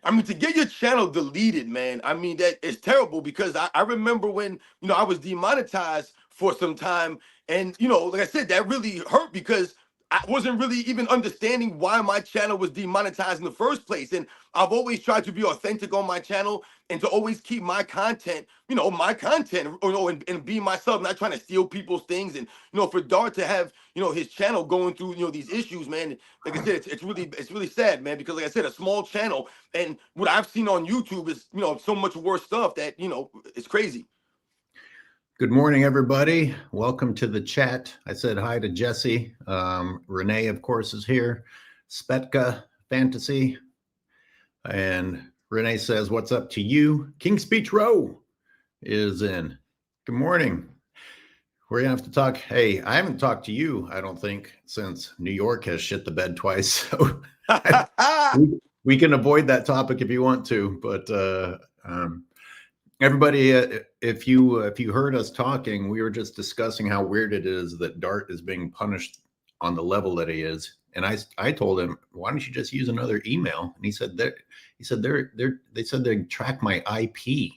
I mean, to get your channel deleted, man, I mean, that is terrible because I remember when, I was demonetized for some time. And, like I said, that really hurt because I wasn't really even understanding why my channel was demonetized in the first place. And I've always tried to be authentic on my channel and to always keep my content, and be myself, not trying to steal people's things. And, for Dart to have, his channel going through, these issues, man, like I said, it's really sad, man, because like I said, a small channel, and what I've seen on YouTube is, so much worse stuff that, it's crazy. Good morning, everybody. Welcome to the chat. I said hi to Jesse. Renee, of course, is here. Spetka Fantasy. And Renee says, what's up to you? King Speech Row is in. Good morning. We're going to have to talk. Hey, I haven't talked to you, I don't think, since New York has shit the bed twice. So we can avoid that topic if you want to. But everybody, if you heard us talking, we were just discussing how weird it is that Dart is being punished on the level that he is. And I told him, why don't you just use another email? And he said they said they track my IP,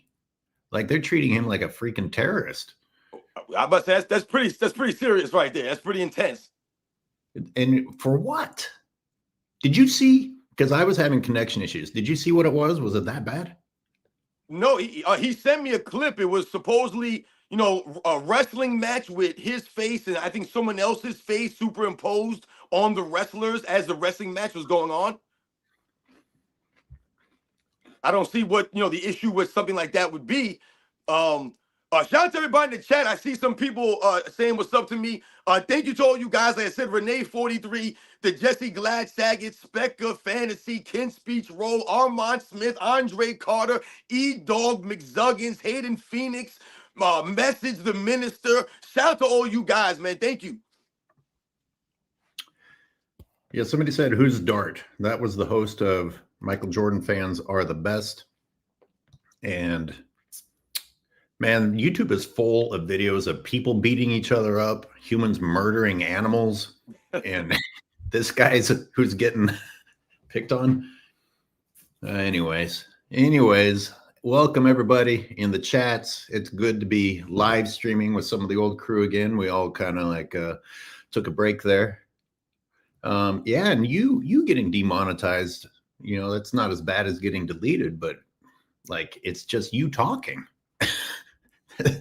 like they're treating him like a freaking terrorist. I must say that's pretty serious right there. That's pretty intense. And for what? Did you see? Because I was having connection issues. Did you see what it was? Was it that bad? No, he sent me a clip. It was supposedly, a wrestling match with his face and I think someone else's face superimposed on the wrestlers as the wrestling match was going on. I don't see what, the issue with something like that would be. Shout out to everybody in the chat. I see some people saying what's up to me. Thank you to all you guys. Like I said, Renee 43, the Jesse Glad Saget, Specca Fantasy, Ken Speech Roll, Armand Smith, Andre Carter, E-Dog McZuggins, Hayden Phoenix, Message the Minister. Shout out to all you guys, man. Thank you. Yeah, somebody said, who's Dart? That was the host of Michael Jordan Fans Are the Best. And man, YouTube is full of videos of people beating each other up, humans murdering animals, and this guy's who's getting picked on. Anyways, welcome everybody in the chats. It's good to be live streaming with some of the old crew again. We all kind of like took a break there. Yeah, and you getting demonetized, that's not as bad as getting deleted, but like it's just you talking.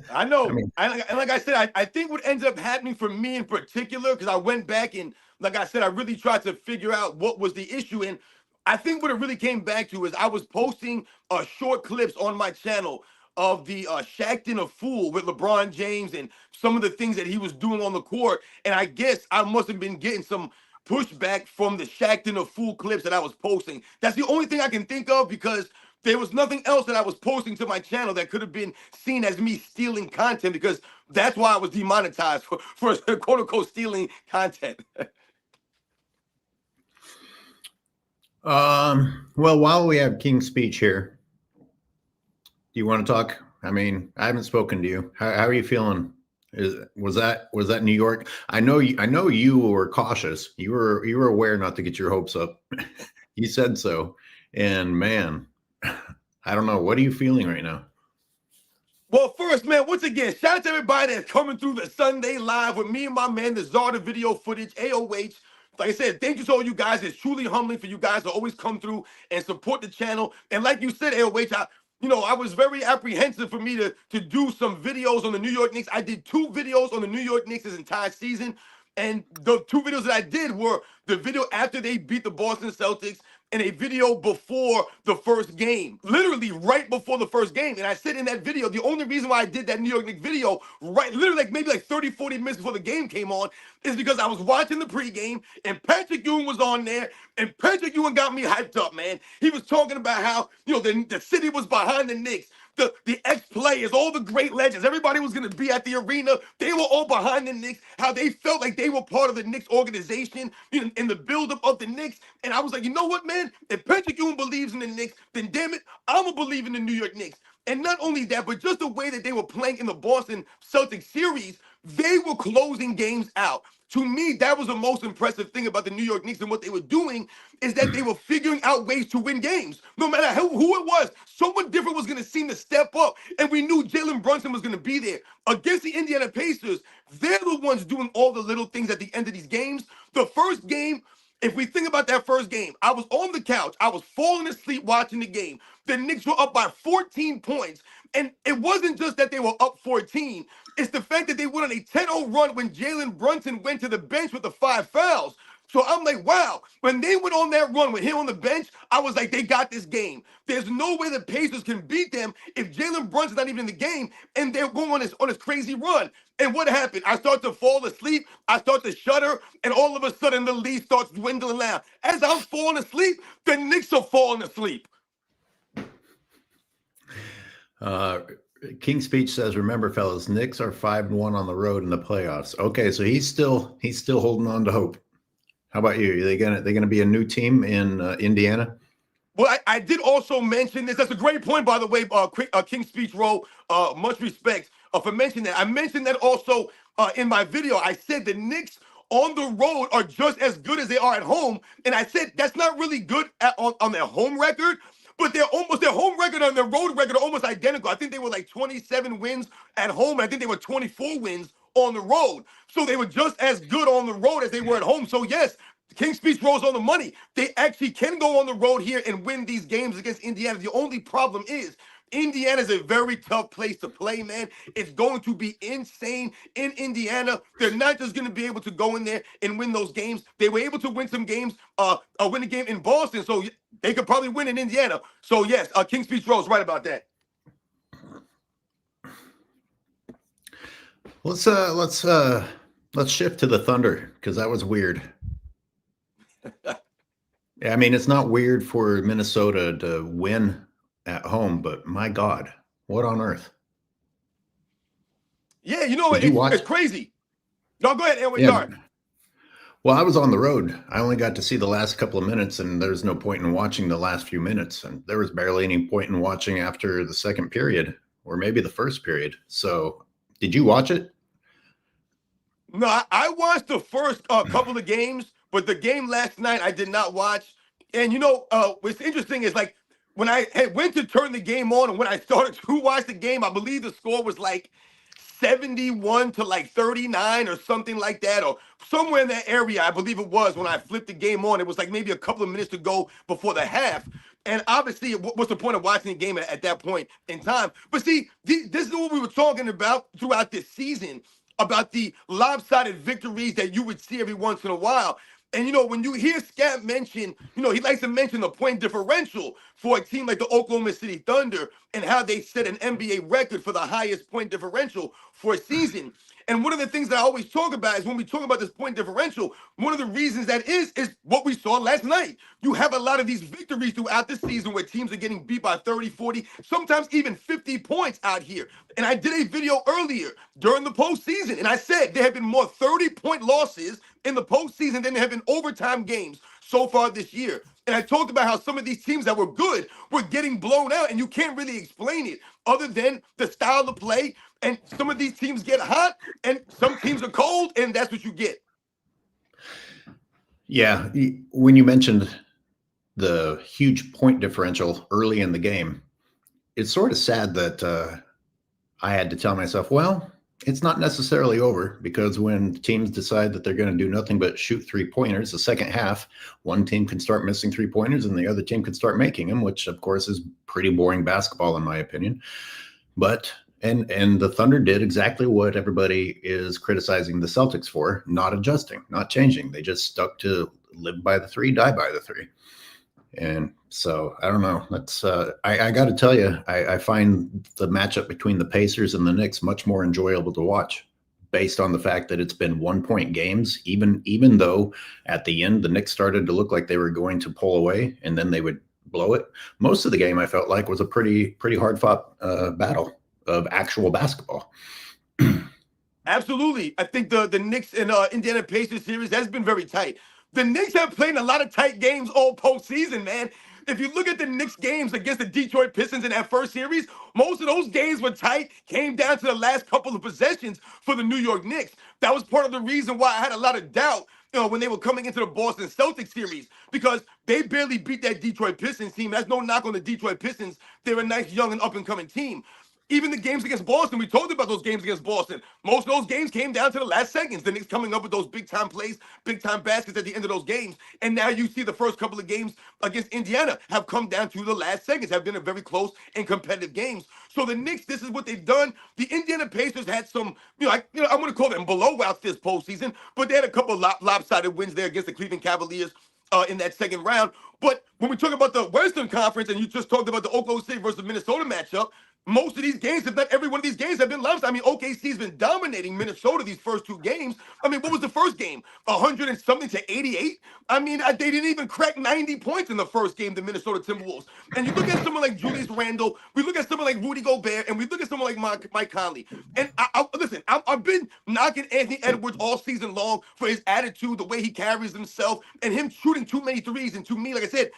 I know. And like I said, I think what ends up happening for me in particular, because I went back and like I said, I really tried to figure out what was the issue. And I think what it really came back to is I was posting short clips on my channel of the Shaqtin a Fool with LeBron James and some of the things that he was doing on the court. And I guess I must have been getting some pushback from the Shaqtin a Fool clips that I was posting. That's the only thing I can think of because there was nothing else that I was posting to my channel that could have been seen as me stealing content, because that's why I was demonetized for quote unquote stealing content. Well, while we have King Speech here, do you want to talk? I mean, I haven't spoken to you. How are you feeling? Was that New York? I know you were cautious. You were aware not to get your hopes up. You said so. And man, I don't know. What are you feeling right now? Well, first, man, once again, shout out to everybody that's coming through the Sunday live with me and my man, the Czar of video footage, AOH. Like I said, thank you to all you guys. It's truly humbling for you guys to always come through and support the channel. And like you said, AOH, I was very apprehensive for me to do some videos on the New York Knicks. I did 2 videos on the New York Knicks this entire season. And the 2 videos that I did were the video after they beat the Boston Celtics and a video before the first game, literally right before the first game. And I said in that video, the only reason why I did that New York Knicks video literally maybe 30, 40 minutes before the game came on is because I was watching the pregame and Patrick Ewing was on there, and Patrick Ewing got me hyped up, man. He was talking about how, the city was behind the Knicks. The ex-players, all the great legends, everybody was going to be at the arena. They were all behind the Knicks, how they felt like they were part of the Knicks organization in the buildup of the Knicks. And I was like, you know what, man? If Patrick Ewing believes in the Knicks, then damn it, I'm I'm a believer in the New York Knicks. And not only that, but just the way that they were playing in the Boston Celtics series, they were closing games out. To me, that was the most impressive thing about the New York Knicks and what they were doing is that they were figuring out ways to win games. No matter who it was, someone different was going to seem to step up. And we knew Jalen Brunson was going to be there. Against the Indiana Pacers, they're the ones doing all the little things at the end of these games. The first game, if we think about that first game, I was on the couch. I was falling asleep watching the game. The Knicks were up by 14 points. And it wasn't just that they were up 14. It's the fact that they went on a 10-0 run when Jalen Brunson went to the bench with the 5 fouls. So I'm like, wow. When they went on that run with him on the bench, I was like, they got this game. There's no way the Pacers can beat them if Jalen Brunson's not even in the game and they're going on this crazy run. And what happened? I start to fall asleep. I start to shudder, and all of a sudden the lead starts dwindling down. As I'm falling asleep, the Knicks are falling asleep. King Speech says, "Remember, fellas, Knicks are 5-1 on the road in the playoffs." Okay, so he's still holding on to hope. How about you? Are they gonna be a new team in Indiana? Well, I did also mention this. That's a great point, by the way, King Speech Row. Much respect for mentioning that. I mentioned that also in my video. I said the Knicks on the road are just as good as they are at home. And I said that's not really good on their home record, but their home record and their road record are almost identical. I think they were like 27 wins at home. I think they were 24 wins on the road. So they were just as good on the road as they were at home. So yes, King Speech rolls on the money. They actually can go on the road here and win these games against Indiana. The only problem is Indiana is a very tough place to play, man. It's going to be insane in Indiana. They're not just going to be able to go in there and win those games. They were able to win some games, win a game in Boston, so they could probably win in Indiana. So yes, King Speech Rose right about that. Let's shift to the Thunder because that was weird. Yeah, I mean, it's not weird for Minnesota to win at home, but my God, what on earth? Yeah, you know, it's crazy. No, go ahead, Edwin. Yeah. Well, I was on the road. I only got to see the last couple of minutes, and there's no point in watching the last few minutes. And there was barely any point in watching after the second period, or maybe the first period. So, did you watch it? No, I watched the first couple of games, but the game last night I did not watch. And you know, what's interesting is like when I went to turn the game on and when I started to watch the game, I believe the score was like 71 to like 39 or something like that, or somewhere in that area. I believe it was when I flipped the game on. It was like maybe a couple of minutes to go before the half. And obviously, what's the point of watching the game at that point in time? But see, this is what we were talking about throughout this season, about the lopsided victories that you would see every once in a while. And, you know, when you hear Scat mention, you know, he likes to mention the point differential for a team like the Oklahoma City Thunder and how they set an NBA record for the highest point differential for a season. And one of the things that I always talk about is when we talk about this point differential, one of the reasons that is what we saw last night. You have a lot of these victories throughout the season where teams are getting beat by 30, 40, sometimes even 50 points out here. And I did a video earlier during the postseason, and I said there have been more 30-point losses in the postseason than there have been overtime games so far this year. And I talked about how some of these teams that were good were getting blown out, and you can't really explain it other than the style of play. And some of these teams get hot, and some teams are cold, and that's what you get. Yeah, when you mentioned the huge point differential early in the game, it's sort of sad that I had to tell myself, well, it's not necessarily over, because when teams decide that they're going to do nothing but shoot three-pointers, the second half, one team can start missing three-pointers and the other team can start making them, which of course is pretty boring basketball in my opinion. But and the Thunder did exactly what everybody is criticizing the Celtics for, not adjusting, not changing. They just stuck to live by the three, die by the three. And so I don't know. That's I got to tell you, I find the matchup between the Pacers and the Knicks much more enjoyable to watch, based on the fact that it's been 1-point games. Even though at the end the Knicks started to look like they were going to pull away and then they would blow it. Most of the game I felt like was a pretty hard fought battle of actual basketball. Absolutely, I think the Knicks and Indiana Pacers series has been very tight. The Knicks have played a lot of tight games all postseason, man. If you look at the Knicks games against the Detroit Pistons in that first series, most of those games were tight, came down to the last couple of possessions for the New York Knicks. That was part of the reason why I had a lot of doubt, when they were coming into the Boston Celtics series, because they barely beat that Detroit Pistons team. That's no knock on the Detroit Pistons. They're a nice, young, and up-and-coming team. Even the games against Boston, we told you about those games against Boston. Most of those games came down to the last seconds. The Knicks coming up with those big-time plays, big-time baskets at the end of those games. And now you see the first couple of games against Indiana have come down to the last seconds, have been a very close and competitive games. So the Knicks, this is what they've done. The Indiana Pacers had some, I want to call them blowouts this postseason, but they had a couple of lopsided wins there against the Cleveland Cavaliers in that second round. But when we talk about the Western Conference, and you just talked about the Oklahoma City versus Minnesota matchup, most of these games, if not every one of these games, have been lopsided. I mean, OKC's been dominating Minnesota these first two games. I mean, what was the first game? 100 and something to 88? I mean, they didn't even crack 90 points in the first game, the Minnesota Timberwolves. And you look at someone like Julius Randle, we look at someone like Rudy Gobert, and we look at someone like Mike Conley. And listen, I've been knocking Anthony Edwards all season long for his attitude, the way he carries himself, and him shooting too many threes, and to me, like I said,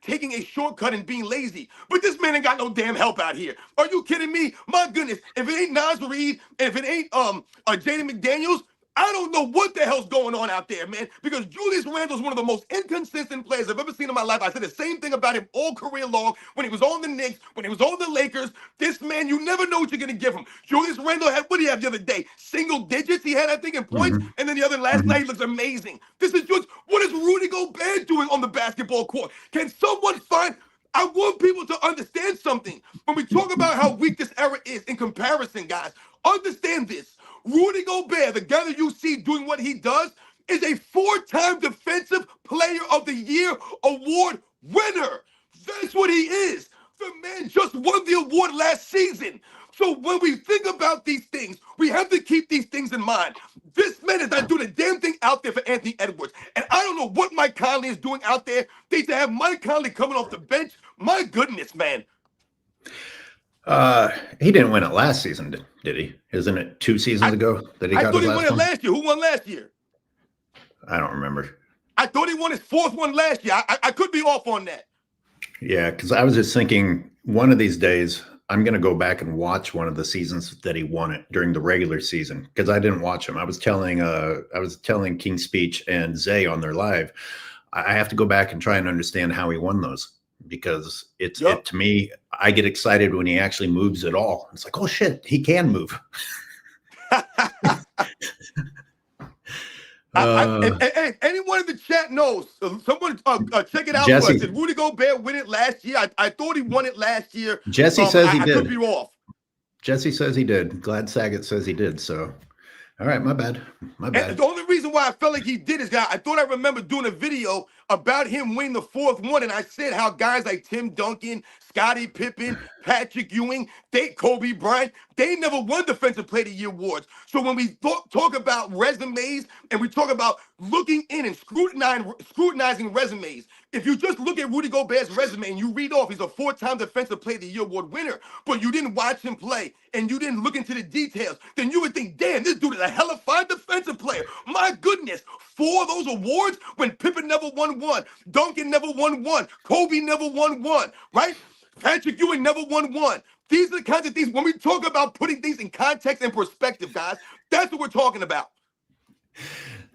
taking a shortcut and being lazy. But this man ain't got no damn help out here. Are you kidding me? My goodness, if it ain't Nas Reed, and if it ain't Jaden McDaniels, I don't know what the hell's going on out there, man, because Julius Randle's one of the most inconsistent players I've ever seen in my life. I said the same thing about him all career long, when he was on the Knicks, when he was on the Lakers. This man, you never know what you're going to give him. Julius Randle had, what did he have the other day? Single digits he had, I think, in points, and then the other last night he looks amazing. This is just, what is Rudy Gobert doing on the basketball court? Can someone find... I want people to understand something. When we talk about how weak this era is in comparison, guys, understand this. Rudy Gobert, the guy that you see doing what he does, is a 4-time Defensive Player of the Year award winner. That's what he is. The man just won the award last season. So when we think about these things, we have to keep these things in mind. This man is not doing a damn thing out there for Anthony Edwards. And I don't know what Mike Conley is doing out there. They used to have Mike Conley coming off the bench. My goodness, man. He didn't win it last season, did he? Isn't it 2 seasons ago that he got his last one? I thought he won it last year. Who won last year? I don't remember. I thought he won his 4th one last year. I could be off on that. Yeah, because I was just thinking one of these days I'm going to go back and watch one of the seasons that he won it during the regular season, because I didn't watch him. I was telling King's Speech and Zay on their live, I have to go back and try and understand how he won those, because it, to me, I get excited when he actually moves at all. It's like, oh shit, he can move. Anyone in the chat knows. Someone check it out. Jesse, for us. Did Rudy Gobert win it last year? I thought he won it last year. Jesse says he did. I could be off. Jesse says he did. Glad Saget says he did. So, all right, my bad. My bad. And the only reason why I felt like he did is that I thought I remember doing a video about him winning the 4th one, and I said how guys like Tim Duncan, Scottie Pippen, Patrick Ewing, Kobe Bryant, they never won Defensive Player of the Year awards. So when we talk about resumes and we talk about looking in and scrutinizing resumes, if you just look at Rudy Gobert's resume and you read off, he's a 4-time Defensive Player of the Year award winner, but you didn't watch him play and you didn't look into the details, then you would think, damn, this dude is a hella fine defensive player. My goodness, 4 of those awards when Pippen never won one, Duncan never won one, Kobe never won one, right? Patrick Ewing never won one. These are the kinds of things, when we talk about putting things in context and perspective, guys, that's what we're talking about.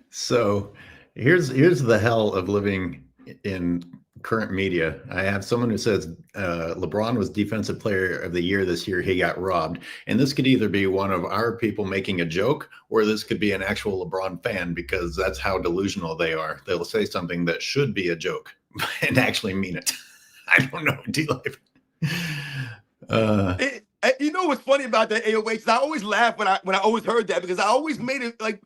So here's the hell of living in current media. I have someone who says LeBron was Defensive Player of the Year this year. He got robbed. And this could either be one of our people making a joke, or this could be an actual LeBron fan, because that's how delusional they are. They'll say something that should be a joke and actually mean it. I don't know. D-Life. You know what's funny about that, AOH, is I always laugh when I always heard that, because I always made it like,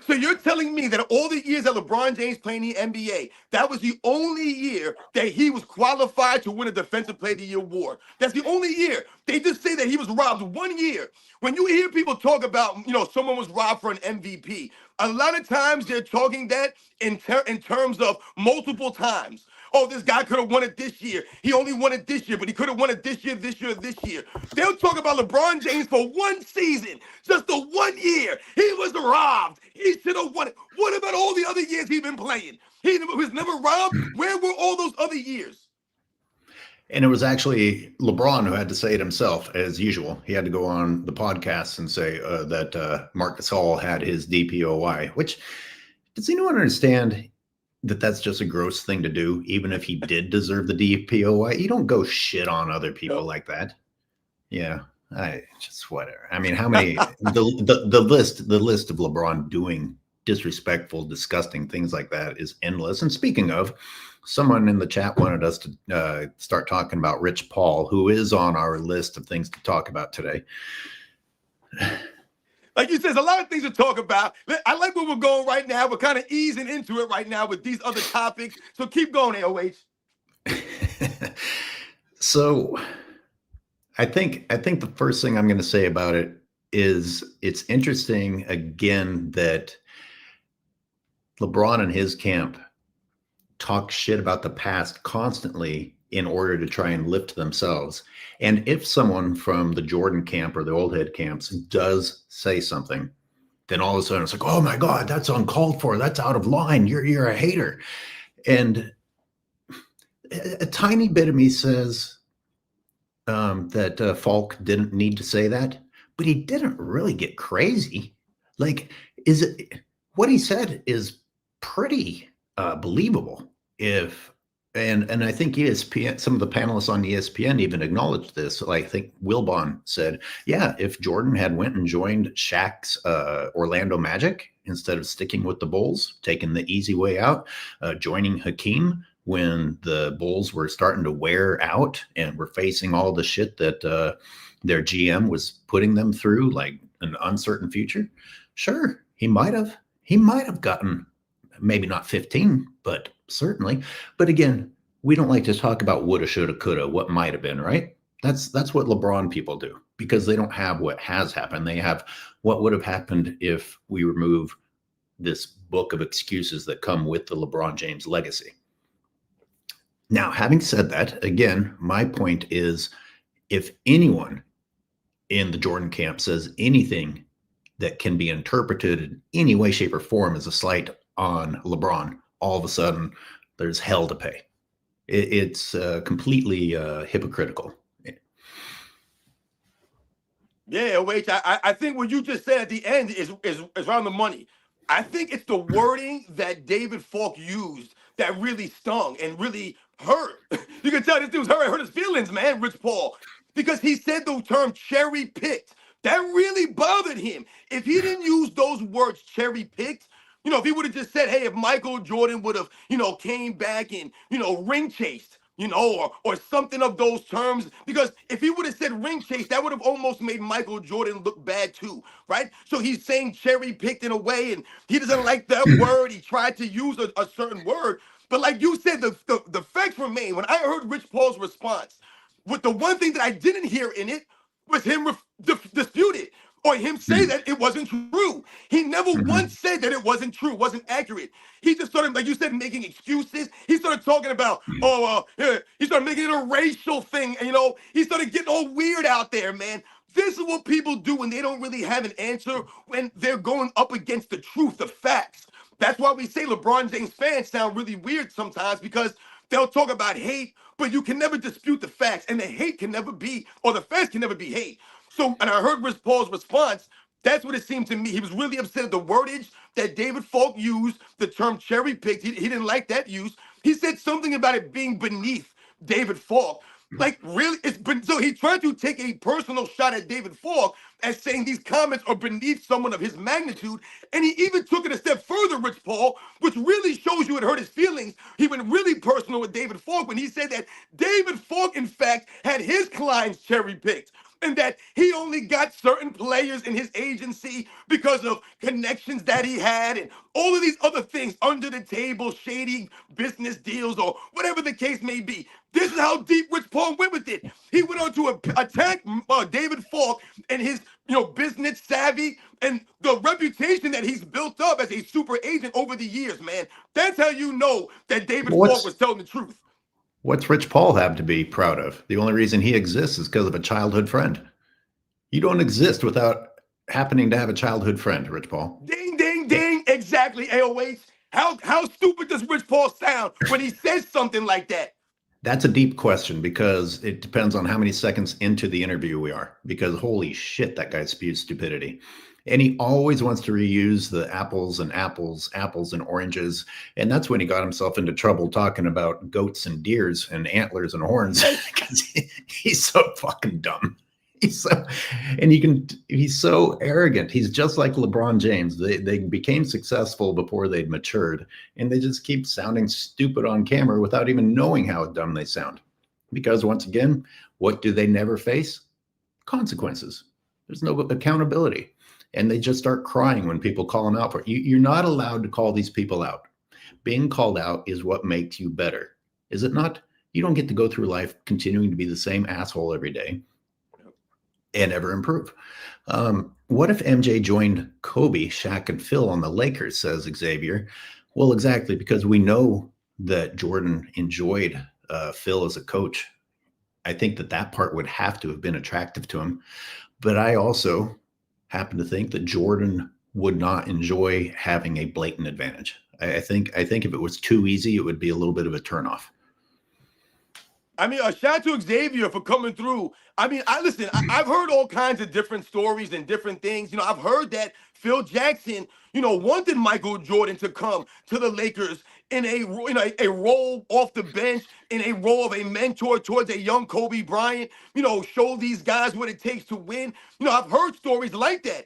so you're telling me that all the years that LeBron James played in the NBA, that was the only year that he was qualified to win a Defensive Player of the Year award? That's the only year. They just say that he was robbed 1 year. When you hear people talk about, someone was robbed for an MVP, a lot of times they're talking that in terms of multiple times. Oh, this guy could have won it this year. He only won it this year, but he could have won it this year, this year, this year. They'll talk about LeBron James for 1 season, just the 1 year. He was robbed. He should have won it. What about all the other years he's been playing? He was never robbed. Where were all those other years? And it was actually LeBron who had to say it himself, as usual. He had to go on the podcast and say that Marc Gasol had his DPOY, which does anyone understand that that's just a gross thing to do? Even if he did deserve the DPOY, you don't go shit on other people Yep. like that. Yeah, I just whatever. I mean, how many the list of LeBron doing disrespectful, disgusting things like that is endless. And speaking of, someone in the chat wanted us to start talking about Rich Paul, who is on our list of things to talk about today. Like you said, there's a lot of things to talk about. I like where we're going right now. We're kind of easing into it right now with these other topics. So keep going, AOH. So I think the first thing I'm going to say about it is it's interesting again that LeBron and his camp talk shit about the past constantly in order to try and lift themselves. And if someone from the Jordan camp or the old head camps does say something, then all of a sudden it's like, oh my God, that's uncalled for. That's out of line. You're a hater. And a tiny bit of me says that Falk didn't need to say that, but he didn't really get crazy. Like, is it what he said is pretty believable. And I think ESPN, some of the panelists on ESPN even acknowledged this. Like, I think Wilbon said, yeah, if Jordan had went and joined Shaq's Orlando Magic instead of sticking with the Bulls, taking the easy way out, joining Hakeem when the Bulls were starting to wear out and were facing all the shit that their GM was putting them through, like an uncertain future. Sure, he might have gotten maybe not 15, but certainly. But again, we don't like to talk about woulda, shoulda, coulda, what might have been, right? That's what LeBron people do, because they don't have what has happened. They have what would have happened if we remove this book of excuses that come with the LeBron James legacy. Now, having said that, again, my point is, if anyone in the Jordan camp says anything that can be interpreted in any way, shape, or form as a slight on LeBron, all of a sudden there's hell to pay. It's completely hypocritical. Yeah, wait. I think what you just said at the end is around the money. I think it's the wording that David Falk used that really stung and really hurt. You can tell this dude's hurt his feelings, man, Rich Paul, because he said the term cherry picked. That really bothered him. If he didn't use those words, cherry picked, if he would have just said, hey, if Michael Jordan would have, came back and, ring chased, or something of those terms, because if he would have said ring chase, that would have almost made Michael Jordan look bad too, right? So he's saying cherry picked in a way, and he doesn't like that word. He tried to use a certain word. But like you said, the facts remain. When I heard Rich Paul's response, with the one thing that I didn't hear in it was him dispute it or him say that it wasn't true. He never once said that it wasn't true, wasn't accurate. He just started, like you said, making excuses. He started talking about, he started making it a racial thing. And, he started getting all weird out there, man. This is what people do when they don't really have an answer, when they're going up against the truth, the facts. That's why we say LeBron James fans sound really weird sometimes, because they'll talk about hate, but you can never dispute the facts, and the hate can never be, or the facts can never be hate. So, and I heard Rich Paul's response. That's what it seemed to me. He was really upset at the wordage that David Falk used, the term cherry picked. He didn't like that use. He said something about it being beneath David Falk. Like, really, so he tried to take a personal shot at David Falk as saying these comments are beneath someone of his magnitude. And he even took it a step further, Rich Paul, which really shows you it hurt his feelings. He went really personal with David Falk when he said that David Falk, in fact, had his clients cherry picked, and that he only got certain players in his agency because of connections that he had and all of these other things, under the table, shady business deals, or whatever the case may be. This is how deep Rich Paul went with it. He went on to attack David Falk and his business savvy and the reputation that he's built up as a super agent over the years, man. That's how you know that David Falk was telling the truth. What's Rich Paul have to be proud of? The only reason he exists is because of a childhood friend. You don't exist without happening to have a childhood friend, Rich Paul. Ding, ding, ding. Exactly, AOH. How stupid does Rich Paul sound when he says something like that? That's a deep question because it depends on how many seconds into the interview we are, because holy shit, that guy spews stupidity. And he always wants to reuse the apples and apples, apples and oranges. And that's when he got himself into trouble talking about goats and deers and antlers and horns because he's so fucking dumb. He's so arrogant. He's just like LeBron James. They became successful before they'd matured, and they just keep sounding stupid on camera without even knowing how dumb they sound. Because once again, what do they never face? Consequences. There's no accountability. And they just start crying when people call them out for it. You're not allowed to call these people out. Being called out is what makes you better. Is it not? You don't get to go through life continuing to be the same asshole every day and ever improve. What if MJ joined Kobe, Shaq, and Phil on the Lakers, says Xavier? Well, exactly, because we know that Jordan enjoyed Phil as a coach. I think that part would have to have been attractive to him. But I also happen to think that Jordan would not enjoy having a blatant advantage. I think if it was too easy, it would be a little bit of a turnoff. I mean, a shout to Xavier for coming through. I mean, I've heard all kinds of different stories and different things. You know, I've heard that Phil Jackson, wanted Michael Jordan to come to the Lakers in a role off the bench, in a role of a mentor towards a young Kobe Bryant, show these guys what it takes to win. I've heard stories like that.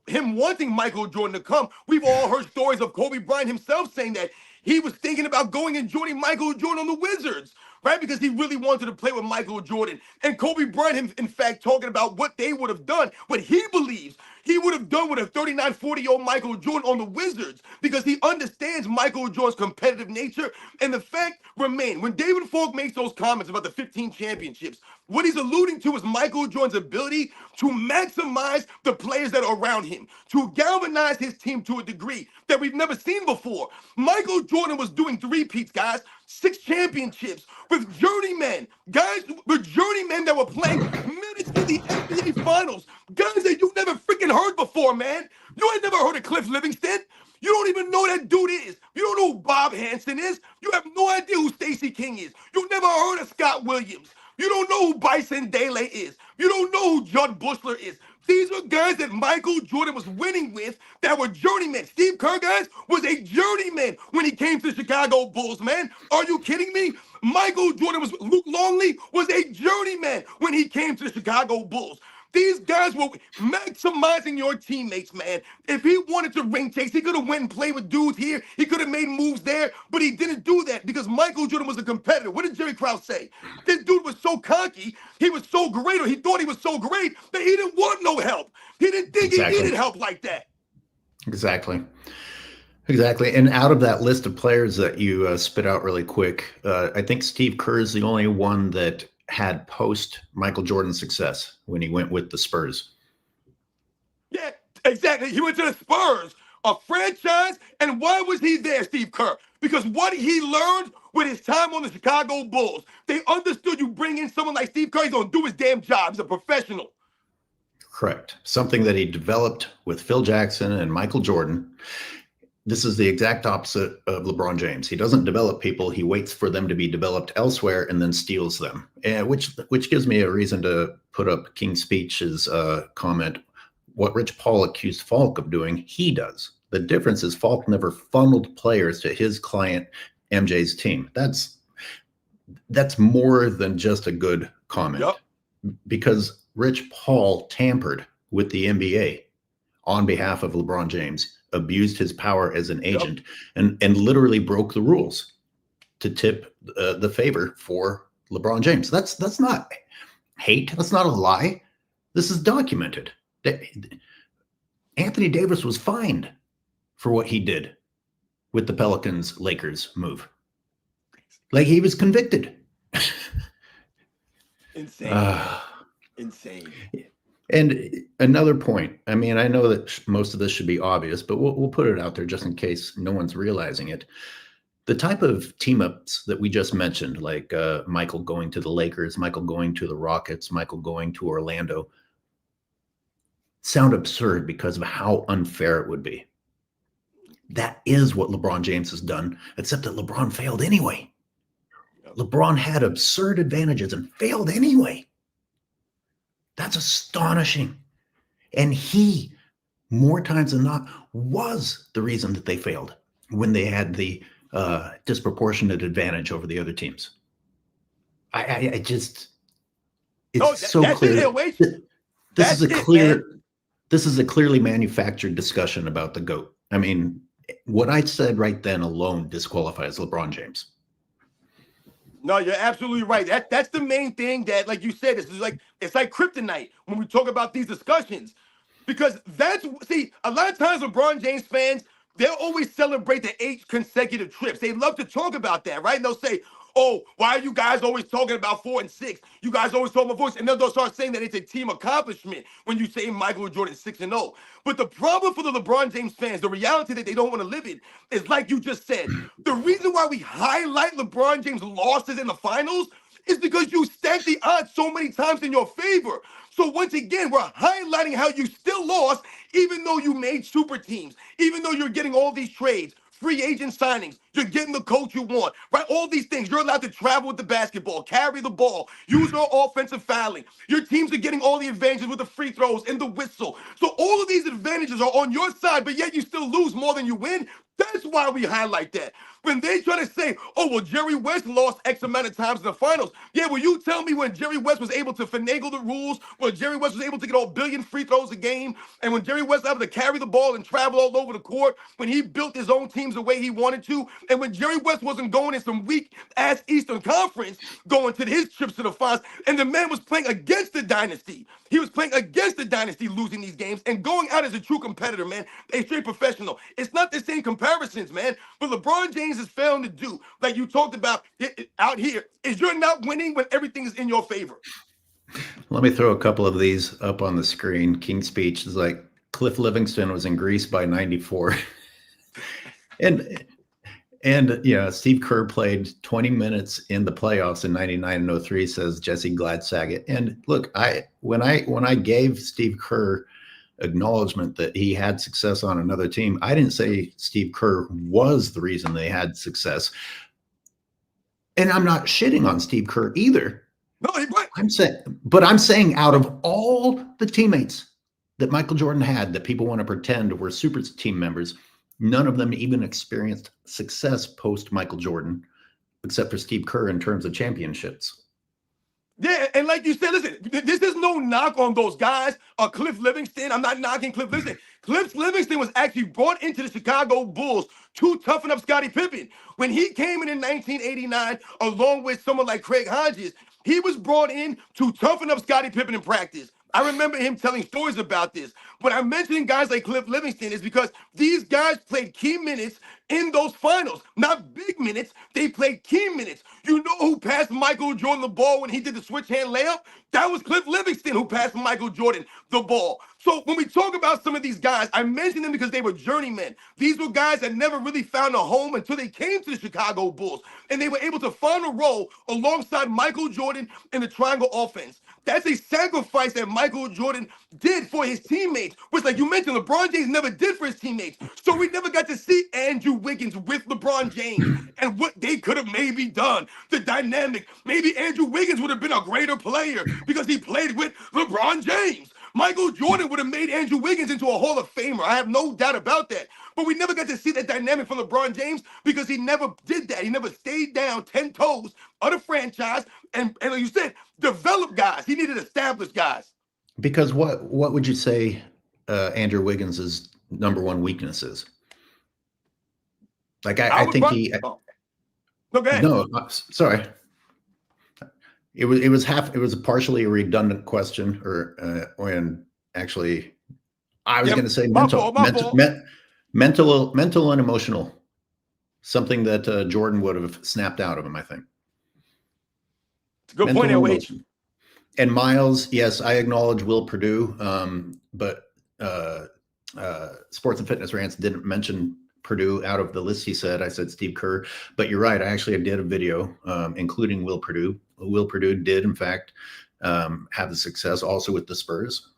Him wanting Michael Jordan to come. We've all heard stories of Kobe Bryant himself saying that he was thinking about going and joining Michael Jordan on the Wizards, right? Because he really wanted to play with Michael Jordan. And Kobe Bryant, in fact, talking about what they would have done, what he believes he would have done with a 39, 40-year-old Michael Jordan on the Wizards, because he understands Michael Jordan's competitive nature. And the fact remains, when David Falk makes those comments about the 15 championships, what he's alluding to is Michael Jordan's ability to maximize the players that are around him, to galvanize his team to a degree that we've never seen before. Michael Jordan was doing three-peats, guys, 6 championships with journeymen, guys with journeymen that were playing minutes in the NBA Finals, guys that you never freaking heard before, man. You ain't never heard of Cliff Livingston. You don't even know who that dude is. You don't know who Bob Hansen is. You have no idea who Stacey King is. You never heard of Scott Williams. You don't know who Bison Dele is. You don't know who Judd Bushler is. These were guys that Michael Jordan was winning with that were journeymen. Steve Kerr, guys, was a journeyman when he came to the Chicago Bulls, man. Are you kidding me? Luke Longley was a journeyman when he came to the Chicago Bulls. These guys were maximizing your teammates, man. If he wanted to ring chase, he could have went and played with dudes here. He could have made moves there, but he didn't do that because Michael Jordan was a competitor. What did Jerry Krause say? This dude was so cocky, he was so great, or he thought he was so great that he didn't want no help. He didn't think he needed help like that. Exactly. And out of that list of players that you spit out really quick, I think Steve Kerr is the only one that had post Michael Jordan success when he went with the Spurs. Yeah, exactly. He went to the Spurs, a franchise. And why was he there, Steve Kerr? Because what he learned with his time on the Chicago Bulls, they understood you bring in someone like Steve Kerr, he's going to do his damn job. He's a professional. Correct. Something that he developed with Phil Jackson and Michael Jordan. This is the exact opposite of LeBron James. He doesn't develop people. He waits for them to be developed elsewhere and then steals them, which gives me a reason to put up King's Speech's comment. What Rich Paul accused Falk of doing, he does. The difference is Falk never funneled players to his client MJ's team. That's more than just a good comment. Yep. Because Rich Paul tampered with the NBA on behalf of LeBron James, abused his power as an agent, and literally broke the rules to tip the favor for LeBron James. That's not hate. That's not a lie. This is documented. Anthony Davis was fined for what he did with the Pelicans Lakers move. Like, he was convicted. Insane. And another point, I mean, I know that most of this should be obvious, but we'll put it out there just in case no one's realizing it. The type of team-ups that we just mentioned, like Michael going to the Lakers, Michael going to the Rockets, Michael going to Orlando, sound absurd because of how unfair it would be. That is what LeBron James has done, except that LeBron failed anyway. LeBron had absurd advantages and failed anyway. That's astonishing. And he, more times than not, was the reason that they failed when they had the disproportionate advantage over the other teams. I just, it's so clear. This is a clearly manufactured discussion about the GOAT. I mean, what I said right then alone disqualifies LeBron James. No, you're absolutely right. That's the main thing that, like you said, it's like kryptonite when we talk about these discussions. Because a lot of times LeBron James fans, they'll always celebrate the 8 consecutive trips. They love to talk about that, right? And they'll say, oh, why are you guys always talking about 4 and 6? You guys always talk about 4, and then they'll start saying that it's a team accomplishment when you say Michael Jordan 6 and 0. But the problem for the LeBron James fans, the reality that they don't want to live in, is like you just said. The reason why we highlight LeBron James' losses in the finals is because you stack the odds so many times in your favor. So once again, we're highlighting how you still lost, even though you made super teams, even though you're getting all these trades, free agent signings, you're getting the coach you want, right? All these things. You're allowed to travel with the basketball, carry the ball, use no offensive fouling. Your teams are getting all the advantages with the free throws and the whistle. So all of these advantages are on your side, but yet you still lose more than you win. That's why we highlight that. When they try to say, oh, well, Jerry West lost X amount of times in the finals. Yeah, well, you tell me when Jerry West was able to finagle the rules, when Jerry West was able to get all billion free throws a game, and when Jerry West was able to carry the ball and travel all over the court, when he built his own teams the way he wanted to, and when Jerry West wasn't going in some weak-ass Eastern Conference, going to his trips to the finals, and the man was playing against the dynasty. He was playing against the dynasty, losing these games, and going out as a true competitor, man, a straight professional. It's not the same comparisons, man. But LeBron James is failing to do, like you talked about out here, is you're not winning when everything is in your favor. Let me throw a couple of these up on the screen. King's Speech is like, Cliff Livingston was in Greece by 94. and Steve Kerr played 20 minutes in the playoffs in 99 and 03, says Jesse Gladsaget. And look, when I gave Steve Kerr acknowledgement that he had success on another team, I didn't say Steve Kerr was the reason they had success. And I'm not shitting on Steve Kerr either. No, I'm saying out of all the teammates that Michael Jordan had that people want to pretend were super team members, none of them even experienced success post Michael Jordan, except for Steve Kerr in terms of championships. Yeah, and like you said, listen, this is no knock on those guys. Cliff Livingston, I'm not knocking Cliff Livingston. Cliff Livingston was actually brought into the Chicago Bulls to toughen up Scottie Pippen. When he came in 1989, along with someone like Craig Hodges, he was brought in to toughen up Scottie Pippen in practice. I remember him telling stories about this. When I'm mentioning guys like Cliff Livingston, is because these guys played key minutes in those finals. Not big minutes, they played key minutes. You know who passed Michael Jordan the ball when he did the switch hand layup? That was Cliff Livingston who passed Michael Jordan the ball. So when we talk about some of these guys, I mention them because they were journeymen. These were guys that never really found a home until they came to the Chicago Bulls. And they were able to find a role alongside Michael Jordan in the triangle offense. That's a sacrifice that Michael Jordan did for his teammates, which, like you mentioned, LeBron James never did for his teammates. So we never got to see Andrew Wiggins with LeBron James and what they could have maybe done, the dynamic. Maybe Andrew Wiggins would have been a greater player because he played with LeBron James. Michael Jordan would have made Andrew Wiggins into a Hall of Famer. I have no doubt about that. But we never got to see that dynamic from LeBron James because he never did that. He never stayed down 10 toes of the franchise and like you said, develop guys. He needed established guys. Because what would you say Andrew Wiggins' number one weakness is? Like I think he. Oh. No, go ahead. No, sorry. It was partially a redundant question, and actually, I was going to say mental and emotional, something that Jordan would have snapped out of him, I think. Good mental point there, Wade. And Miles, yes, I acknowledge Will Purdue, but Sports and Fitness Rants didn't mention Purdue out of the list. He said, I said Steve Kerr, but you're right. I actually did a video including Will Purdue. Will Purdue did, in fact, have the success also with the Spurs.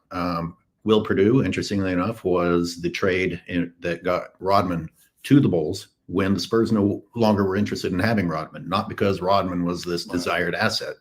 Will Purdue, interestingly enough, was the trade that got Rodman to the Bulls when the Spurs no longer were interested in having Rodman, not because Rodman was this desired asset.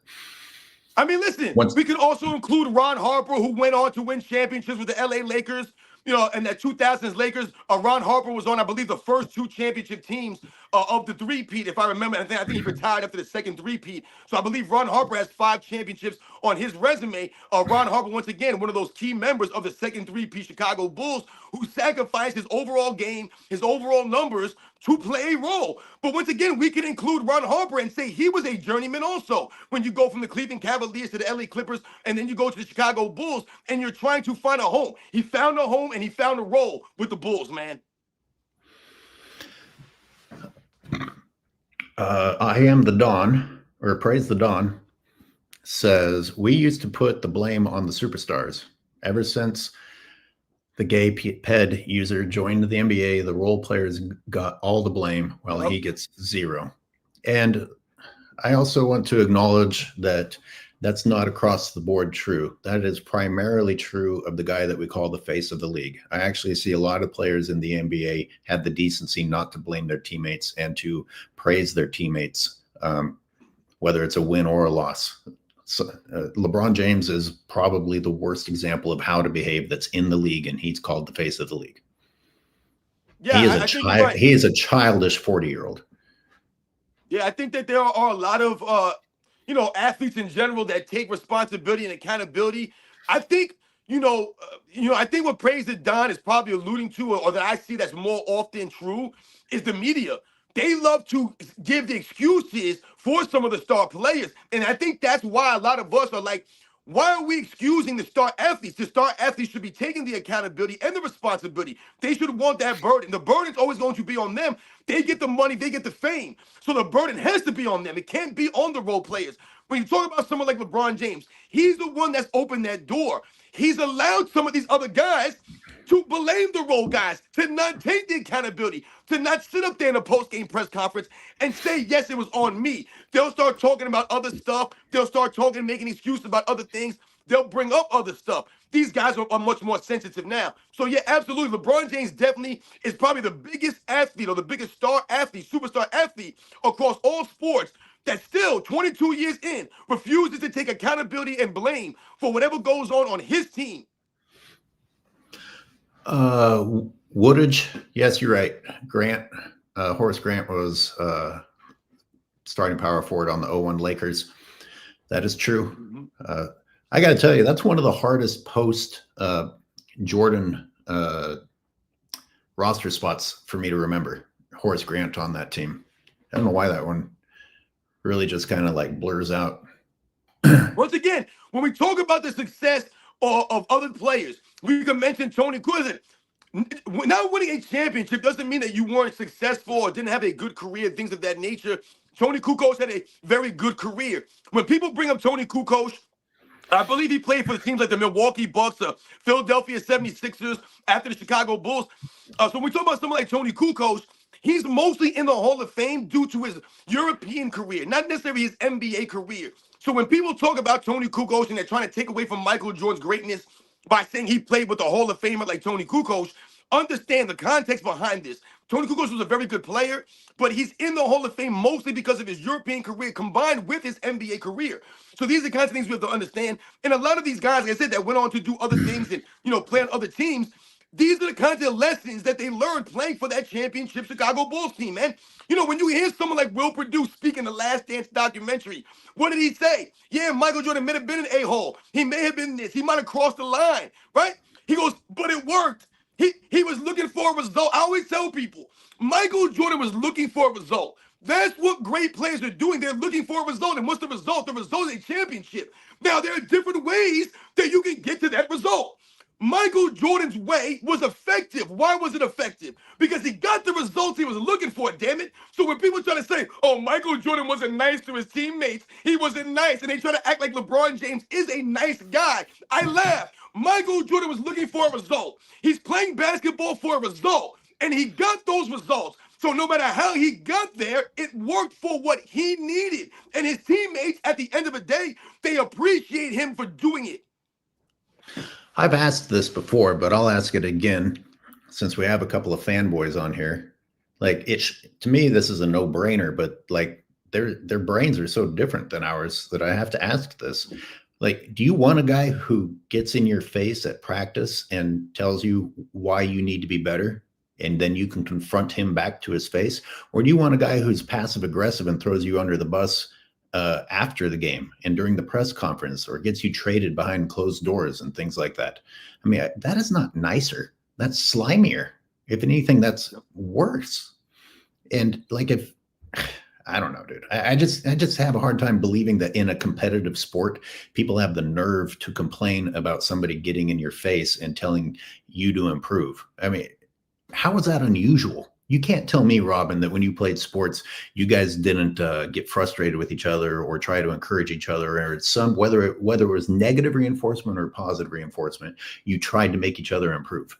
I mean, listen, we could also include Ron Harper, who went on to win championships with the LA Lakers. In that 2000s Lakers, Ron Harper was on, I believe, the first 2 championship teams of the three-peat, if I remember. I think he retired after the second three-peat. So I believe Ron Harper has 5 championships on his resume. Ron Harper, once again, one of those key members of the second three-peat Chicago Bulls, who sacrificed his overall game, his overall numbers to play a role. But once again, we can include Ron Harper and say he was a journeyman also. When you go from the Cleveland Cavaliers to the LA Clippers, and then you go to the Chicago Bulls, and you're trying to find a home. He found a home, and he found a role with the Bulls, man. I am the Dawn, or Praise the Dawn, says, we used to put the blame on the superstars. Ever since the gay ped user joined the NBA, the role players got all the blame while he gets 0. And I also want to acknowledge that that's not across the board true. That is primarily true of the guy that we call the face of the league. I actually see a lot of players in the NBA have the decency not to blame their teammates and to praise their teammates, whether it's a win or a loss. So, LeBron James is probably the worst example of how to behave that's in the league, and he's called the face of the league. Yeah, he is a childish 40-year-old. Yeah, I think that there are a lot of athletes in general that take responsibility and accountability. I think, I think what Praise the Don is probably alluding to, or that I see that's more often true, is the media. They love to give the excuses for some of the star players. And I think that's why a lot of us are like, why are we excusing the star athletes? The star athletes should be taking the accountability and the responsibility. They should want that burden. The burden's always going to be on them. They get the money, they get the fame. So the burden has to be on them. It can't be on the role players. When you talk about someone like LeBron James, he's the one that's opened that door. He's allowed some of these other guys to blame the role guys, to not take the accountability, to not sit up there in a post-game press conference and say, yes, it was on me. They'll start talking about other stuff. They'll start talking, making excuses about other things. They'll bring up other stuff. These guys are much more sensitive now. So, yeah, absolutely. LeBron James definitely is probably the biggest athlete or the biggest star athlete, superstar athlete across all sports that still, 22 years in, refuses to take accountability and blame for whatever goes on his team. Woodage, yes, you're right. Grant, Horace Grant was starting power forward on the 0-1 Lakers. That is true. I got to tell you, that's one of the hardest post Jordan roster spots for me to remember. Horace Grant on that team. I don't know why that one really just kind of like blurs out. Once again, when we talk about the success of other players, we can mention Tony Kukoc. Not winning a championship doesn't mean that you weren't successful or didn't have a good career, things of that nature. Tony Kukoc had a very good career. When people bring up Tony Kukoc, I believe he played for the teams like the Milwaukee Bucks, Philadelphia 76ers, after the Chicago Bulls. So when we talk about someone like Tony Kukoc, he's mostly in the Hall of Fame due to his European career, not necessarily his NBA career. So when people talk about Tony Kukoc and they're trying to take away from Michael Jordan's greatness by saying he played with a Hall of Famer like Tony Kukoc, understand the context behind this. Tony Kukoc was a very good player, but he's in the Hall of Fame mostly because of his European career combined with his NBA career. So these are the kinds of things we have to understand. And a lot of these guys, like I said, that went on to do other things and, play on other teams, these are the kinds of lessons that they learned playing for that championship Chicago Bulls team, man. When you hear someone like Will Perdue speak in the Last Dance documentary, what did he say? Yeah, Michael Jordan may have been an a-hole. He may have been this. He might have crossed the line, right? He goes, but it worked. He was looking for a result. I always tell people, Michael Jordan was looking for a result. That's what great players are doing. They're looking for a result. And what's the result? The result is a championship. Now, there are different ways that you can get to that result. Michael Jordan's way was effective. Why was it effective? Because he got the results he was looking for, damn it. So when people try to say, oh, Michael Jordan wasn't nice to his teammates, he wasn't nice, and they try to act like LeBron James is a nice guy, I laugh. Michael Jordan was looking for a result. He's playing basketball for a result, and he got those results. So no matter how he got there, it worked for what he needed. And his teammates, at the end of the day, they appreciate him for doing it. I've asked this before, but I'll ask it again since we have a couple of fanboys on here. Like to me, this is a no-brainer, but like their brains are so different than ours that I have to ask this. Like, do you want a guy who gets in your face at practice and tells you why you need to be better, and then you can confront him back to his face? Or do you want a guy who's passive aggressive and throws you under the bus after the game and during the press conference, or gets you traded behind closed doors and things like that? I mean, that is not nicer. That's slimier. If anything, that's worse. And like, if I don't know, dude, I just have a hard time believing that in a competitive sport, people have the nerve to complain about somebody getting in your face and telling you to improve. I mean, how is that unusual? You can't tell me, Robin, that when you played sports, you guys didn't get frustrated with each other or try to encourage each other, or whether it was negative reinforcement or positive reinforcement, you tried to make each other improve.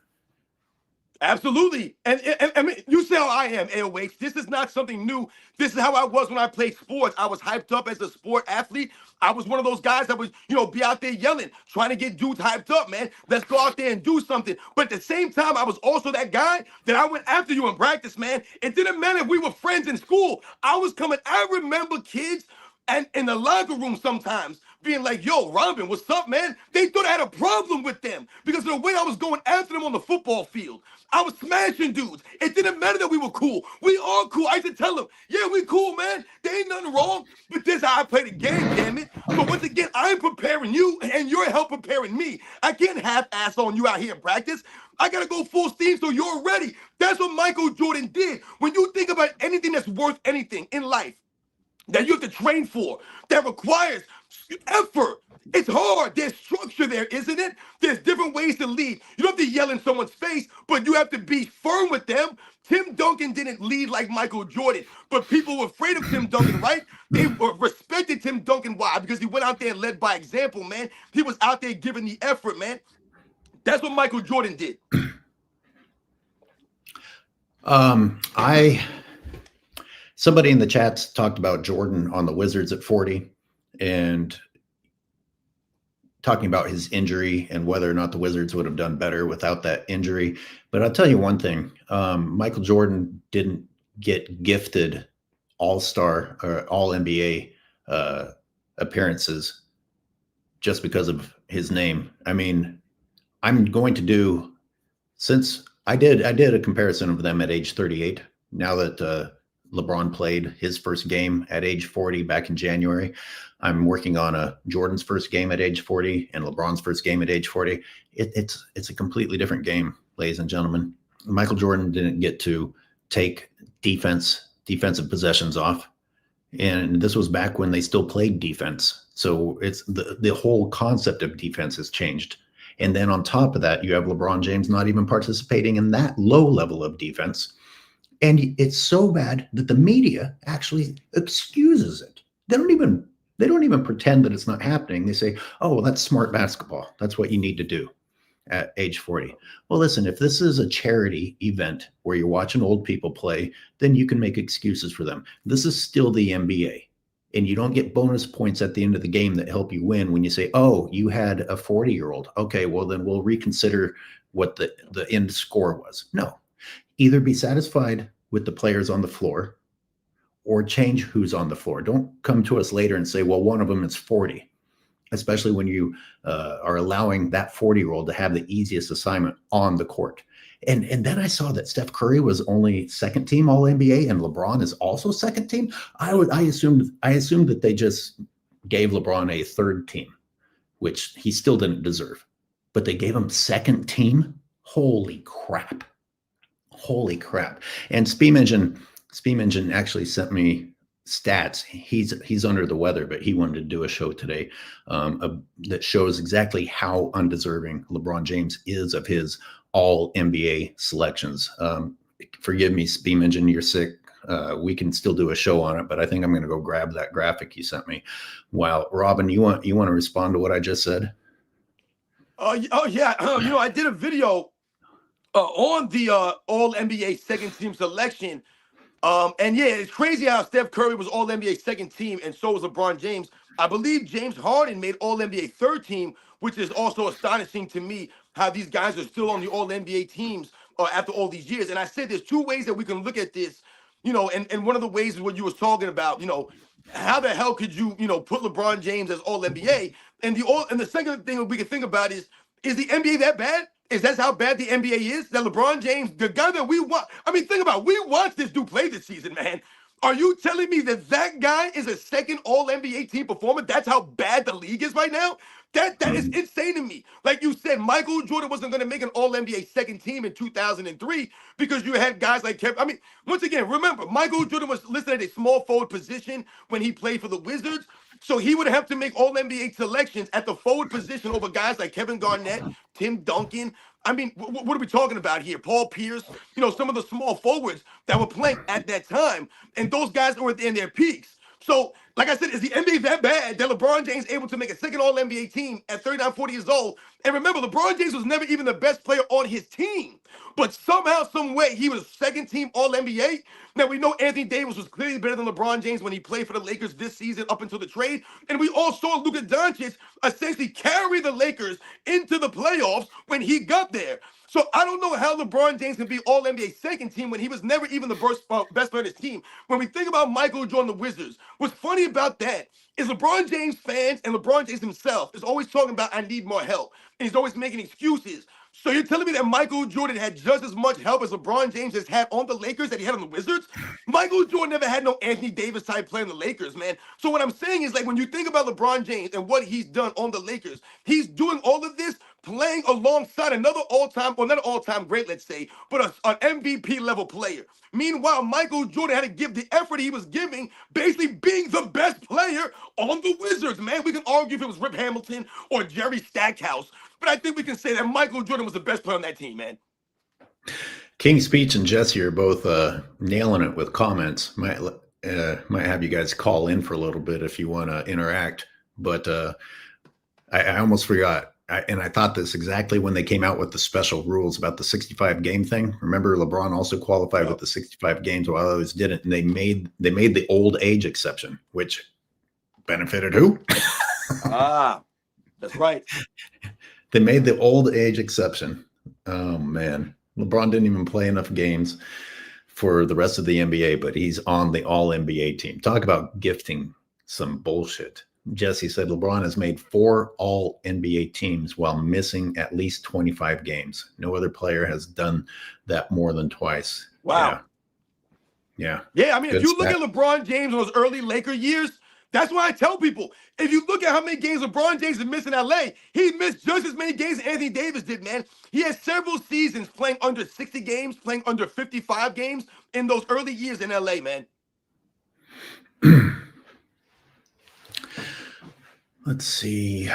Absolutely. And I mean, you say how I am, AOH. This is not something new. This is how I was when I played sports. I was hyped up as a sport athlete. I was one of those guys that would, be out there yelling, trying to get dudes hyped up, man. Let's go out there and do something. But at the same time, I was also that guy that I went after you in practice, man. It didn't matter if we were friends in school. I was coming. I remember kids and in the locker room sometimes being like, yo, Robin, what's up, man? They thought I had a problem with them because of the way I was going after them on the football field. I was smashing dudes. It didn't matter that we were cool. We are cool. I used to tell them, yeah, we cool, man. There ain't nothing wrong. But this is how I play the game, damn it. So once again, I'm preparing you and you're help preparing me. I can't half-ass on you out here in practice. I got to go full steam so you're ready. That's what Michael Jordan did. When you think about anything that's worth anything in life, that you have to train for, that requires effort. It's hard. There's structure there, isn't it? There's different ways to lead. You don't have to yell in someone's face, but you have to be firm with them. Tim Duncan didn't lead like Michael Jordan, but people were afraid of Tim Duncan, right? They respected Tim Duncan. Why? Because he went out there and led by example, man. He was out there giving the effort, man. That's what Michael Jordan did. Somebody in the chats talked about Jordan on the Wizards at 40 and talking about his injury and whether or not the Wizards would have done better without that injury. But I'll tell you one thing, Michael Jordan didn't get gifted all-star or all-NBA appearances just because of his name. I mean, I'm going to do, since I did a comparison of them at age 38, now that LeBron played his first game at age 40 back in January. I'm working on Jordan's first game at age 40 and LeBron's first game at age 40. It's a completely different game, ladies and gentlemen. Michael Jordan didn't get to take defensive possessions off. And this was back when they still played defense. So it's the whole concept of defense has changed. And then on top of that, you have LeBron James not even participating in that low level of defense. And it's so bad that the media actually excuses it. They don't even pretend that it's not happening. They say, oh, well, that's smart basketball. That's what you need to do at age 40. Well, listen, if this is a charity event where you're watching old people play, then you can make excuses for them. This is still the NBA. And you don't get bonus points at the end of the game that help you win when you say, oh, you had a 40-year-old. Okay, well, then we'll reconsider what the end score was. No. Either be satisfied with the players on the floor or change who's on the floor. Don't come to us later and say, well, one of them is 40, especially when you are allowing that 40-year-old to have the easiest assignment on the court. And then I saw that Steph Curry was only second team All NBA and LeBron is also second team. I assumed that they just gave LeBron a third team, which he still didn't deserve, but they gave him second team. Holy crap. And Steam Engine actually sent me stats. He's under the weather, but he wanted to do a show today that shows exactly how undeserving LeBron James is of his all NBA selections. Forgive me, Steam Engine, you're sick. We can still do a show on it, but I think I'm going to go grab that graphic you sent me. Wow, Robin, you want to respond to what I just said? Oh yeah, I did a video on the All NBA second team selection. And yeah, it's crazy how Steph Curry was All NBA second team, and so was LeBron James. I believe James Harden made All NBA third team, which is also astonishing to me how these guys are still on the All NBA teams. after all these years. And I said there's two ways that we can look at this, and one of the ways is what you was talking about, how the hell could you, put LeBron James as all NBA? And the second thing we can think about is the NBA that bad? Is that how bad the NBA is? That LeBron James, the guy that we want, I mean, think about it. We watched this dude play this season, man. Are you telling me that guy is a second all NBA team performer? That's how bad the league is right now? That is insane to me. Like you said, Michael Jordan wasn't going to make an all NBA second team in 2003 because you had guys like Kevin. I mean, once again, remember, Michael Jordan was listed at a small forward position when he played for the Wizards. So he would have to make all NBA selections at the forward position over guys like Kevin Garnett, Tim Duncan. I mean, what are we talking about here? Paul Pierce, some of the small forwards that were playing at that time. And those guys were in their peaks. So, like I said, is the NBA that bad that LeBron James able to make a second all-NBA team at 39, 40 years old? And remember, LeBron James was never even the best player on his team. But somehow, some way, he was second team all-NBA. Now, we know Anthony Davis was clearly better than LeBron James when he played for the Lakers this season up until the trade. And we all saw Luka Doncic essentially carry the Lakers into the playoffs when he got there. So I don't know how LeBron James can be all-NBA second team when he was never even the best player on his team. When we think about Michael Jordan, the Wizards, what's funny about that is LeBron James fans and LeBron James himself is always talking about, I need more help. And he's always making excuses. So you're telling me that Michael Jordan had just as much help as LeBron James has had on the Lakers that he had on the Wizards? Michael Jordan never had no Anthony Davis type player in the Lakers, man. So what I'm saying is, like, when you think about LeBron James and what he's done on the Lakers, he's doing all of this playing alongside another all-time, or not an all-time great, let's say, but an MVP level player. Meanwhile, Michael Jordan had to give the effort he was giving, basically being the best player on the Wizards, man. We can argue if it was Rip Hamilton or Jerry Stackhouse, but I think we can say that Michael Jordan was the best player on that team, man. King Speech and Jesse are both nailing it with comments. Might have you guys call in for a little bit if you want to interact. But I almost forgot. And I thought this exactly when they came out with the special rules about the 65 game thing. Remember, LeBron also qualified with the 65 games while others didn't. And they made the old age exception, which benefited who? That's right. They made the old age exception. Oh, man. LeBron didn't even play enough games for the rest of the NBA, but he's on the all-NBA team. Talk about gifting some bullshit. Jesse said LeBron has made 4 all-NBA teams while missing at least 25 games. No other player has done that more than twice. Wow. Yeah. I mean, if you look at LeBron James in those early Laker years, that's why I tell people, if you look at how many games LeBron James has missed in LA, he missed just as many games as Anthony Davis did, man. He had several seasons playing under 60 games, playing under 55 games in those early years in LA, man. Let's see.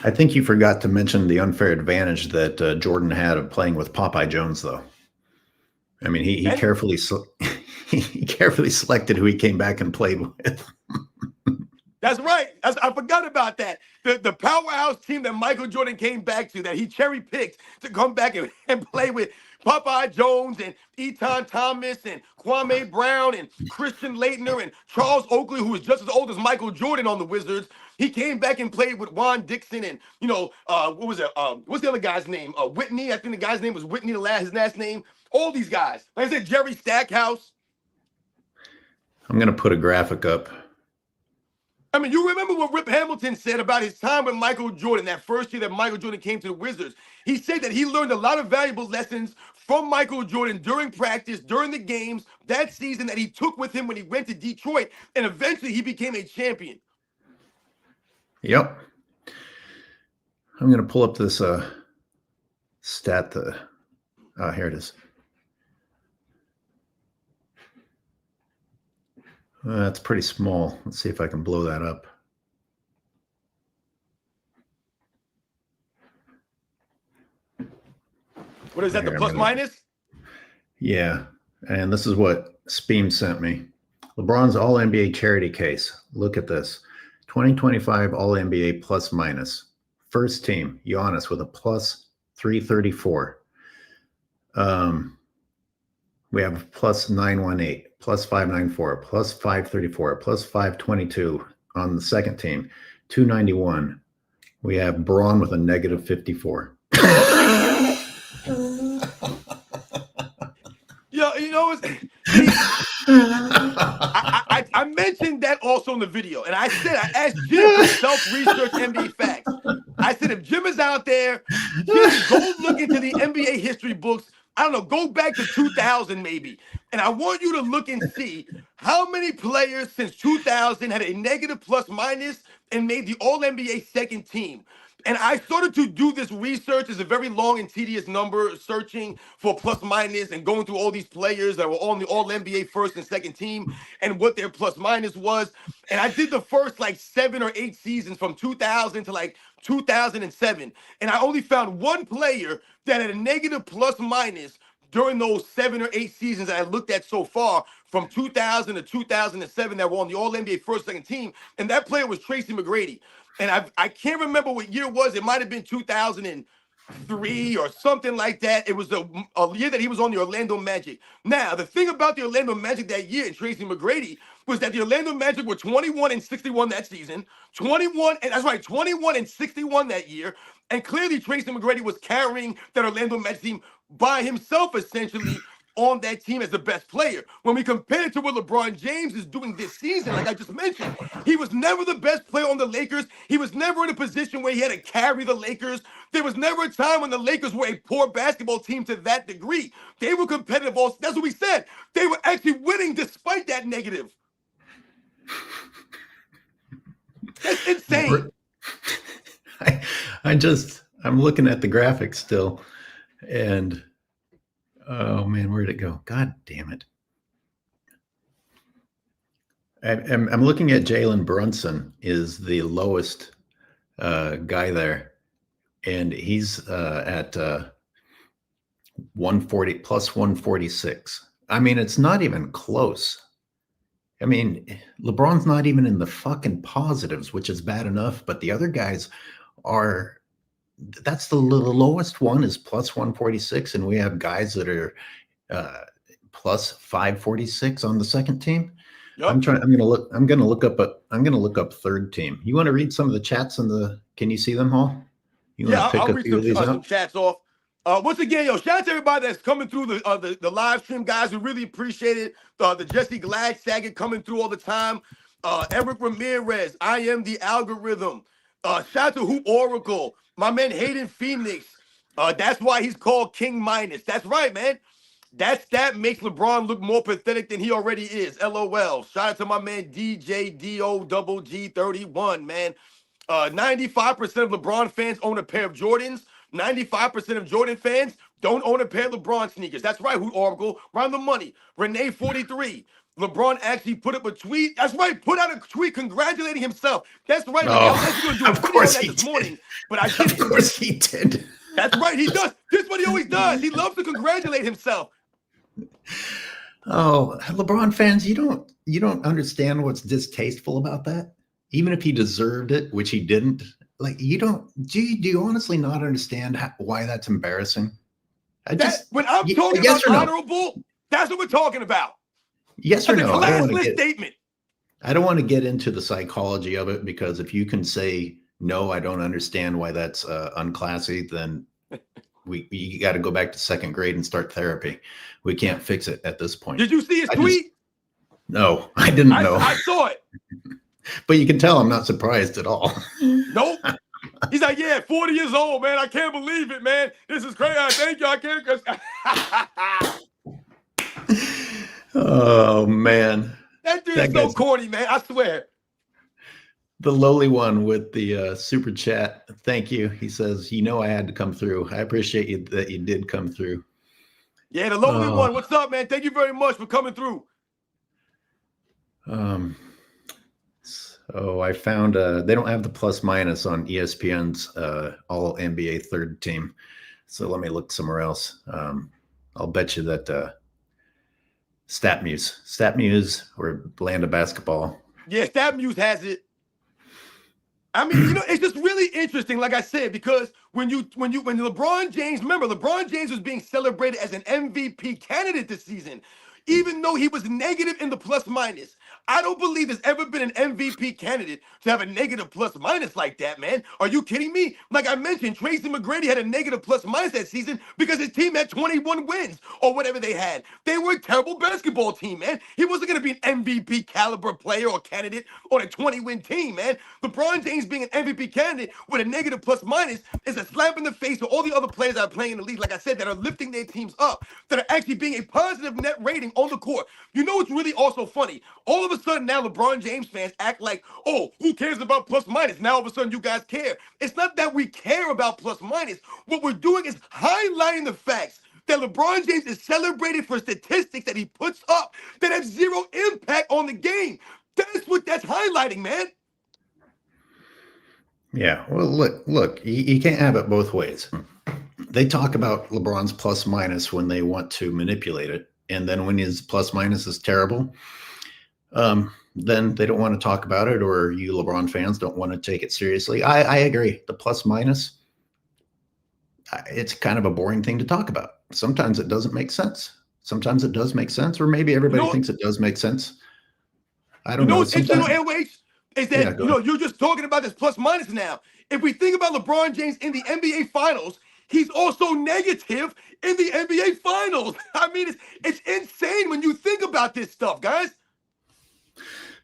I think you forgot to mention the unfair advantage that Jordan had of playing with Popeye Jones, though. I mean, he carefully selected who he came back and played with. That's right. I forgot about that. The powerhouse team that Michael Jordan came back to, that he cherry-picked to come back and play with Popeye Jones and Eton Thomas and Kwame Brown and Christian Laettner and Charles Oakley, who was just as old as Michael Jordan on the Wizards. He came back and played with Juan Dixon and, what was it? What's the other guy's name? Whitney. I think the guy's name was Whitney, his last name. All these guys. Like I said, Jerry Stackhouse. I'm going to put a graphic up. I mean, you remember what Rip Hamilton said about his time with Michael Jordan, that first year that Michael Jordan came to the Wizards. He said that he learned a lot of valuable lessons from Michael Jordan during practice, during the games, that season that he took with him when he went to Detroit, and eventually he became a champion. Yep. I'm going to pull up this stat. Here it is. That's pretty small. Let's see if I can blow that up. What is that, the plus minus? Yeah. And this is what Speem sent me. LeBron's All-NBA charity case. Look at this. 2025 All-NBA plus minus. First team, Giannis with a plus 334. We have a plus 918, plus 594, plus 534, plus 522 on the second team, 291. We have Bron with a negative 54. Yo, you know, see, I mentioned that also in the video, and I said I asked Jim from Self Research NBA Facts. I said if Jim is out there, Jim, go look into the NBA history books. I don't know, go back to 2000 maybe, and I want you to look and see how many players since 2000 had a negative plus minus and made the All NBA second team. And I started to do this research. It's a very long and tedious number, searching for plus minus and going through all these players that were on the All NBA first and second team and what their plus minus was. And I did the first like 7 or 8 seasons from 2000 to like 2007. And I only found one player that had a negative plus minus during those 7 or 8 seasons that I looked at so far from 2000 to 2007 that were on the All NBA first, second team. And that player was Tracy McGrady. And I can't remember what year it was. It might have been 2003 or something like that. It was a year that he was on the Orlando Magic. Now, the thing about the Orlando Magic that year and Tracy McGrady was that the Orlando Magic were 21-61 that season. 21 and 61 that year. And clearly Tracy McGrady was carrying that Orlando Magic team by himself, essentially, on that team as the best player. When we compare it to what LeBron James is doing this season, like I just mentioned, he was never the best player on the Lakers. He was never in a position where he had to carry the Lakers. There was never a time when the Lakers were a poor basketball team to that degree. They were competitive. That's what we said. They were actually winning despite that negative. That's insane. I'm looking at the graphics still, and oh man, where'd it go? God damn it. I'm looking at Jalen Brunson is the lowest guy there. And he's at 140 plus 146. I mean, it's not even close. I mean, LeBron's not even in the fucking positives, which is bad enough. But the other guys are, that's the lowest one is plus 146. And we have guys that are plus 546 on the second team. Yep. I'm gonna look up third team. You want to read some of the chats in the, can you see them all? I'll read some chats off. Once again, yo, shout out to everybody that's coming through the live stream, guys. We really appreciate it. The Jesse Glad Saget coming through all the time. Eric Ramirez, I am the algorithm. Shout out to Hoop Oracle, my man Hayden Phoenix. That's why he's called King Minus. That's right, man. That stat makes LeBron look more pathetic than he already is. LOL. Shout out to my man DJ DOGG31, man. 95% of LeBron fans own a pair of Jordans. 95% of Jordan fans don't own a pair of LeBron sneakers. That's right, Hoot Oracle. Round the money. Renee 43. LeBron actually put up a tweet. That's right, put out a tweet congratulating himself. That's right. Oh, I was actually going to do a video on that this morning, but I didn't. Of course he did. That's right, he does. This is what he always does. He loves to congratulate himself. Oh, LeBron fans, you don't understand what's distasteful about that. Even if he deserved it, which he didn't, like do you honestly not understand why that's embarrassing? When I'm talking about honorable, that's what we're talking about. Yes or no? That's a classless statement. I don't want to get into the psychology of it, because if you can say no, I don't understand why that's unclassy, then you got to go back to second grade and start therapy. We can't fix it at this point. Did you see his tweet? No, I didn't know. I saw it. But you can tell I'm not surprised at all. Nope. He's like, yeah, 40 years old, man. I can't believe it, man. This is crazy. Thank you. I can't. Oh, man. That dude is so corny, man. I swear. The lowly one with the super chat. Thank you. He says, I had to come through. I appreciate you that you did come through. Yeah, the lowly one. What's up, man? Thank you very much for coming through. So I found they don't have the plus minus on ESPN's all NBA third team. So let me look somewhere else. I'll bet you that StatMuse or Land of Basketball. Yeah, StatMuse has it. I mean, it's just really interesting, like I said, because when LeBron James, remember, LeBron James was being celebrated as an MVP candidate this season, even though he was negative in the plus minus. I don't believe there's ever been an MVP candidate to have a negative plus minus like that, man. Are you kidding me? Like I mentioned, Tracy McGrady had a negative plus minus that season because his team had 21 wins or whatever they had. They were a terrible basketball team, man. He wasn't going to be an MVP caliber player or candidate on a 20-win team, man. LeBron James being an MVP candidate with a negative plus minus is a slap in the face to all the other players that are playing in the league, like I said, that are lifting their teams up, that are actually being a positive net rating on the court. You know what's really also funny? All of a sudden now LeBron James fans act like, oh, who cares about plus minus? Now all of a sudden you guys care. It's not that we care about plus minus. What we're doing is highlighting the facts that LeBron James is celebrated for statistics that he puts up that have zero impact on the game. That's what that's highlighting, man. Yeah, well, look, you can't have it both ways. They talk about LeBron's plus minus when they want to manipulate it, and then when his plus minus is terrible, then they don't want to talk about it, or you LeBron fans don't want to take it seriously. I agree. The plus minus, it's kind of a boring thing to talk about. Sometimes it doesn't make sense. Sometimes it does make sense, or maybe everybody thinks it does make sense. I don't know. What's interesting on LH is that, you're just talking about this plus minus now. If we think about LeBron James in the NBA Finals, he's also negative in the NBA Finals. I mean, it's insane when you think about this stuff, guys.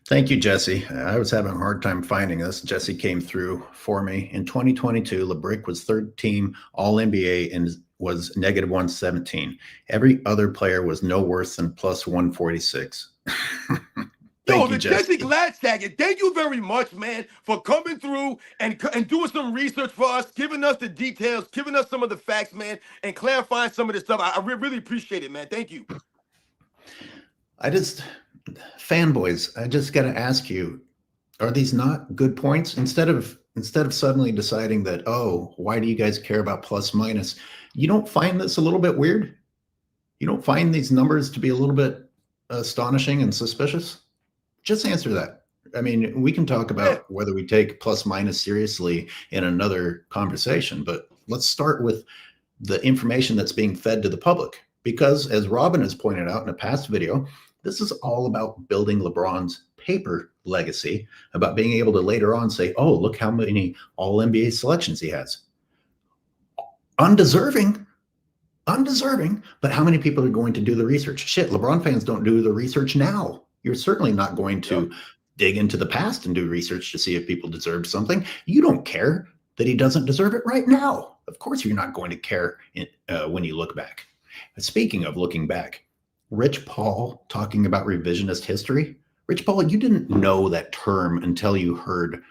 Thank you, Jesse. I was having a hard time finding this. Jesse came through for me. In 2022, LeBrick was third team All-NBA and was negative 117. Every other player was no worse than plus 146. Yo, the Jesse Gladsack, thank you very much, man, for coming through and doing some research for us, giving us the details, giving us some of the facts, man, and clarifying some of this stuff. I really appreciate it, man. Thank you. Fanboys, I just got to ask you, are these not good points? Instead of suddenly deciding that, oh, why do you guys care about plus minus? You don't find this a little bit weird? You don't find these numbers to be a little bit astonishing and suspicious? Just answer that. I mean, we can talk about whether we take plus minus seriously in another conversation, but let's start with the information that's being fed to the public. Because as Robin has pointed out in a past video, this is all about building LeBron's paper legacy, about being able to later on say, oh, look how many All-NBA selections he has. Undeserving, but how many people are going to do the research? Shit, LeBron fans don't do the research now. You're certainly not going to dig into the past and do research to see if people deserve something. You don't care that he doesn't deserve it right now. Of course, you're not going to care when you look back. Speaking of looking back, Rich Paul talking about revisionist history. Rich Paul, you didn't know that term until you heard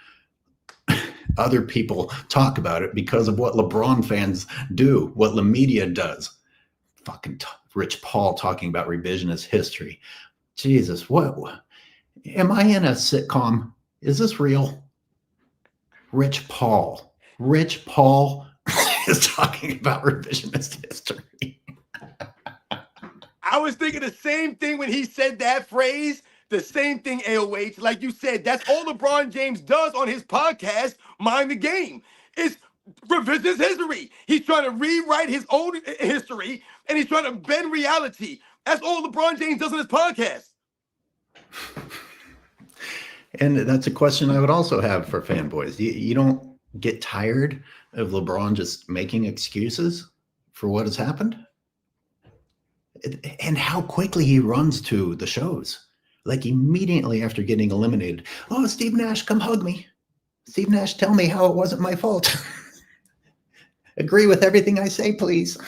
other people talk about it because of what LeBron fans do, what the media does. Fucking Rich Paul talking about revisionist history. Jesus, what? Am I in a sitcom? Is this real? Rich Paul is talking about revisionist history. I was thinking the same thing when he said that phrase. The same thing, AOH. Like you said, that's all LeBron James does on his podcast, Mind the Game. It's revisionist history. He's trying to rewrite his own history, and he's trying to bend reality. That's all LeBron James does on his podcast. And that's a question I would also have for fanboys. You don't get tired of LeBron just making excuses for what has happened? And how quickly he runs to the shows. Like immediately after getting eliminated. Oh, Steve Nash, come hug me. Steve Nash, tell me how it wasn't my fault. Agree with everything I say, please.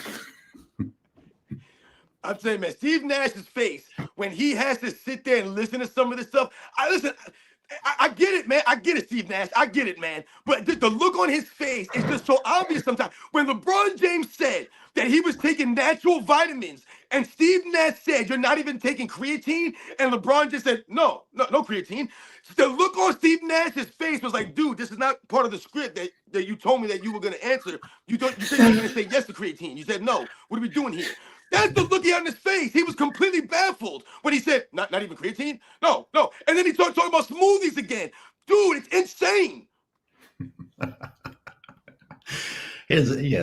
I'm saying, man, Steve Nash's face when he has to sit there and listen to some of this stuff. I get it, man. I get it, Steve Nash. I get it, man. But the look on his face is just so obvious sometimes. When LeBron James said that he was taking natural vitamins, and Steve Nash said, you're not even taking creatine, and LeBron just said, no creatine. The look on Steve Nash's face was like, dude, this is not part of the script that you told me that you were going to answer. You said you were going to say yes to creatine. You said no. What are we doing here? That's the look he had on his face. He was completely baffled when he said, not even creatine? No. And then he started talking about smoothies again. Dude, it's insane.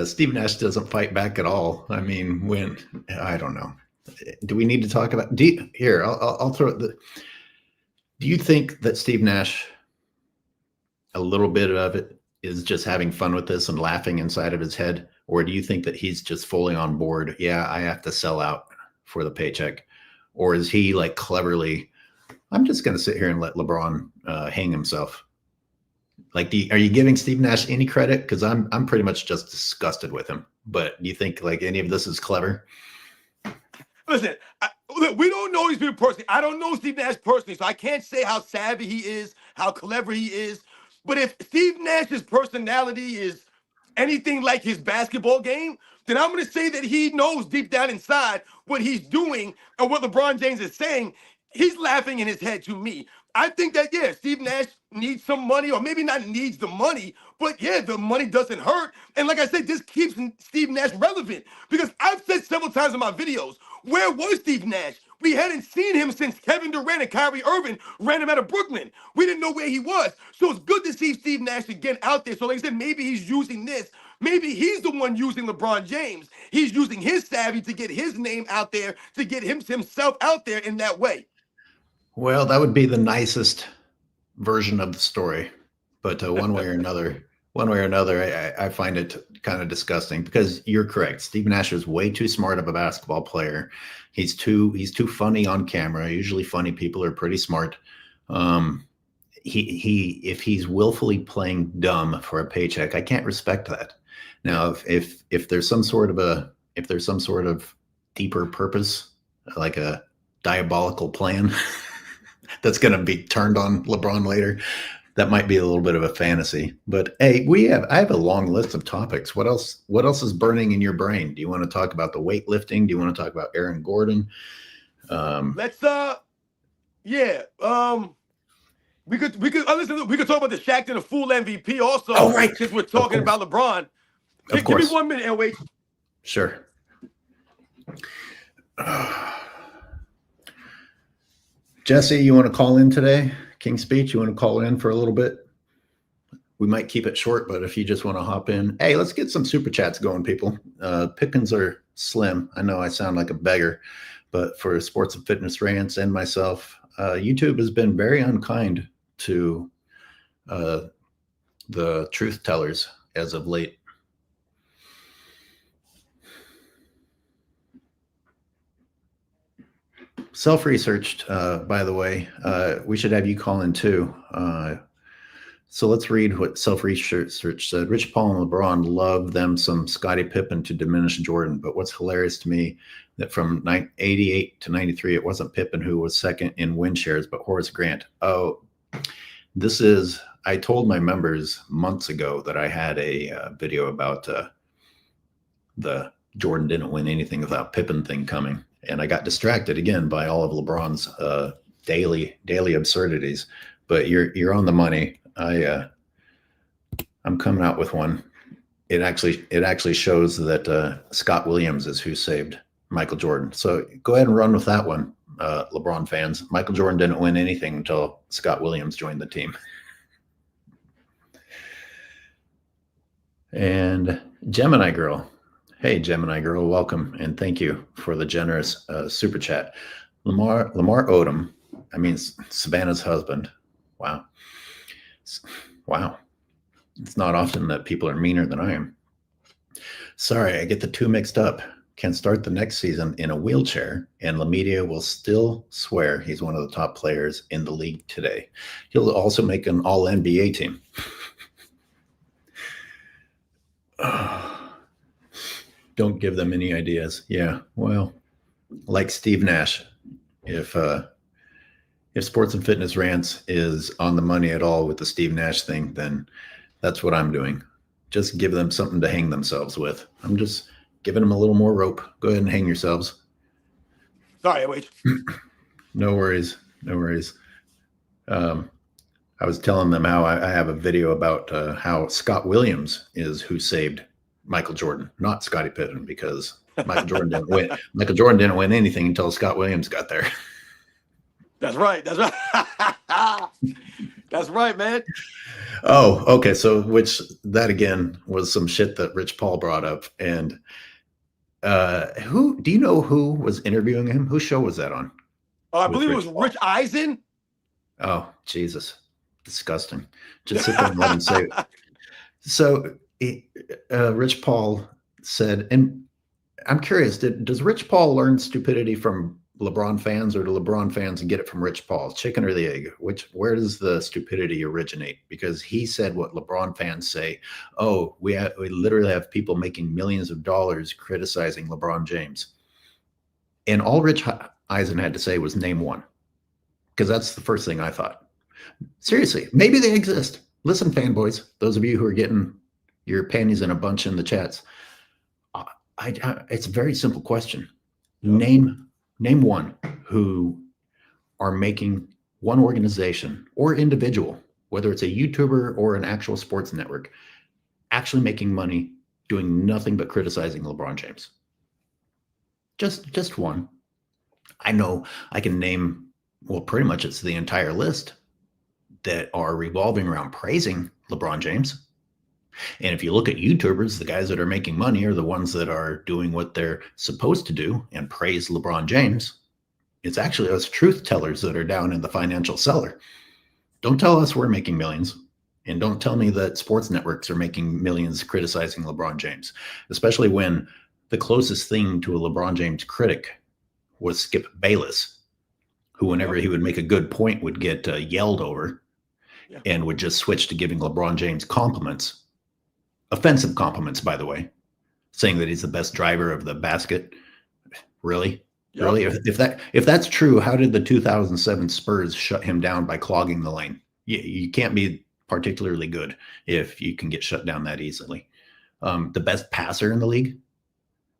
Steve Nash doesn't fight back at all. I mean, I don't know. Do we need to talk about here? I'll throw it. Do you think that Steve Nash, a little bit of it is just having fun with this and laughing inside of his head? Or do you think that he's just fully on board? Yeah, I have to sell out for the paycheck. Or is he like cleverly, I'm just going to sit here and let LeBron hang himself? Like, are you giving Steve Nash any credit? Because I'm pretty much just disgusted with him. But do you think like any of this is clever? Listen, look, we don't know these people personally. I don't know Steve Nash personally, so I can't say how savvy he is, how clever he is. But if Steve Nash's personality is anything like his basketball game, then I'm going to say that he knows deep down inside what he's doing and what LeBron James is saying. He's laughing in his head to me. I think that, yeah, Steve Nash needs some money, or maybe not needs the money, but yeah, the money doesn't hurt. And like I said, this keeps Steve Nash relevant, because I've said several times in my videos, where was Steve Nash? We hadn't seen him since Kevin Durant and Kyrie Irving ran him out of Brooklyn. We didn't know where he was. So it's good to see Steve Nash again out there. So like I said, maybe he's using this. Maybe he's the one using LeBron James. He's using his savvy to get his name out there, to get himself out there in that way. Well, that would be the nicest version of the story. But one way or another, I find it kind of disgusting, because you're correct. Steve Nash is way too smart of a basketball player. He's too funny on camera. Usually funny people are pretty smart. If he's willfully playing dumb for a paycheck, I can't respect that. Now, if there's some sort of deeper purpose, like a diabolical plan that's going to be turned on LeBron later, that might be a little bit of a fantasy. But hey, I have a long list of topics. What else is burning in your brain? Do you want to talk about the weightlifting? Do you want to talk about Aaron Gordon? Let's we could listen, we could talk about the Shaqtin' a Fool MVP also. Oh, right. Since we're talking about LeBron. Of course. Give me 1 minute and wait. Sure. Jesse, you want to call in today? King's Speech, you want to call in for a little bit? We might keep it short, but if you just want to hop in, hey, let's get some super chats going, people. Pickings are slim. I know I sound like a beggar, but for Sports and Fitness Rants and myself, YouTube has been very unkind to the truth tellers as of late. Self-researched, by the way. We should have you call in too. So let's read what self-research said. Rich Paul and LeBron love them some Scottie Pippen to diminish Jordan. But what's hilarious to me, that from 88 to 93, it wasn't Pippen who was second in win shares, but Horace Grant. Oh, I told my members months ago that I had a video about the Jordan didn't win anything without Pippen thing coming. And I got distracted again by all of LeBron's daily absurdities. But you're on the money. I'm coming out with one. It actually shows that Scott Williams is who saved Michael Jordan. So go ahead and run with that one, LeBron fans. Michael Jordan didn't win anything until Scott Williams joined the team. And Gemini Girl. Hey, Gemini Girl, welcome, and thank you for the generous super chat. Lamar Odom, I mean Savannah's husband. Wow. It's not often that people are meaner than I am. Sorry, I get the two mixed up. Can start the next season in a wheelchair, and La Media will still swear he's one of the top players in the league today. He'll also make an all-NBA team. Don't give them any ideas. Yeah, well, like Steve Nash, if Sports and Fitness Rants is on the money at all with the Steve Nash thing, then that's what I'm doing. Just give them something to hang themselves with. I'm just giving them a little more rope. Go ahead and hang yourselves. Sorry, wait. No worries. I was telling them how I have a video about how Scott Williams is who saved Michael Jordan, not Scottie Pippen, because Michael Jordan didn't win. Michael Jordan didn't win anything until Scott Williams got there. That's right. That's right, man. Oh, okay. So that again was some shit that Rich Paul brought up. And do you know who was interviewing him? Whose show was that on? I believe it was Rich Eisen. Oh, Jesus. Disgusting. Just sit there and let him say it. So Rich Paul said, and I'm curious, does Rich Paul learn stupidity from LeBron fans, or do LeBron fans get it from Rich Paul? Chicken or the egg? Where does the stupidity originate? Because he said what LeBron fans say. Oh, we literally have people making millions of dollars criticizing LeBron James. And all Rich Eisen had to say was name one, because that's the first thing I thought. Seriously, maybe they exist. Listen, fanboys, those of you who are getting your panties in a bunch in the chats, it's a very simple question. Yep. Name one who are making one organization or individual, whether it's a YouTuber or an actual sports network, actually making money doing nothing but criticizing LeBron James. Just one. I know I can name, well, pretty much it's the entire list that are revolving around praising LeBron James. And if you look at YouTubers, the guys that are making money are the ones that are doing what they're supposed to do and praise LeBron James. It's actually us truth tellers that are down in the financial cellar. Don't tell us we're making millions, and don't tell me that sports networks are making millions criticizing LeBron James, especially when the closest thing to a LeBron James critic was Skip Bayless, who whenever he would make a good point would get yelled over and would just switch to giving LeBron James compliments. Offensive compliments, by the way, saying that he's the best driver of the basket. Really? Yep. Really? If that's true, how did the 2007 Spurs shut him down by clogging the lane? You can't be particularly good if you can get shut down that easily. The best passer in the league.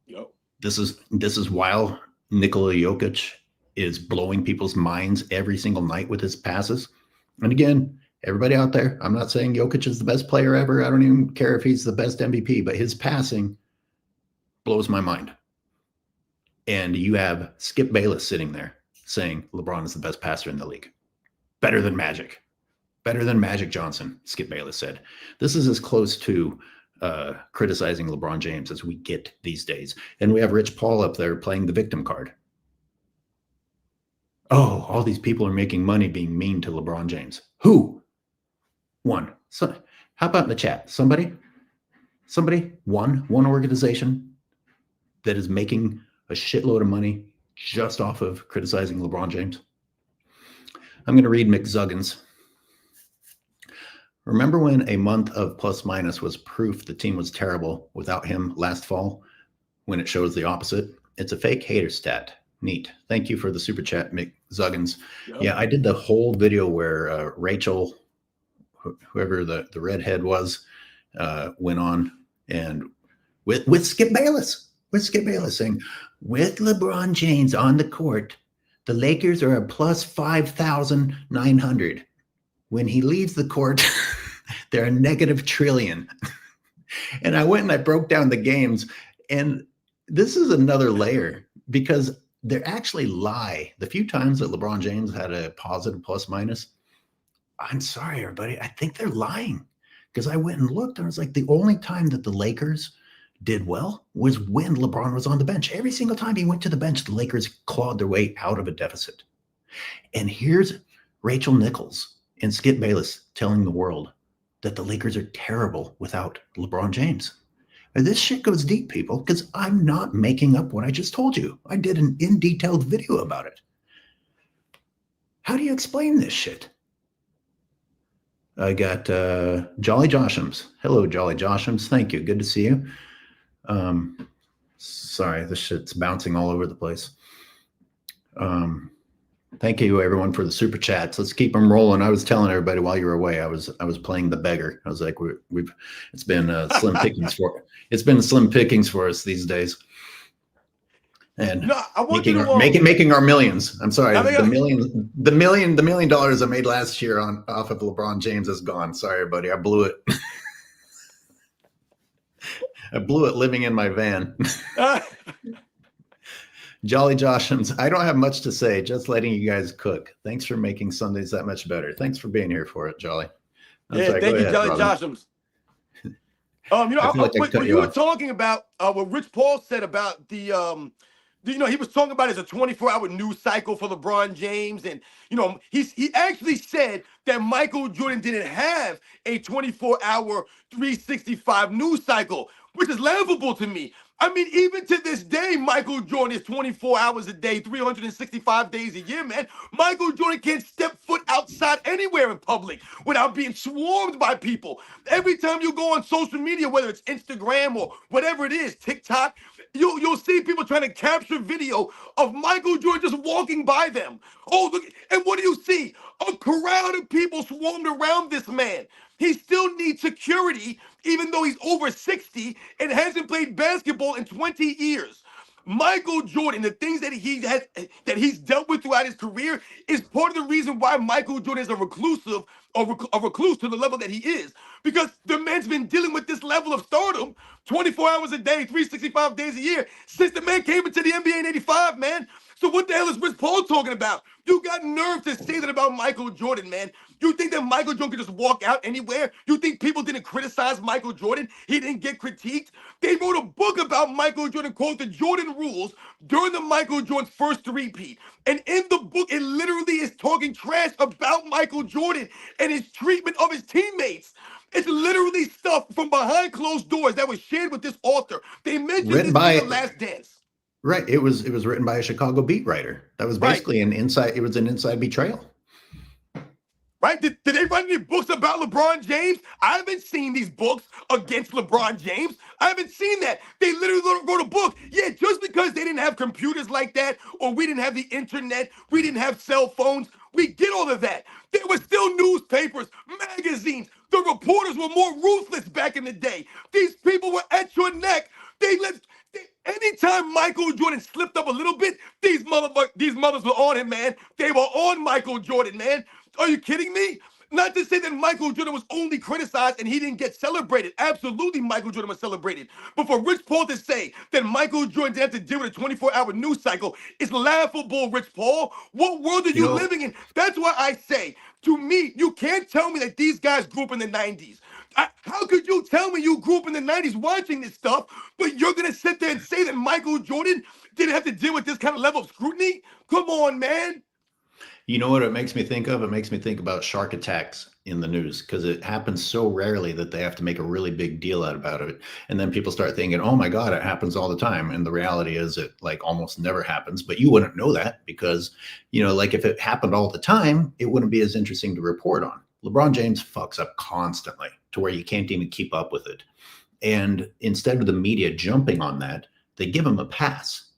Yep. This is while Nikola Jokic is blowing people's minds every single night with his passes. And again, everybody out there, I'm not saying Jokic is the best player ever. I don't even care if he's the best MVP, but his passing blows my mind. And you have Skip Bayless sitting there saying LeBron is the best passer in the league. Better than Magic. Better than Magic Johnson, Skip Bayless said. This is as close to criticizing LeBron James as we get these days. And we have Rich Paul up there playing the victim card. Oh, all these people are making money being mean to LeBron James. Who? One. So how about in the chat? Somebody? One organization that is making a shitload of money just off of criticizing LeBron James. I'm going to read McZuggins. Remember when a month of plus minus was proof the team was terrible without him last fall, when it shows the opposite? It's a fake hater stat. Neat. Thank you for the super chat, McZuggins. Yep. Yeah, I did the whole video where Rachel, whoever the redhead was, went on and with Skip Bayless. With Skip Bayless saying, with LeBron James on the court, the Lakers are a plus 5,900. When he leaves the court, they're a negative trillion. And I went and I broke down the games. And this is another layer, because they actually lie. The few times that LeBron James had a positive plus minus, I'm sorry, everybody, I think they're lying. Because I went and looked and I was like, the only time that the Lakers did well was when LeBron was on the bench. Every single time he went to the bench, the Lakers clawed their way out of a deficit. And here's Rachel Nichols and Skip Bayless telling the world that the Lakers are terrible without LeBron James. And this shit goes deep, people, because I'm not making up what I just told you. I did an in-detailed video about it. How do you explain this shit? I got Jolly Joshams. Hello, Jolly Joshams. Thank you. Good to see you. Sorry, this shit's bouncing all over the place. Thank you, everyone, for the super chats. Let's keep them rolling. I was telling everybody while you were away, I was playing the beggar. I was like, it's been slim pickings slim pickings for us these days. And no, I want making our millions. I'm sorry, the $1 million I made last year off of LeBron James is gone. Sorry, everybody, I blew it. I blew it living in my van. Jolly Joshams, I don't have much to say, just letting you guys cook. Thanks for making Sundays that much better. Thanks for being here for it, Jolly. Thank you, Jolly Joshams. What you were talking about, what Rich Paul said about the he was talking about it as a 24-hour news cycle for LeBron James. And, he actually said that Michael Jordan didn't have a 24-hour, 365 news cycle, which is laughable to me. I mean, even to this day, Michael Jordan is 24 hours a day, 365 days a year, man. Michael Jordan can't step foot outside anywhere in public without being swarmed by people. Every time you go on social media, whether it's Instagram or whatever it is, TikTok, you'll see people trying to capture video of Michael Jordan just walking by them. Oh, look, and what do you see? A crowd of people swarmed around this man. He still needs security, even though he's over 60 and hasn't played basketball in 20 years. Michael Jordan, the things that he's dealt with throughout his career, is part of the reason why Michael Jordan is a recluse to the level that he is. Because the man's been dealing with this level of stardom 24 hours a day, 365 days a year, since the man came into the NBA in 85, man. So what the hell is Rich Paul talking about? You got nerve to say that about Michael Jordan, man. You think that Michael Jordan could just walk out anywhere? You think people didn't criticize Michael Jordan? He didn't get critiqued? They wrote a book about Michael Jordan called The Jordan Rules during the Michael Jordan's first three-peat. And in the book, it literally is talking trash about Michael Jordan and his treatment of his teammates. It's literally stuff from behind closed doors that was shared with this author. They mentioned Written this by in The Last Dance. Right. It was written by a Chicago beat writer. That was basically an inside betrayal. Right? Did they write any books about LeBron James? I haven't seen these books against LeBron James. I haven't seen that. They literally wrote a book. Yeah, just because they didn't have computers like that, or we didn't have the internet, we didn't have cell phones, we get all of that. There were still newspapers, magazines. The reporters were more ruthless back in the day. These people were at your neck. Anytime Michael Jordan slipped up a little bit, these mothers were on him, man. They were on Michael Jordan, man. Are you kidding me? Not to say that Michael Jordan was only criticized and he didn't get celebrated. Absolutely, Michael Jordan was celebrated. But for Rich Paul to say that Michael Jordan didn't have to deal with a 24-hour news cycle is laughable, Rich Paul. What world are you living in? That's why I say, to me, you can't tell me that these guys grew up in the 90s. How could you tell me you grew up in the 90s watching this stuff, but you're going to sit there and say that Michael Jordan didn't have to deal with this kind of level of scrutiny? Come on, man. You know what it makes me think of? It makes me think about shark attacks in the news, because it happens so rarely that they have to make a really big deal out about it. And then people start thinking, oh my God, it happens all the time. And the reality is it like almost never happens, but you wouldn't know that because, like if it happened all the time, it wouldn't be as interesting to report on. LeBron James fucks up constantly to where you can't even keep up with it. And instead of the media jumping on that, they give him a pass.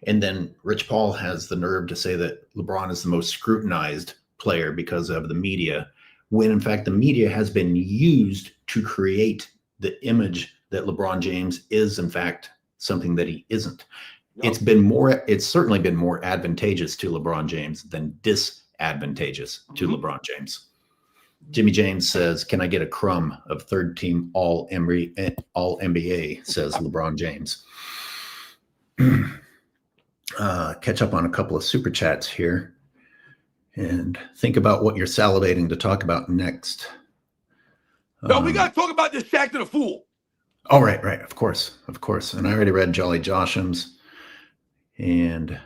And then Rich Paul has the nerve to say that LeBron is the most scrutinized player because of the media, when in fact the media has been used to create the image that LeBron James is in fact something that he isn't. Yep. It's certainly been more advantageous to LeBron James than disadvantageous to LeBron James. Jimmy James says, can I get a crumb of third team all NBA, says LeBron James. Catch up on a couple of super chats here and think about what you're salivating to talk about next. No, we got to talk about this Shaqtin a fool. Oh, right. Of course. And I already read Jolly Josham's and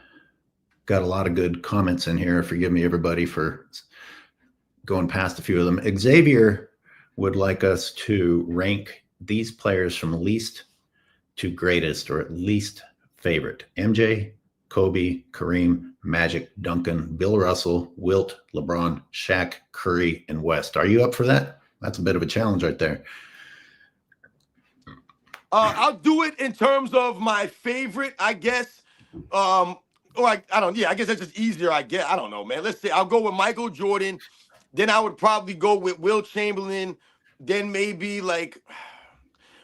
got a lot of good comments in here. Forgive me, everybody, for going past a few of them. Xavier would like us to rank these players from least to greatest, or at least favorite. MJ, Kobe, Kareem, Magic, Duncan, Bill Russell, Wilt, LeBron, Shaq, Curry, and West. Are you up for that? That's a bit of a challenge right there. I'll do it in terms of my favorite, I guess. I guess that's just easier, I guess. I don't know, man. Let's see. I'll go with Michael Jordan. Then I would probably go with Wilt Chamberlain. Then maybe if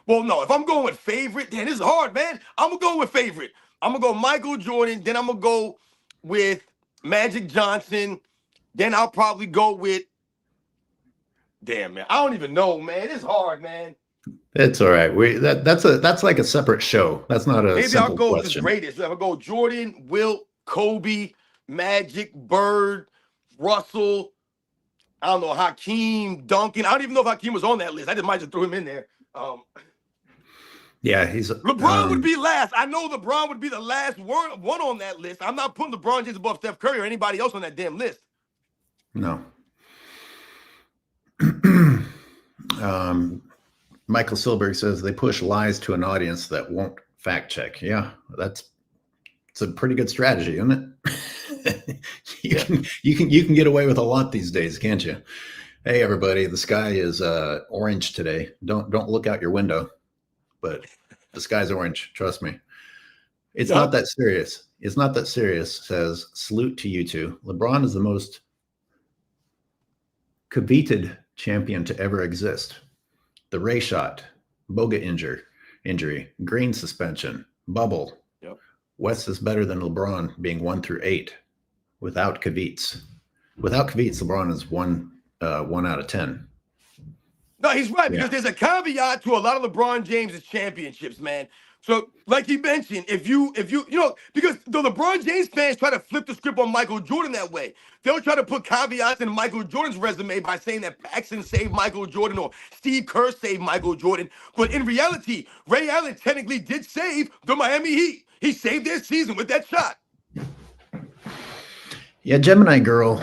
I'm going with favorite, then this is hard, man. I'm going to go with favorite. I'm going to go Michael Jordan. Then I'm going to go with Magic Johnson. Then I'll probably go with, damn, man. I don't even know, man. It's hard, man. It's all right. That's like a separate show. That's not a maybe simple I'll go question. with the greatest. I'll go Jordan, Wilt, Kobe, Magic, Bird, Russell. I don't know, Hakeem, Duncan. I don't even know if Hakeem was on that list. I might just throw him in there. Yeah, he's LeBron would be last. I know LeBron would be the last one on that list. I'm not putting LeBron James above Steph Curry or anybody else on that damn list. no. Michael Silberg says they push lies to an audience that won't fact check. Yeah, it's a pretty good strategy, isn't it? you can get away with a lot these days, can't you? Hey everybody, the sky is orange today. Don't look out your window, but the sky's orange. Trust me. It's not that serious. It's not that serious. Says salute to you two. LeBron is the most coveted champion to ever exist. The Ray shot, Boga injury, Green suspension, bubble. Yep. West is better than LeBron being 1 through 8 without Kavitz. Without Kavitz, LeBron is 1 out of 10. No, he's right, because there's a caveat to a lot of LeBron James' championships, man. So, like he mentioned, if you know, because the LeBron James fans try to flip the script on Michael Jordan that way. They'll try to put caveats in Michael Jordan's resume by saying that Paxson saved Michael Jordan or Steve Kerr saved Michael Jordan. But in reality, Ray Allen technically did save the Miami Heat. He saved their season with that shot. Yeah, Gemini Girl,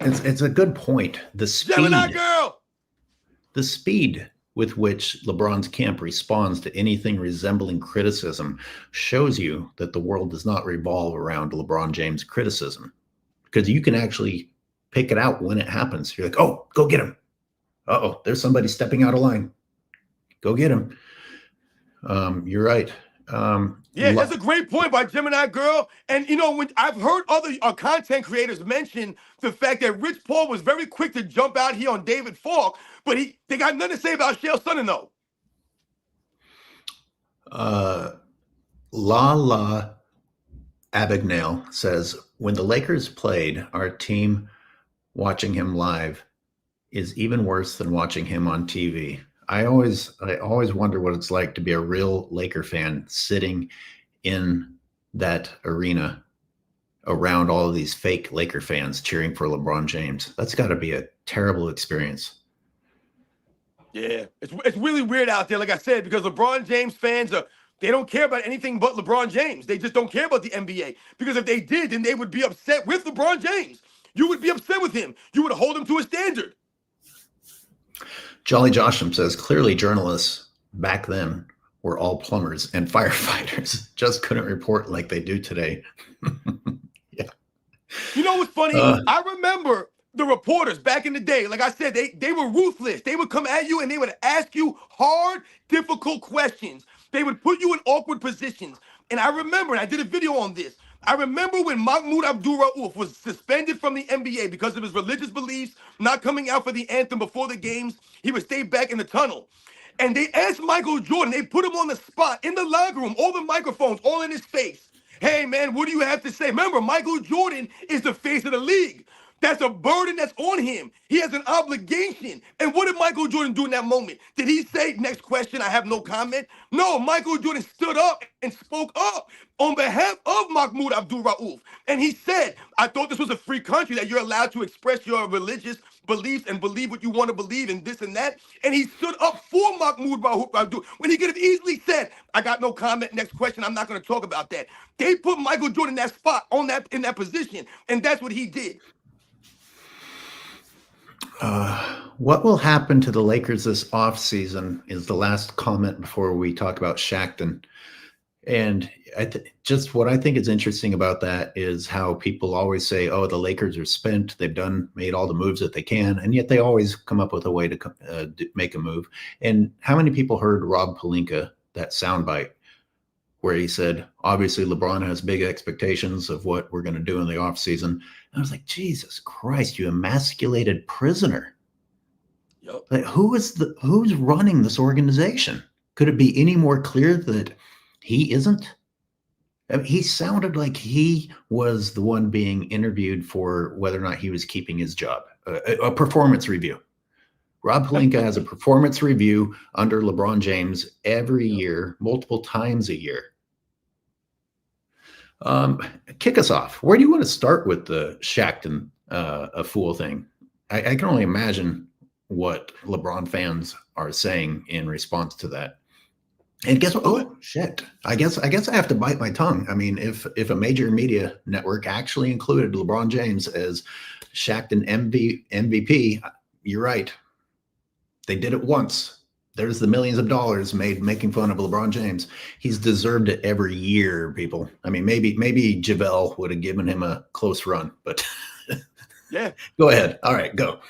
it's a good point. The speed. Gemini Girl! The speed with which LeBron's camp responds to anything resembling criticism shows you that the world does not revolve around LeBron James criticism, because you can actually pick it out when it happens. You're like, oh, go get him. Uh-oh, there's somebody stepping out of line. Go get him. You're right. Yeah, that's a great point by Gemini Girl. And, you know, when I've heard other content creators mention the fact that Rich Paul was very quick to jump out here on David Falk, but they got nothing to say about Shale Sonnen, though. La Abagnale says, when the Lakers played, our team watching him live is even worse than watching him on TV. I always wonder what it's like to be a real Laker fan sitting in that arena around all of these fake Laker fans cheering for LeBron James. That's got to be a terrible experience. Yeah, it's really weird out there, like I said, because LeBron James fans they don't care about anything but LeBron James. They just don't care about the NBA, because if they did, then they would be upset with LeBron James. You would be upset with him. You would hold him to a standard. Jolly Josham says, clearly journalists back then were all plumbers and firefighters, just couldn't report like they do today. Yeah. You know what's funny? I remember the reporters back in the day, like I said, they were ruthless. They would come at you and they would ask you hard, difficult questions. They would put you in awkward positions. And I remember, and I did a video on this, I remember when Mahmoud Abdul-Rauf was suspended from the NBA because of his religious beliefs, not coming out for the anthem before the games. He would stay back in the tunnel. And they asked Michael Jordan, they put him on the spot in the locker room, all the microphones, all in his face. Hey, man, what do you have to say? Remember, Michael Jordan is the face of the league. That's a burden that's on him. He has an obligation. And what did Michael Jordan do in that moment? Did he say, next question, I have no comment? No, Michael Jordan stood up and spoke up on behalf of Mahmoud Abdul-Rauf. And he said, I thought this was a free country, that you're allowed to express your religious beliefs and believe what you want to believe and this and that. And he stood up for Mahmoud Abdul, when he could have easily said, I got no comment, next question, I'm not going to talk about that. They put Michael Jordan in that spot, in that position, and that's what he did. What will happen to the Lakers this offseason is the last comment before we talk about Shaqtin. And just what I think is interesting about that is how people always say, oh, the Lakers are spent. They've made all the moves that they can. And yet they always come up with a way to make a move. And how many people heard Rob Pelinka, that soundbite, where he said, obviously LeBron has big expectations of what we're going to do in the offseason. I was like, Jesus Christ, you emasculated prisoner. Yep. Like, who's running this organization? Could it be any more clear that he isn't? I mean, he sounded like he was the one being interviewed for whether or not he was keeping his job, a performance review. Rob Pelinka has a performance review under LeBron James every year, multiple times a year. Kick us off. Where do you want to start with the Shaqtin a fool thing? I can only imagine what LeBron fans are saying in response to that. And guess what? Oh shit! I guess I have to bite my tongue. I mean, if a major media network actually included LeBron James as Shaqtin MVP, you're right. They did it once. There's the millions of dollars made making fun of LeBron James. He's deserved it every year, people. I mean, maybe JaVale would have given him a close run, but Yeah. Go ahead. All right, go.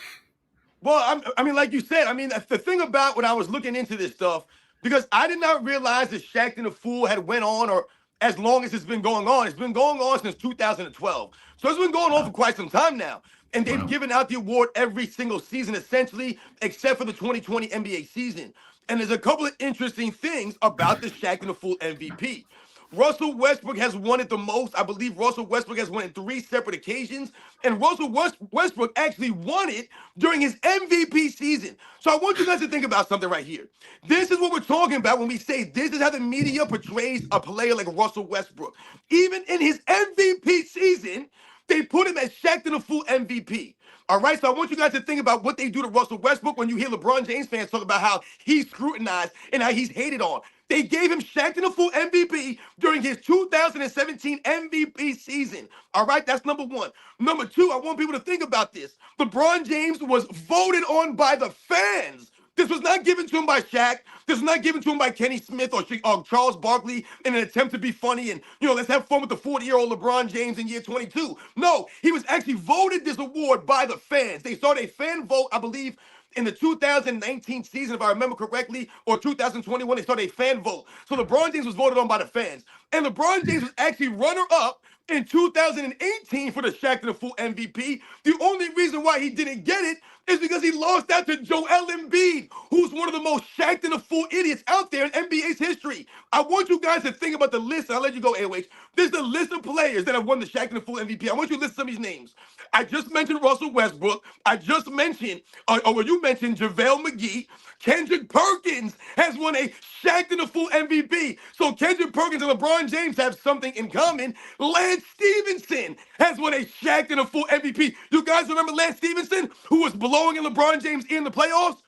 Well, I mean, like you said, I mean, the thing about when I was looking into this stuff, because I did not realize that Shaqtin' the Fool had went on, or as long as it's been going on. It's been going on since 2012. So it's been going on for quite some time now. And they've given out the award every single season, essentially, except for the 2020 NBA season. And there's a couple of interesting things about the Shaqtin' the Fool MVP. Russell Westbrook has won it the most. I believe Russell Westbrook has won it 3 separate occasions. And Russell Westbrook actually won it during his MVP season. So I want you guys to think about something right here. This is what we're talking about when we say this is how the media portrays a player like Russell Westbrook. Even in his MVP season, they put him as Shaqtin' the Fool MVP. All right, so I want you guys to think about what they do to Russell Westbrook when you hear LeBron James fans talk about how he's scrutinized and how he's hated on. They gave him Shaqtin' the Fool MVP during his 2017 MVP season. All right, that's number one. Number two, I want people to think about this. LeBron James was voted on by the fans. This was not given to him by Shaq. This was not given to him by Kenny Smith or Charles Barkley in an attempt to be funny and, let's have fun with the 40-year-old LeBron James in year 22. No, he was actually voted this award by the fans. They started a fan vote, I believe, in the 2019 season, if I remember correctly, or 2021, they started a fan vote. So LeBron James was voted on by the fans. And LeBron James was actually runner-up in 2018 for the Shaqtin' the Fool MVP. The only reason why he didn't get it is because he lost out to Joel Embiid, who's one of the most Shaqtin' the Fool idiots out there in NBA's history. I want you guys to think about the list, and I'll let you go, AOH. This is the list of players that have won the Shaqtin' the Fool MVP. I want you to list some of these names. I just mentioned Russell Westbrook. I just mentioned, you mentioned JaVale McGee. Kendrick Perkins has won a Shaqtin' the Fool MVP. So Kendrick Perkins and LeBron James have something in common. Lance Stevenson has won a Shaqtin' the Fool MVP. You guys remember Lance Stevenson, who was blowing in LeBron James in the playoffs?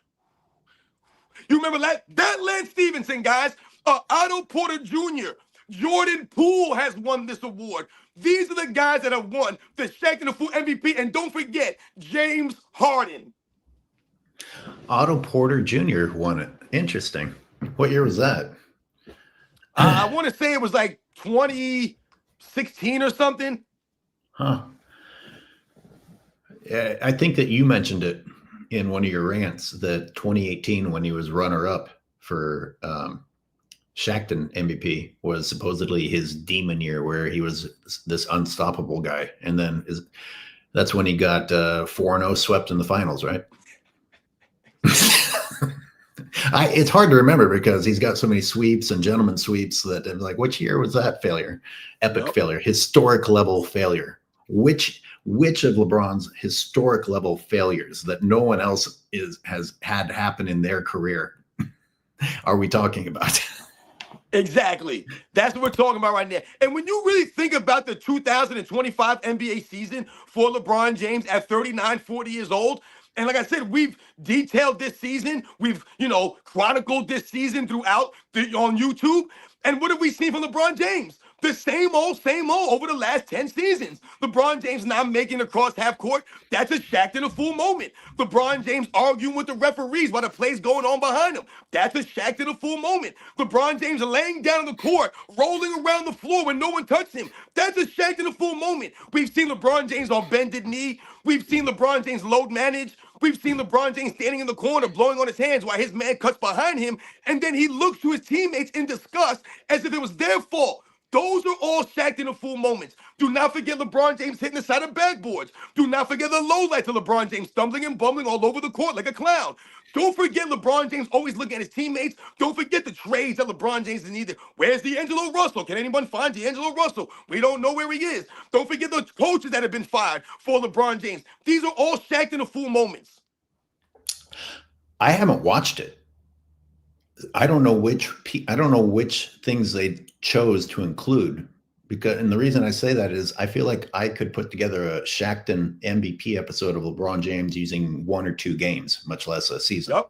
You remember that Lance Stevenson, guys? Otto Porter Jr., Jordan Poole has won this award. These are the guys that have won the Shaqtin' the Fool MVP. And don't forget, James Harden. Otto Porter Jr. won it. Interesting. What year was that? I want to say it was like 2016 or something. Huh. I think that you mentioned it in one of your rants, that 2018, when he was runner-up for Shaqtin' MVP, was supposedly his demon year, where he was this unstoppable guy. And then that's when he got 4-0 swept in the finals, right? It's hard to remember because he's got so many sweeps and gentleman sweeps that I'm like, which year was that failure? Epic failure, historic level failure. Which of LeBron's historic level failures that no one else has had happen in their career are we talking about? Exactly. That's what we're talking about right now. And when you really think about the 2025 NBA season for LeBron James at 39, 40 years old, and like I said, we've detailed this season. We've, chronicled this season throughout on YouTube. And what have we seen from LeBron James? The same old over the last 10 seasons. LeBron James not making it across half court. That's a Shaqtin' the Fool moment. LeBron James arguing with the referees while the play's going on behind him. That's a Shaqtin' the Fool moment. LeBron James laying down on the court, rolling around the floor when no one touched him. That's a Shaqtin' the Fool moment. We've seen LeBron James on bended knee. We've seen LeBron James load manage. We've seen LeBron James standing in the corner, blowing on his hands while his man cuts behind him. And then he looks to his teammates in disgust as if it was their fault. Those are all Shaqtin' the Fool moments. Do not forget LeBron James hitting the side of backboards. Do not forget the lowlights of LeBron James stumbling and bumbling all over the court like a clown. Don't forget LeBron James always looking at his teammates. Don't forget the trades that LeBron James is needed. Where's D'Angelo Russell? Can anyone find D'Angelo Russell? We don't know where he is. Don't forget the coaches that have been fired for LeBron James. These are all Shaqtin' the Fool moments. I haven't watched it. I don't know which things they chose to include, and the reason I say that is I feel like I could put together a Shaqtin' MVP episode of LeBron James using 1 or 2 games, much less a season.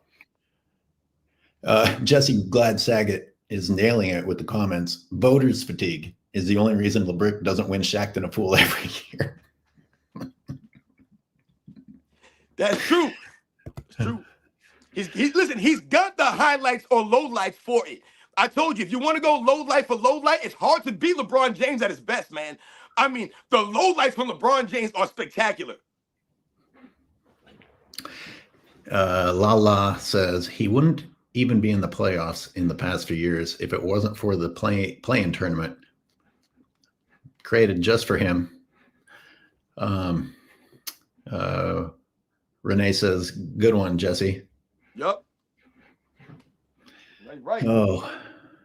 Yep. Jesse Glad Saget is nailing it with the comments. Voters fatigue is the only reason LeBrick doesn't win Shaqtin a fool every year. That's true. It's true. Listen, he's got the highlights or lowlights for it. I told you, if you want to go low light for low light, it's hard to beat LeBron James at his best, man. I mean, the low lights from LeBron James are spectacular. Lala says he wouldn't even be in the playoffs in the past few years if it wasn't for the play-in tournament created just for him. Renee says, good one, Jesse. Yep. Right. Oh.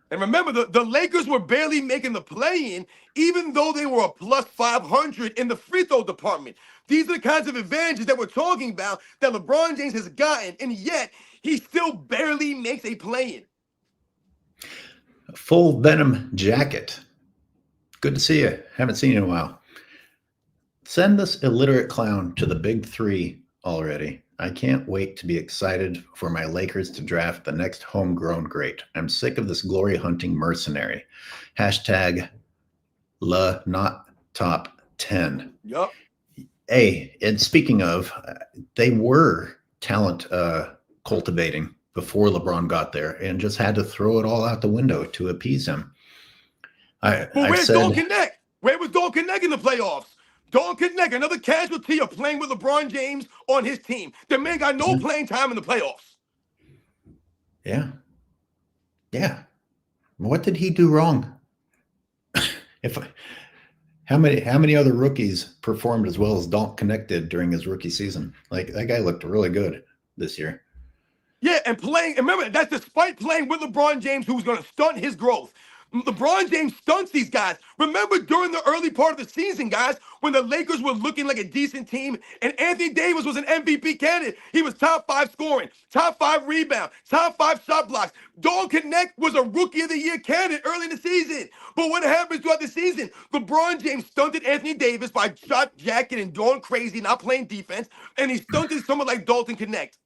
And remember, the Lakers were barely making the play-in, even though they were a plus 500 in the free throw department. These are the kinds of advantages that we're talking about that LeBron James has gotten, and yet he still barely makes a play-in. Full Venom Jacket. Good to see you. Haven't seen you in a while. Send this illiterate clown to the big three already. I can't wait to be excited for my Lakers to draft the next homegrown great. I'm sick of this glory hunting mercenary. Hashtag not top 10. Yep. Hey, and speaking of, they were talent cultivating before LeBron got there and just had to throw it all out the window to appease him. Where's Don Connect? Where was Don Connect in the playoffs? Don Connect, another casualty of playing with LeBron James on his team. The man got no playing time in the playoffs. Yeah. What did he do wrong? How many other rookies performed as well as Don Connect did during his rookie season? Like, that guy looked really good this year. Yeah, and remember, that's despite playing with LeBron James, who's going to stunt his growth. LeBron James stunts these guys. Remember during the early part of the season, guys, when the Lakers were looking like a decent team and Anthony Davis was an MVP candidate. He was top 5 scoring, top 5 rebound, top 5 shot blocks. Don Connect was a Rookie of the Year candidate early in the season. But what happens throughout the season? LeBron James stunted Anthony Davis by shot jacking and going crazy, not playing defense, and he stunted someone like Dalton Connect.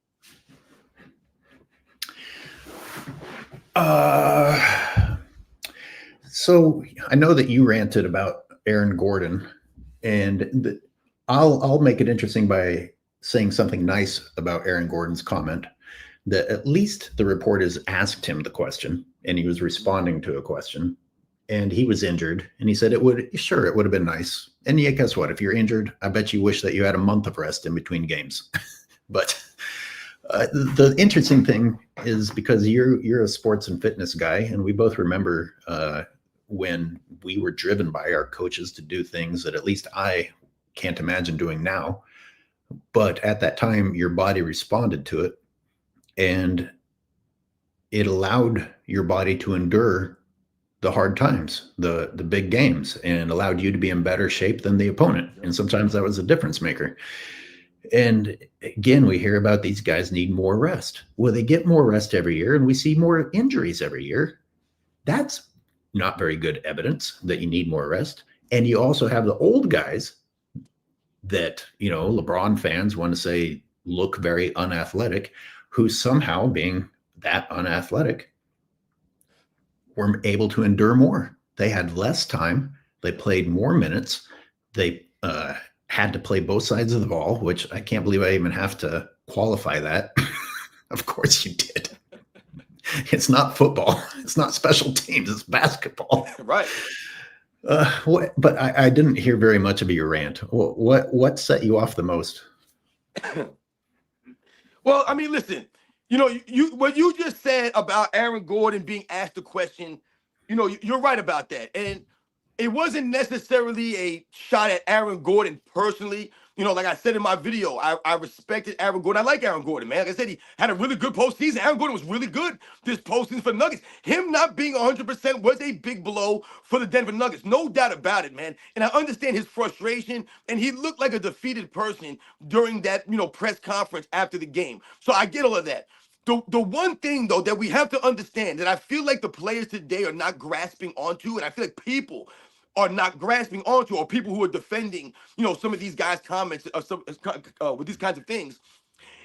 So I know that you ranted about Aaron Gordon, and I'll make it interesting by saying something nice about Aaron Gordon's comment, that at least the reporters asked him the question and he was responding to a question, and he was injured and he said it would have been nice. And yeah, guess what? If you're injured, I bet you wish that you had a month of rest in between games. But the interesting thing is, because you're a sports and fitness guy, and we both remember when we were driven by our coaches to do things that at least I can't imagine doing now. But at that time, your body responded to it, and it allowed your body to endure the hard times, the big games, and allowed you to be in better shape than the opponent. And sometimes that was a difference maker. And again, we hear about these guys need more rest. Well, they get more rest every year, and we see more injuries every year. That's not very good evidence that you need more rest. And you also have the old guys that, LeBron fans want to say look very unathletic, who somehow, being that unathletic, were able to endure more. They had less time. They played more minutes. They had to play both sides of the ball, which I can't believe I even have to qualify that. Of course you did. It's not football. It's not special teams. It's basketball. Right. But I didn't hear very much of your rant. What set you off the most? Well, I mean, listen, what you just said about Aaron Gordon being asked the question, you're right about that. And it wasn't necessarily a shot at Aaron Gordon personally. Like I said in my video, I respected Aaron Gordon. I like Aaron Gordon, man. Like I said, he had a really good postseason. Aaron Gordon was really good this postseason for the Nuggets. Him not being 100% was a big blow for the Denver Nuggets. No doubt about it, man. And I understand his frustration, and he looked like a defeated person during that, press conference after the game. So I get all of that. The one thing, though, that we have to understand that I feel like the players today are not grasping onto, and I feel like people are not grasping onto, or people who are defending, some of these guys' comments with these kinds of things,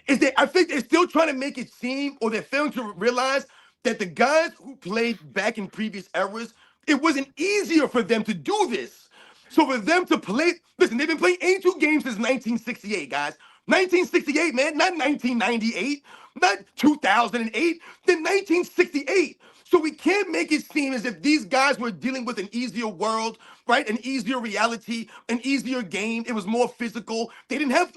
is that I think they're still trying to make it seem, or they're failing to realize that the guys who played back in previous eras, it wasn't easier for them to do this. So for them to play, listen, they've been playing 82 games since 1968, guys. 1968, man, not 1998, not 2008, then 1968. So we can't make it seem as if these guys were dealing with an easier world, right? An easier reality, an easier game. It was more physical. They didn't have,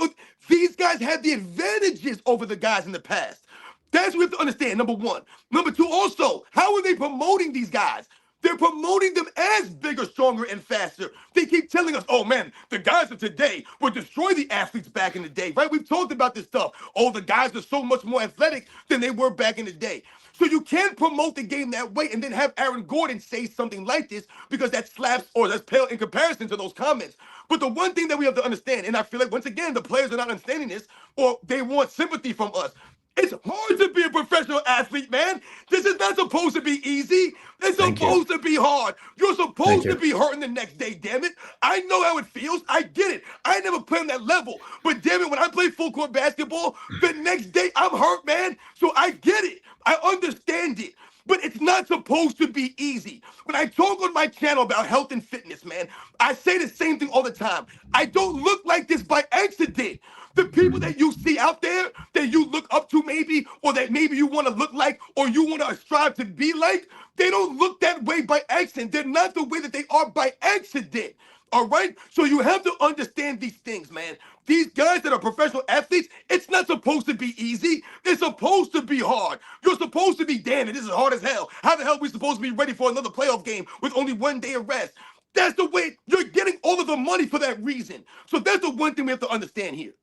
these guys had the advantages over the guys in the past. That's what we have to understand, number one. Number two, also, how are they promoting these guys? They're promoting them as bigger, stronger, and faster. They keep telling us, oh man, the guys of today would destroy the athletes back in the day, right? We've talked about this stuff. Oh, the guys are so much more athletic than they were back in the day. So you can't promote the game that way and then have Aaron Gordon say something like this because that slaps or that's pale in comparison to those comments. But the one thing that we have to understand, and I feel like once again, the players are not understanding this or they want sympathy from us. It's hard to be a professional athlete, man. This is not supposed to be easy. It's supposed to be hard. You're supposed to be hurting the next day, damn it. I know how it feels. I get it. I never played on that level. But damn it, when I play full court basketball, the next day I'm hurt, man. So I get it. I understand it. But it's not supposed to be easy. When I talk on my channel about health and fitness, man, I say the same thing all the time. I don't look like this by accident. The people that you see out there that you look up to maybe, or that maybe you want to look like, or you want to strive to be like, they don't look that way by accident. They're not the way that they are by accident. All right? So you have to understand these things, man. These guys that are professional athletes, it's not supposed to be easy. It's supposed to be hard. You're supposed to be, damn it, this is hard as hell. How the hell are we supposed to be ready for another playoff game with only 1 day of rest? That's the way you're getting all of the money for that reason. So that's the one thing we have to understand here.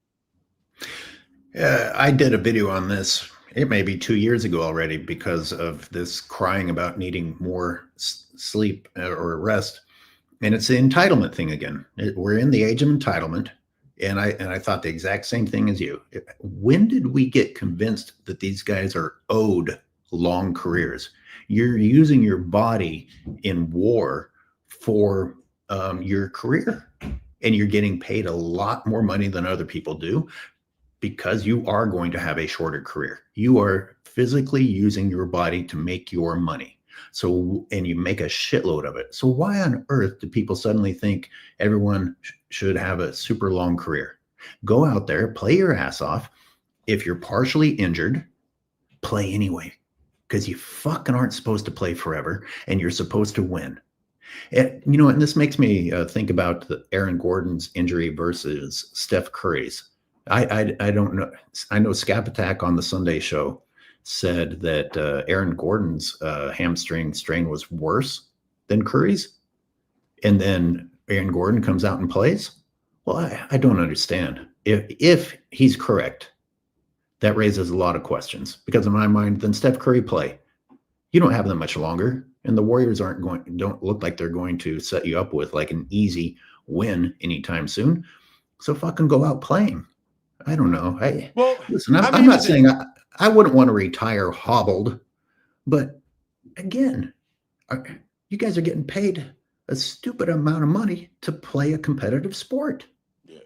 I did a video on this. It may be 2 years ago already because of this crying about needing more sleep or rest. And it's the entitlement thing again. We're in the age of entitlement. And I thought the exact same thing as you. When did we get convinced that these guys are owed long careers? You're using your body in war for your career. And you're getting paid a lot more money than other people do because you are going to have a shorter career. You are physically using your body to make your money. So, and you make a shitload of it. So why on earth do people suddenly think everyone should have a super long career? Go out there, play your ass off. If you're partially injured, play anyway, because you fucking aren't supposed to play forever and you're supposed to win. And, you know, and this makes me think about the Aaron Gordon's injury versus Steph Curry's. I don't know. I know Scap Attack on the Sunday show said that Aaron Gordon's hamstring strain was worse than Curry's. And then Aaron Gordon comes out and plays. Well, I don't understand. If he's correct, that raises a lot of questions because in my mind, then Steph Curry play. You don't have that much longer. And the Warriors don't look like they're going to set you up with like an easy win anytime soon. So fucking go out playing. I don't know. I'm not saying I wouldn't want to retire hobbled, but again, you guys are getting paid a stupid amount of money to play a competitive sport. Yeah,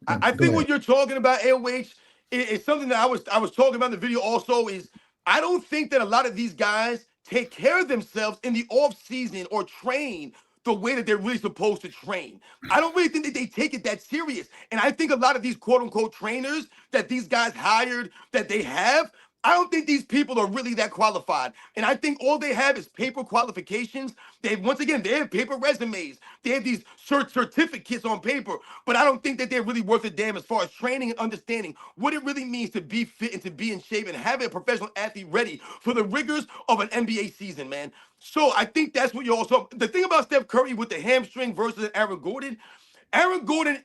I think what you're talking about, AOH, is something that I was talking about in the video. Also, is I don't think that a lot of these guys take care of themselves in the off season or train the way that they're really supposed to train. I don't really think that they take it that serious. And I think a lot of these quote unquote trainers that these guys hired, that they have, I don't think these people are really that qualified. And I think all they have is paper qualifications. They have paper resumes. They have these certificates on paper. But I don't think that they're really worth a damn as far as training and understanding what it really means to be fit and to be in shape and have a professional athlete ready for the rigors of an NBA season, man. So I think that's what you're also. The thing about Steph Curry with the hamstring versus Aaron Gordon,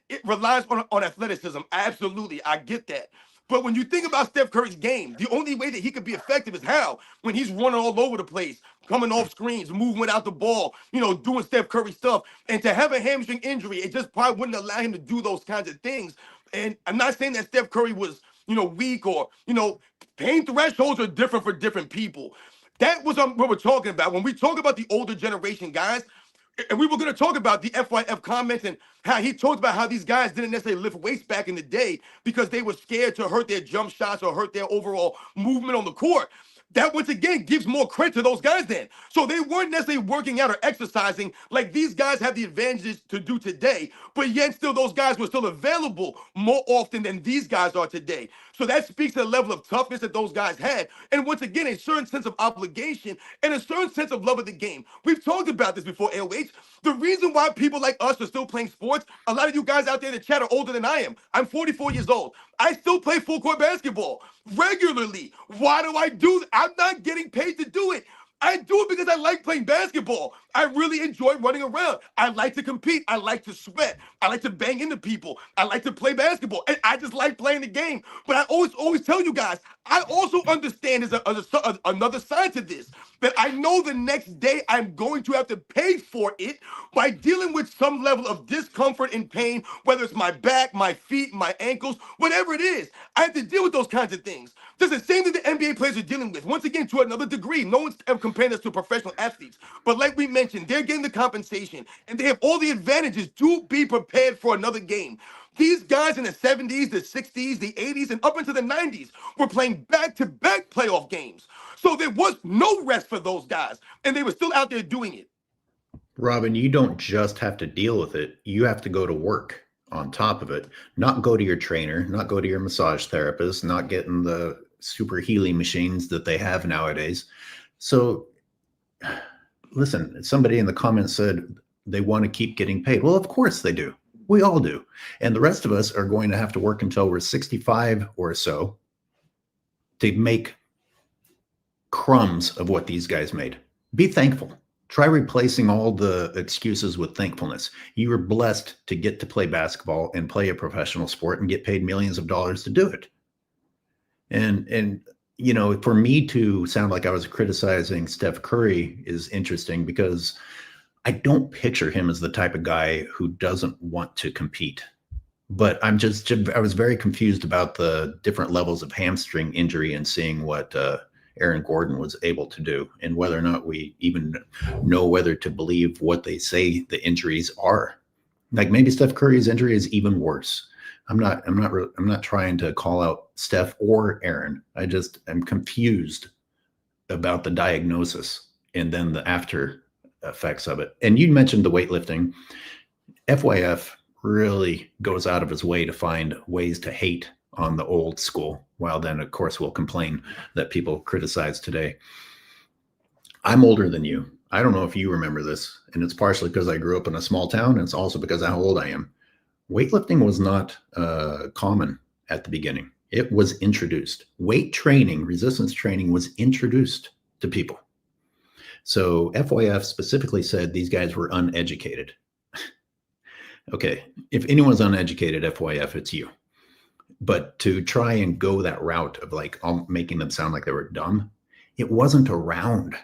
it relies on athleticism. Absolutely. I get that. But when you think about Steph Curry's game, the only way that he could be effective is how? When he's running all over the place, coming off screens, moving without the ball, doing Steph Curry stuff. And to have a hamstring injury, it just probably wouldn't allow him to do those kinds of things. And I'm not saying that Steph Curry was, weak or, pain thresholds are different for different people. That was what we're talking about. When we talk about the older generation guys, and we were going to talk about the FYF comments and how he talked about how these guys didn't necessarily lift weights back in the day because they were scared to hurt their jump shots or hurt their overall movement on the court. that once again gives more credit to those guys then. So they weren't necessarily working out or exercising like these guys have the advantages to do today, but yet still those guys were still available more often than these guys are today. So that speaks to the level of toughness that those guys had. And once again, a certain sense of obligation and a certain sense of love of the game. We've talked about this before, LH. The reason why people like us are still playing sports, a lot of you guys out there in the chat are older than I am. I'm 44 years old. I still play full court basketball regularly. Why do I do that? I'm not getting paid to do it. I do it because I like playing basketball. I really enjoy running around. I like to compete. I like to sweat. I like to bang into people. I like to play basketball. And I just like playing the game. But I always tell you guys, I also understand there's another side to this, that I know the next day I'm going to have to pay for it by dealing with some level of discomfort and pain, whether it's my back, my feet, my ankles, whatever it is. I have to deal with those kinds of things. There's the same thing the NBA players are dealing with. Once again, to another degree, no one's ever comparing us to professional athletes. But like we mentioned, they're getting the compensation and they have all the advantages to be prepared for another game. These guys in the 70s, the 60s, the 80s, and up into the 90s were playing back-to-back playoff games. So there was no rest for those guys, and they were still out there doing it. Robin, you don't just have to deal with it. You have to go to work on top of it, not go to your trainer, not go to your massage therapist, not get in the super healing machines that they have nowadays. So listen, somebody in the comments said they want to keep getting paid. Well, of course they do. We all do. And the rest of us are going to have to work until we're 65 or so to make crumbs of what these guys made. Be thankful. Try replacing all the excuses with thankfulness. You were blessed to get to play basketball and play a professional sport and get paid millions of dollars to do it. And you know, for me to sound like I was criticizing Steph Curry is interesting because I don't picture him as the type of guy who doesn't want to compete. But I was very confused about the different levels of hamstring injury and seeing what Aaron Gordon was able to do, and whether or not we even know whether to believe what they say the injuries are. Like maybe Steph Curry's injury is even worse. I'm not trying to call out Steph or Aaron. I'm confused about the diagnosis and then the after effects of it. And you mentioned the weightlifting. FYF really goes out of his way to find ways to hate on the old school, while then, of course, we'll complain that people criticize today. I'm older than you. I don't know if you remember this, and it's partially because I grew up in a small town, and it's also because of how old I am. Weightlifting was not common at the beginning. It was introduced. Weight training, resistance training was introduced to people. So FYF specifically said these guys were uneducated. Okay, if anyone's uneducated, FYF, it's you. But to try and go that route of like making them sound like they were dumb, it wasn't around.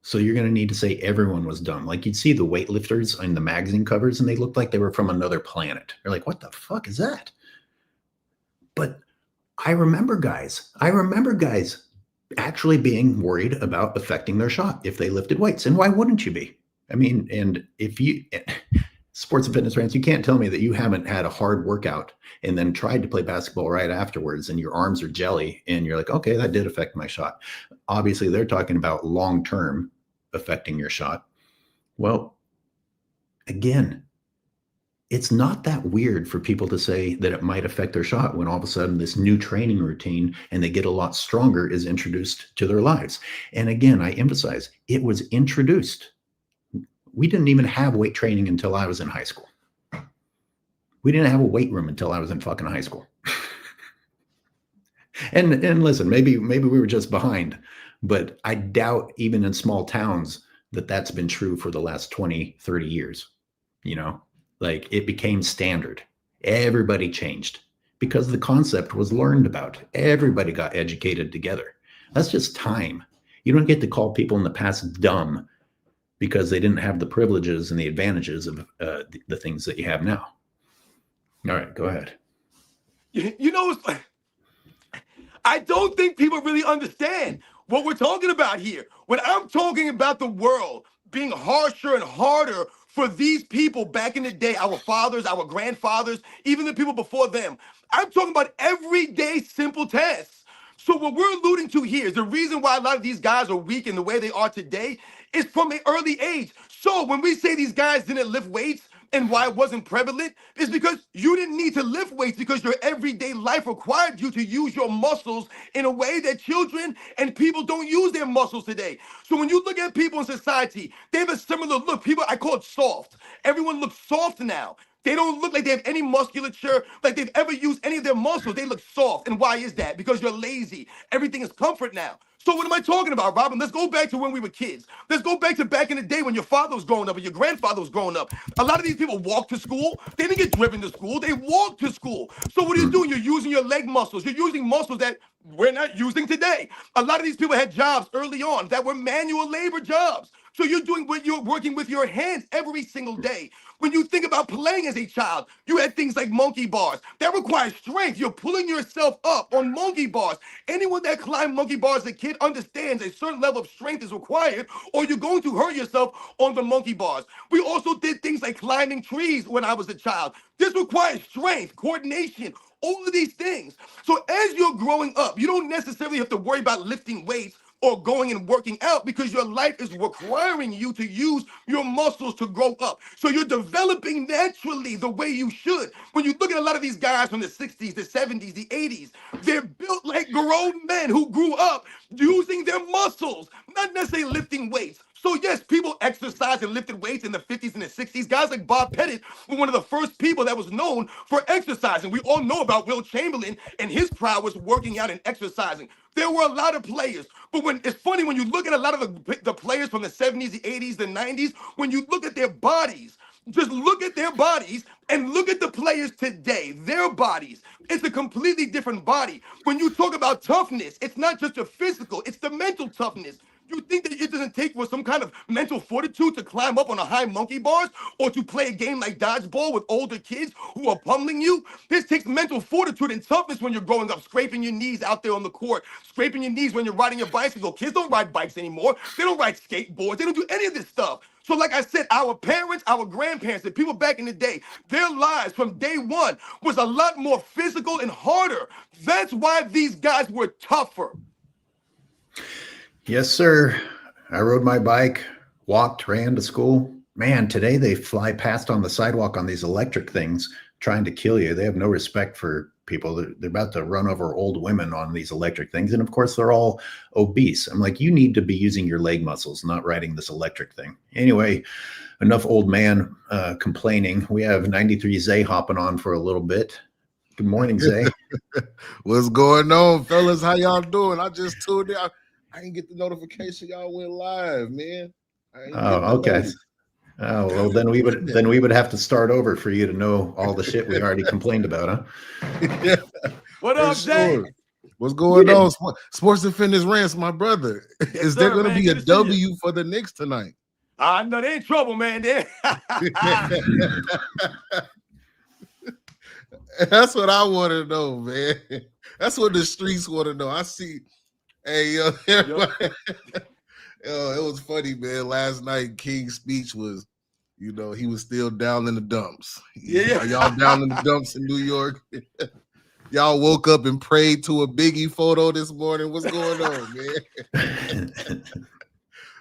So you're going to need to say everyone was dumb. Like you'd see the weightlifters on the magazine covers and they looked like they were from another planet. You're like, what the fuck is that? But I remember guys actually being worried about affecting their shot if they lifted weights. And why wouldn't you be? I mean, and if you... Sports and fitness rants, you can't tell me that you haven't had a hard workout and then tried to play basketball right afterwards and your arms are jelly and you're like, okay, that did affect my shot. Obviously, they're talking about long-term affecting your shot. Well, again, it's not that weird for people to say that it might affect their shot when all of a sudden this new training routine and they get a lot stronger is introduced to their lives. And again, I emphasize, it was introduced. We didn't even have weight training until I was in high school. We didn't have a weight room until I was in fucking high school. and listen, maybe we were just behind, but I doubt even in small towns that that's been true for the last 20, 30 years. You know, like it became standard. Everybody changed because the concept was learned about. Everybody got educated together. That's just time. You don't get to call people in the past dumb because they didn't have the privileges and the advantages of the things that you have now. All right, go ahead. You know, it's like, I don't think people really understand what we're talking about here. When I'm talking about the world being harsher and harder for these people back in the day, our fathers, our grandfathers, even the people before them, I'm talking about everyday simple tasks. So what we're alluding to here is the reason why a lot of these guys are weak in the way they are today is from an early age. So when we say these guys didn't lift weights and why it wasn't prevalent is because you didn't need to lift weights because your everyday life required you to use your muscles in a way that children and people don't use their muscles today. So when you look at people in society, they have a similar look. People, I call it soft. Everyone looks soft now. They don't look like they have any musculature, like they've ever used any of their muscles. They look soft. And why is that? Because you're lazy. Everything is comfort now. So what am I talking about, Robin? Let's go back to when we were kids. Let's go back to back in the day when your father was growing up or your grandfather was growing up. A lot of these people walked to school. They didn't get driven to school. They walked to school. So what are you doing? You're using your leg muscles. You're using muscles that we're not using today. A lot of these people had jobs early on that were manual labor jobs. So you're working with your hands every single day. When you think about playing as a child, you had things like monkey bars. That requires strength. You're pulling yourself up on monkey bars. Anyone that climbed monkey bars as a kid understands a certain level of strength is required, or you're going to hurt yourself on the monkey bars. We also did things like climbing trees when I was a child. This requires strength, coordination, all of these things. So as you're growing up, you don't necessarily have to worry about lifting weights or going and working out because your life is requiring you to use your muscles to grow up. So you're developing naturally the way you should. When you look at a lot of these guys from the 60s, the 70s, the 80s, they're built like grown men who grew up using their muscles, not necessarily lifting weights. So yes, people exercised and lifted weights in the 50s and the 60s. Guys like Bob Pettit were one of the first people that was known for exercising. We all know about Will Chamberlain and his prowess working out and exercising. There were a lot of players, but when it's funny when you look at a lot of the players from the 70s, the 80s, the 90s, when you look at their bodies, just look at their bodies and look at the players today, their bodies. It's a completely different body. When you talk about toughness, it's not just the physical, it's the mental toughness. You think that it doesn't take for some kind of mental fortitude to climb up on a high monkey bars or to play a game like dodgeball with older kids who are pummeling you? This takes mental fortitude and toughness when you're growing up, scraping your knees out there on the court, scraping your knees when you're riding your bicycle. Kids don't ride bikes anymore. They don't ride skateboards. They don't do any of this stuff. So like I said, our parents, our grandparents, the people back in the day, their lives from day one was a lot more physical and harder. That's why these guys were tougher. Yes, sir. I rode my bike, walked, ran to school. Man, today they fly past on the sidewalk on these electric things trying to kill you. They have no respect for people. They're about to run over old women on these electric things. And of course, they're all obese. I'm like, you need to be using your leg muscles, not riding this electric thing. Anyway, enough old man complaining. We have 93 Zay hopping on for a little bit. Good morning, Zay. What's going on, fellas? How y'all doing? I just tuned in. I didn't get the notification y'all went live, man. Oh, okay. Oh, well, then we would have to start over for you to know all the shit we already complained about, huh? Yeah, what up, Zay? Sure. What's going on? Sports and Fitness Rants, my brother. Yes, is there going to be a W for the Knicks tonight? I know they're in trouble, man. That's what I want to know, man. That's what the streets want to know. I see. Hey, yo, everybody. Yo, it was funny, man. Last night, King's speech was, he was still down in the dumps. Yeah. Are y'all down in the dumps in New York? Y'all woke up and prayed to a Biggie photo this morning. What's going on, man?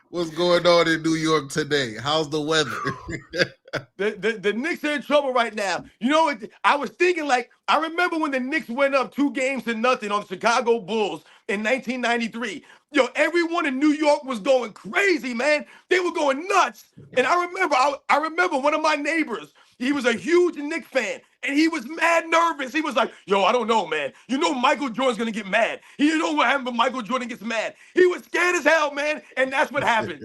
What's going on in New York today? How's the weather? The Knicks are in trouble right now. You know what? I was thinking, I remember when the Knicks went up 2-0 on the Chicago Bulls in 1993. Yo, everyone in New York was going crazy, man. They were going nuts. And I remember one of my neighbors. He was a huge Knicks fan, and he was mad nervous. He was like, yo, I don't know, man. You know Michael Jordan's going to get mad. You know what happened when Michael Jordan gets mad? He was scared as hell, man, and that's what happened.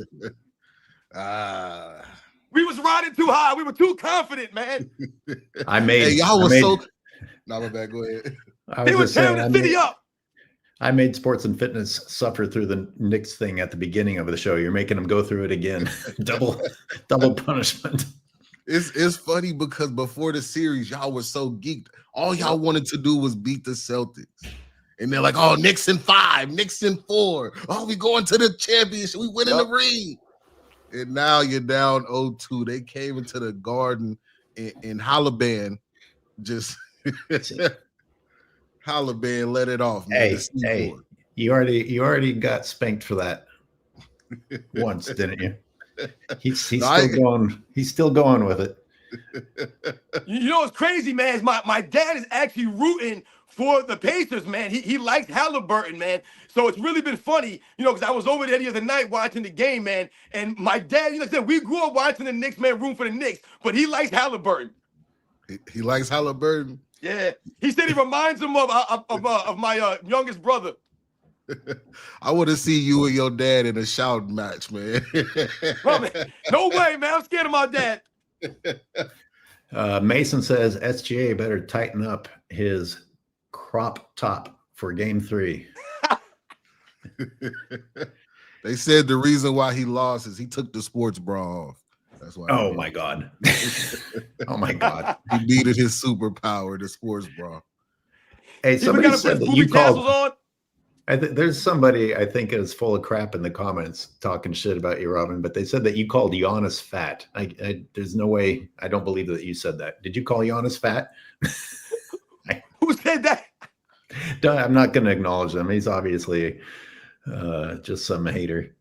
We was riding too high. We were too confident, man. No, my bad. Go ahead. They were tearing the city up. I made sports and fitness suffer through the Knicks thing at the beginning of the show. You're making them go through it again. double punishment. It's funny because before the series, y'all were so geeked. All y'all wanted to do was beat the Celtics. And they're like, oh, Knicks in 5, Knicks in 4. Oh, we going to the championship. We win in the ring. And now you're down 0-2. They came into the Garden in Halaban. Just Halaban let it off, man. Hey, You already got spanked for that once, didn't you? He's still going. He's still going with it. You know what's crazy, man? Is my dad is actually rooting for the Pacers, man. He likes Halliburton, man. So it's really been funny, you know, because I was over there the other night watching the game, man. And my dad, you know, said we grew up watching the Knicks, man, room for the Knicks, but he likes Halliburton. He likes Halliburton. Yeah, he said he reminds him of my youngest brother. I want to see you and your dad in a shouting match, man. Bro, man. No way, man. I'm scared of my dad. Mason says SGA better tighten up his crop top for game 3. They said the reason why he lost is he took the sports bra off. That's why. Oh my God. Oh my God. He needed his superpower, the sports bra. Hey, somebody said that you called. On? There's somebody I think is full of crap in the comments talking shit about you, Robin. But they said that you called Giannis fat. There's no way. I don't believe that you said that. Did you call Giannis fat? Who said that? I'm not going to acknowledge them. He's obviously just some hater.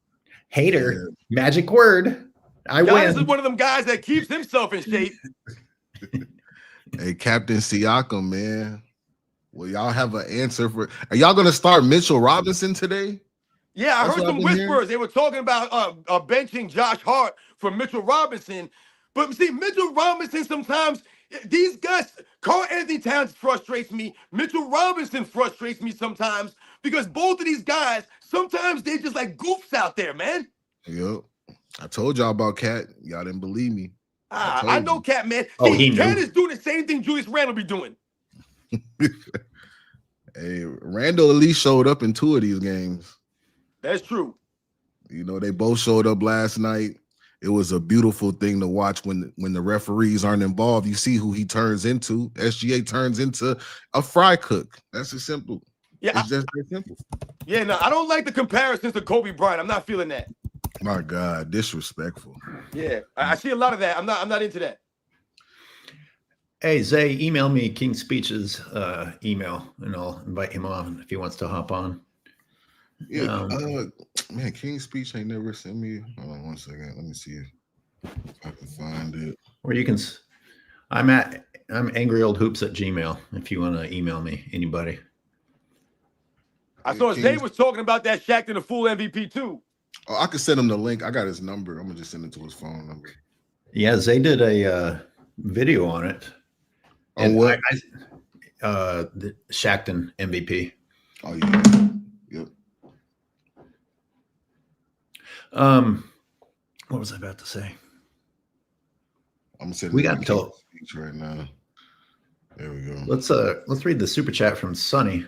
Hater, yeah. Magic word. Giannis is one of them guys that keeps himself in shape. Hey, Captain Siakam, man. Well, y'all have an answer for. Are y'all going to start Mitchell Robinson today? Yeah, I heard some whispers. They were talking about benching Josh Hart for Mitchell Robinson. But see, Mitchell Robinson sometimes, these guys, Karl Anthony Towns frustrates me. Mitchell Robinson frustrates me sometimes because both of these guys, sometimes they're just like goofs out there, man. Yep. I told y'all about Cat. Y'all didn't believe me. I know Cat, man. Oh, Cat is doing the same thing Julius Randle be doing. Hey, Randle at least showed up in 2 of these games. That's true. You know, they both showed up last night. It was a beautiful thing to watch when the referees aren't involved. You see who he turns into. SGA turns into a fry cook. That's as simple. Yeah, it's just that simple. Yeah, no, I don't like the comparisons to Kobe Bryant. I'm not feeling that. My God, disrespectful. Yeah, I see a lot of that. I'm not into that. Hey, Zay, email me King Speech's email, and I'll invite him on if he wants to hop on. Yeah, man, King Speech ain't never sent me. Hold on 1 second. Let me see if I can find it. Or you can. I'm angryoldhoops@gmail. If you want to email me, anybody. I saw Zay was talking about that Shaqtin the full MVP too. Oh, I could send him the link. I got his number. I'm gonna just send it to his phone number. Yeah, Zay did a video on it. On what? The Shaqtin MVP. Oh yeah. Yep. What was I about to say? I'm sending. We got until speech right now. There we go. Let's read the super chat from Sonny.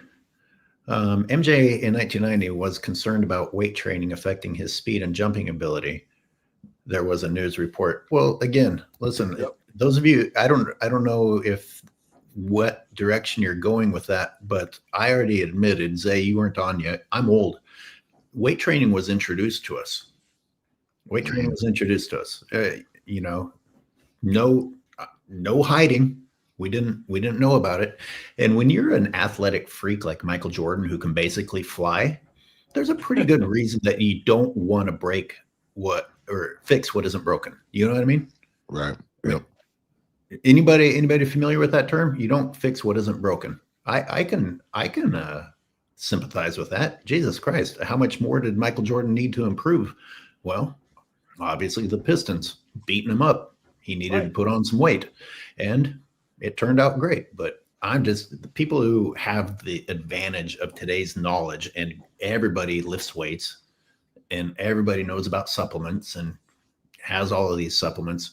MJ in 1990 was concerned about weight training affecting his speed and jumping ability. There was a news report. Well, again, listen, those of you, I don't know if what direction you're going with that, but I already admitted, Zay, you weren't on yet. I'm old. Weight training was introduced to us. Weight training was introduced to us. You know, no hiding. We didn't know about it. And when you're an athletic freak like Michael Jordan, who can basically fly, there's a pretty good reason that you don't want to break or fix what isn't broken. You know what I mean? Right. Yep. Anybody familiar with that term? You don't fix what isn't broken. I can sympathize with that. Jesus Christ. How much more did Michael Jordan need to improve? Well, obviously the Pistons beating him up. He needed to put on some weight, and it turned out great. But I'm just the people who have the advantage of today's knowledge, and everybody lifts weights and everybody knows about supplements and has all of these supplements.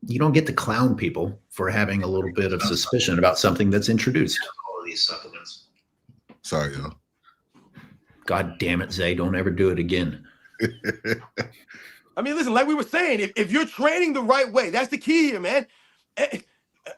You don't get to clown people for having a little bit of suspicion about something that's introduced. All of these supplements. Sorry, y'all. God damn it, Zay. Don't ever do it again. I mean, listen, like we were saying, if you're training the right way, that's the key here, man.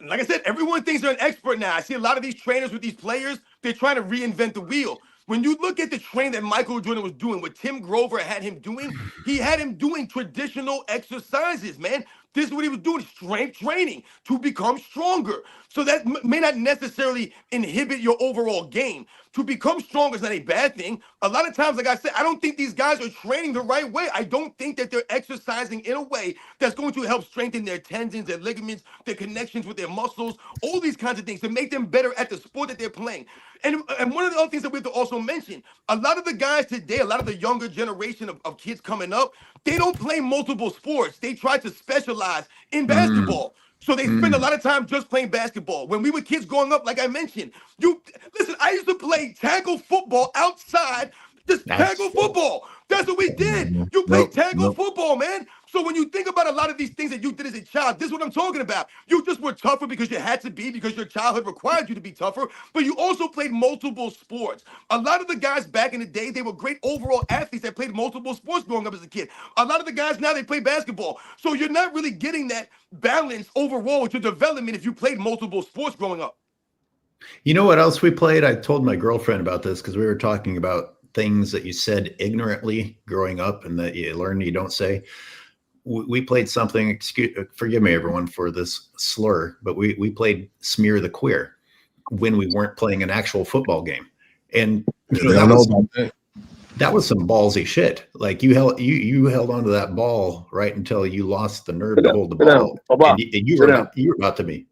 Like I said, everyone thinks they're an expert now. I see a lot of these trainers with these players, they're trying to reinvent the wheel. When you look at the training that Michael Jordan was doing, what Tim Grover had him doing, he had him doing traditional exercises, man. This is what he was doing, strength training to become stronger. So that may not necessarily inhibit your overall game. to become stronger is not a bad thing. A lot of times, like I said, I don't think these guys are training the right way. I don't think that they're exercising in a way that's going to help strengthen their tendons, their ligaments, their connections with their muscles, all these kinds of things to make them better at the sport that they're playing. And one of the other things that we have to also mention, a lot of the guys today, a lot of the younger generation of kids coming up, they don't play multiple sports. They try to specialize in basketball. So they spend a lot of time just playing basketball. When we were kids growing up, like I mentioned, listen, I used to play tackle football outside, just tackle football. That's what we did. You played tackle football, man. So when you think about a lot of these things that you did as a child, this is what I'm talking about. You just were tougher because you had to be, because your childhood required you to be tougher, but you also played multiple sports. A lot of the guys back in the day, they were great overall athletes that played multiple sports growing up as a kid. A lot of the guys now, they play basketball. So you're not really getting that balance overall with your development if you played multiple sports growing up. You know what else we played? I told my girlfriend about this because we were talking about things that you said ignorantly growing up and that you learn you don't say. We played something, forgive me everyone for this slur, but we played Smear the Queer when we weren't playing an actual football game. And that was some ballsy shit. Like you held onto that ball right until you lost the nerve to hold the ball. And you're about to be.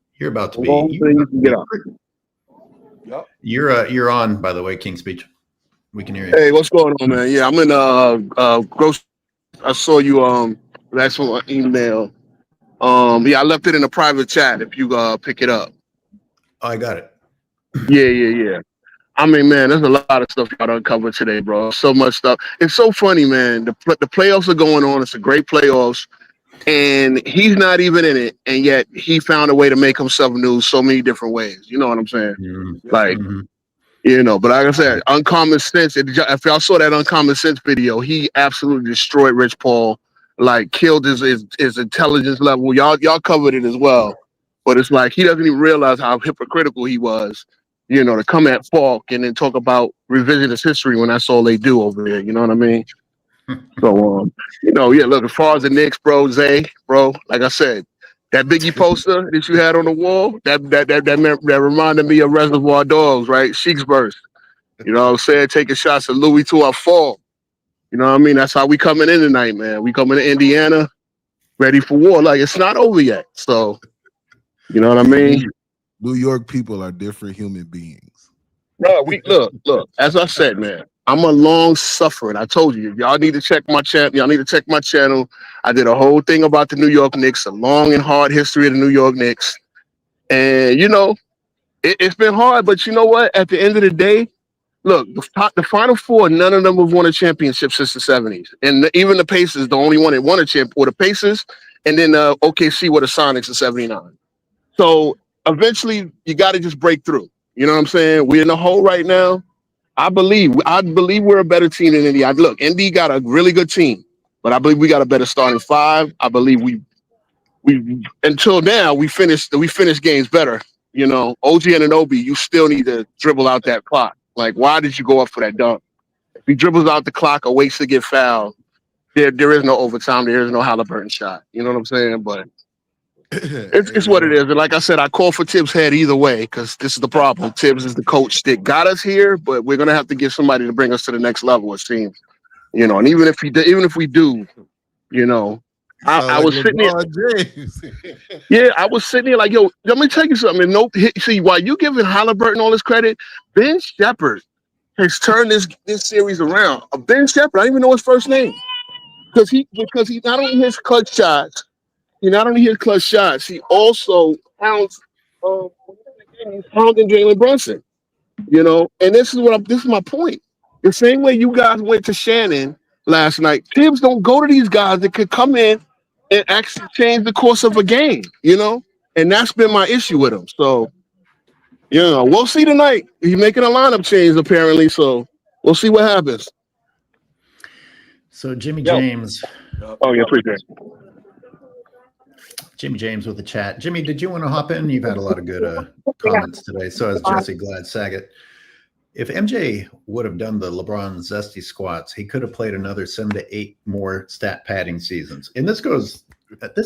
You're on, by the way, King Speech. We can hear you. Hey, what's going on, man? Yeah, I'm in gross. I saw you that's on email. Yeah, I left it in a private chat if you pick it up. I got it. Yeah. I mean, man, there's a lot of stuff y'all done covered today, bro. So much stuff. It's so funny, man. The playoffs are going on. It's a great playoffs. And he's not even in it. And yet he found a way to make himself news so many different ways. You know what I'm saying? You know, but like I said, Uncommon Sense, if y'all saw that Uncommon Sense video, he absolutely destroyed Rich Paul, like killed his intelligence level. Y'all covered it as well. But it's like he doesn't even realize how hypocritical he was, you know, to come at Falk and then talk about revisionist history when that's all they do over there. You know what I mean? So, you know, yeah, look, as far as the Knicks, bro, Zay, bro, like I said, that Biggie poster that you had on the wall, that reminded me of Reservoir Dogs, right? Sheik's verse. You know what I'm saying? Taking shots at Louis to our fall. You know what I mean? That's how we coming in tonight, man. We coming to Indiana, ready for war. Like, it's not over yet. So, you know what I mean? New York people are different human beings. No, look, as I said, man, I'm a long suffering. I told you, y'all need to check my channel. Y'all need to check my channel. I did a whole thing about the New York Knicks, a long and hard history of the New York Knicks. And, you know, it's been hard, but you know what? At the end of the day, look, the Final Four, none of them have won a championship since the 70s. And even the Pacers, the only one that won a championship were the Pacers, and then OKC were the Sonics in 79. So eventually, you got to just break through. You know what I'm saying? We're in a hole right now. I believe we're a better team than Indy. Look, Indy got a really good team, but I believe we got a better starting five. I believe we until now we finished games better. You know, OG Anunoby, you still need to dribble out that clock. Like, why did you go up for that dunk? If he dribbles out the clock or waits to get fouled, there is no overtime. There is no Halliburton shot. You know what I'm saying? But it's what it is. And like I said, I call for Tibbs' head either way because this is the problem. Tibbs is the coach that got us here, but we're gonna have to get somebody to bring us to the next level. It seems, you know. And even if we do, you know, I was sitting there. Yeah, I was sitting there like, yo, let me tell you something. See, while you giving Halliburton all this credit, Ben Shepherd has turned this series around. Ben Shepherd, I don't even know his first name because he not only hits clutch shots. He not only hits clutch shots, he also pounds Jalen Brunson. You know, and this is my point. The same way you guys went to Shannon last night, Tibbs don't go to these guys that could come in and actually change the course of a game, you know? And that's been my issue with him. So, you know, we'll see tonight. He's making a lineup change apparently, so we'll see what happens. So Jimmy James. Oh yeah, appreciate it. Jimmy James with the chat. Jimmy, did you want to hop in? You've had a lot of good comments today. So has Jesse Glad Saget. If MJ would have done the LeBron Zesty squats, he could have played another 7 to 8 more stat padding seasons. And this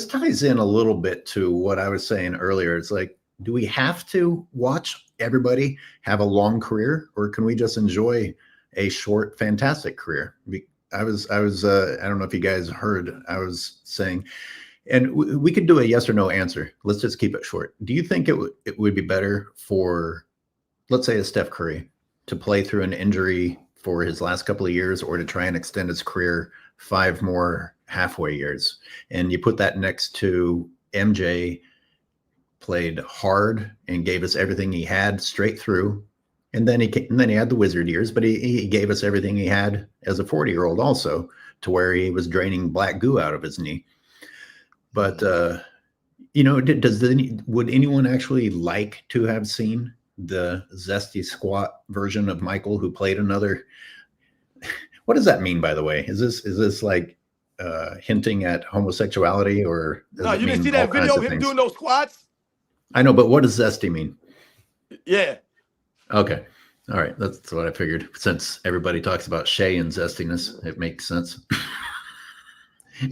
ties in a little bit to what I was saying earlier. It's like do we have to watch everybody have a long career, or can we just enjoy a short, fantastic career? I don't know if you guys heard, I was saying, and we could do a yes or no answer. Let's just keep it short. Do you think it would be better for, let's say, a Steph Curry to play through an injury for his last couple of years, or to try and extend his career 5 more halfway years? And you put that next to MJ, played hard and gave us everything he had straight through. And then he had the Wizard years, but he gave us everything he had as a 40-year-old also, to where he was draining black goo out of his knee. But, would anyone actually like to have seen the zesty squat version of Michael, who played another? What does that mean, by the way? Is this like hinting at homosexuality, or no? You didn't see that video of him doing those squats? I know, but what does zesty mean? Yeah. Okay. All right. That's what I figured. Since everybody talks about Shea and zestiness, it makes sense.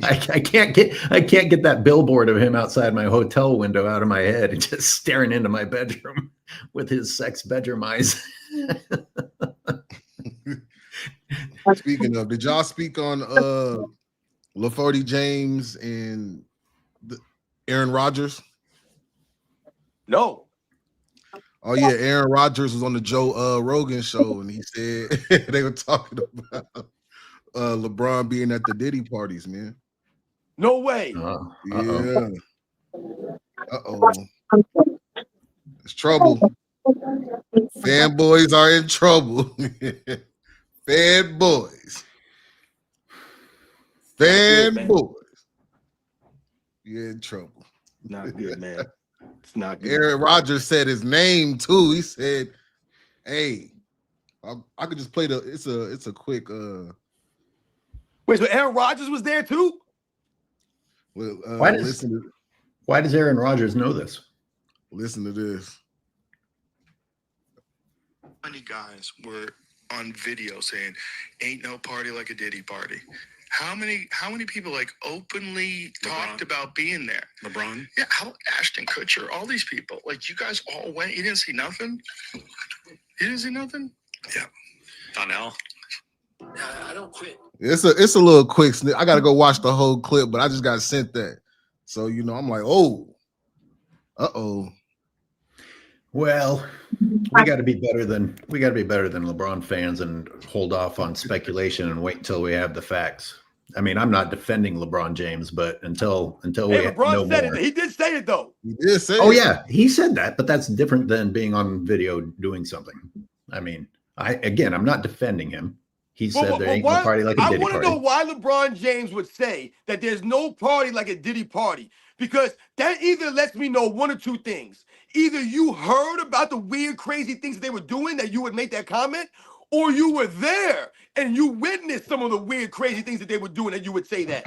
I can't get that billboard of him outside my hotel window out of my head and just staring into my bedroom with his sex bedroom eyes. Speaking of, did y'all speak on LaForty James and Aaron Rodgers? No. Oh yeah, Aaron Rodgers was on the Joe Rogan show, and he said they were talking about LeBron being at the Diddy parties, man. No way. Yeah. It's trouble. Fanboys are in trouble. Fanboys. You're in trouble. Not good, man. It's not good. Aaron Rodgers said his name too. He said, "Hey, I could just play the. It's a quick. Wait, so Aaron Rodgers was there too? Well, why does Aaron Rodgers know this? Listen to this. Many guys were on video saying, "Ain't no party like a Diddy party." How many people like openly talked about being there? LeBron? Yeah, how Ashton Kutcher, all these people. Like, you guys all went. You didn't see nothing? You didn't see nothing? Yeah. Donnell? I don't quit. It's a little quick snip. I gotta go watch the whole clip, but I just got sent that. So I'm like, Well, we got to be better than LeBron fans and hold off on speculation and wait until we have the facts. I mean, I'm not defending LeBron James, but until we LeBron said it. He did say it though. He did say it. Oh yeah, he said that, but that's different than being on video doing something. I mean, I'm not defending him. He said there ain't no party like a Diddy party. I want to know why LeBron James would say that there's no party like a Diddy party, because that either lets me know one or two things. Either you heard about the weird, crazy things that they were doing that you would make that comment, or you were there and you witnessed some of the weird, crazy things that they were doing and you would say that.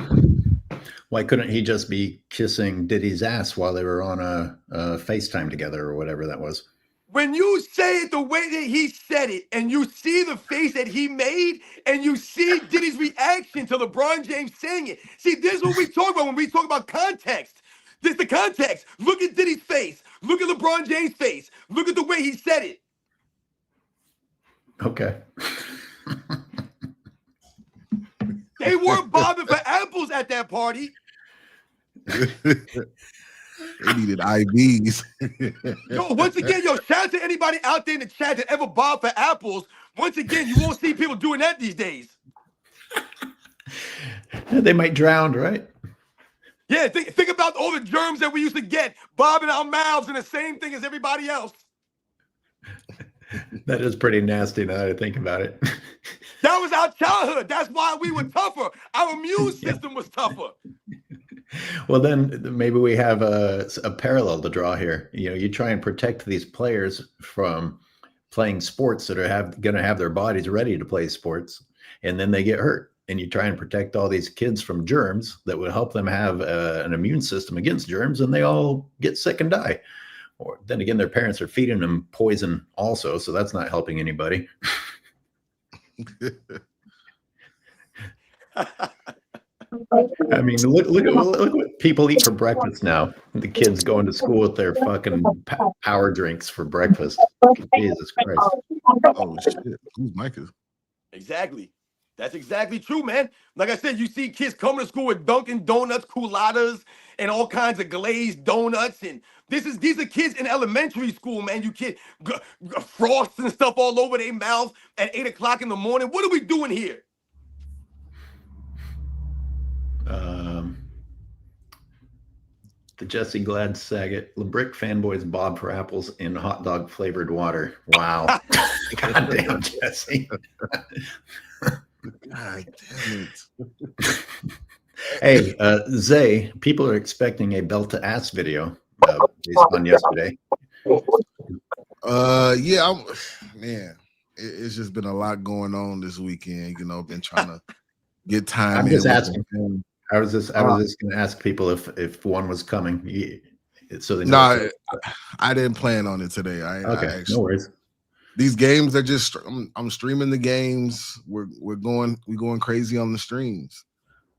Why couldn't he just be kissing Diddy's ass while they were on a FaceTime together or whatever that was? When you say it the way that he said it, and you see the face that he made, and you see Diddy's reaction to LeBron James saying it. See, this is what we talk about when we talk about context. This is the context. Look at Diddy's face. Look at LeBron James' face. Look at the way he said it. Okay. They weren't bobbing for apples at that party. They needed IVs. Once again, shout out to anybody out there in the chat that ever bobbed for apples. Once again, you won't see people doing that these days. They might drown, right? Yeah, think about all the germs that we used to get bobbing our mouths and the same thing as everybody else. That is pretty nasty now that I think about it. That was our childhood. That's why we were tougher. Our immune system was tougher. Well, then maybe we have a parallel to draw here. You try and protect these players from playing sports that are going to have their bodies ready to play sports, and then they get hurt. And you try and protect all these kids from germs that would help them have an immune system against germs, and they all get sick and die. Or then again, their parents are feeding them poison also, so that's not helping anybody. I mean, look people eat for breakfast now? The kids going to school with their fucking power drinks for breakfast. Jesus Christ. Oh shit! Whose mic is? Exactly. That's exactly true, man. Like I said, you see kids coming to school with Dunkin' Donuts, culottes, and all kinds of glazed donuts. And these are kids in elementary school, man. You kid frost and stuff all over their mouth at 8 o'clock in the morning. What are we doing here? The Jesse Glad Saget, LeBrick fanboys bob for apples in hot dog flavored water. Wow. God damn, Jesse. God damn it. Hey, Zay, people are expecting a belt to ass video based on yesterday. Yeah, man, it's just been a lot going on this weekend. You know, been trying to get time. I'm just in asking. I was just going to ask people if one was coming, so they know. No, I didn't plan on it today. Okay, no worries. These games are just. I'm streaming the games. We're going crazy on the streams.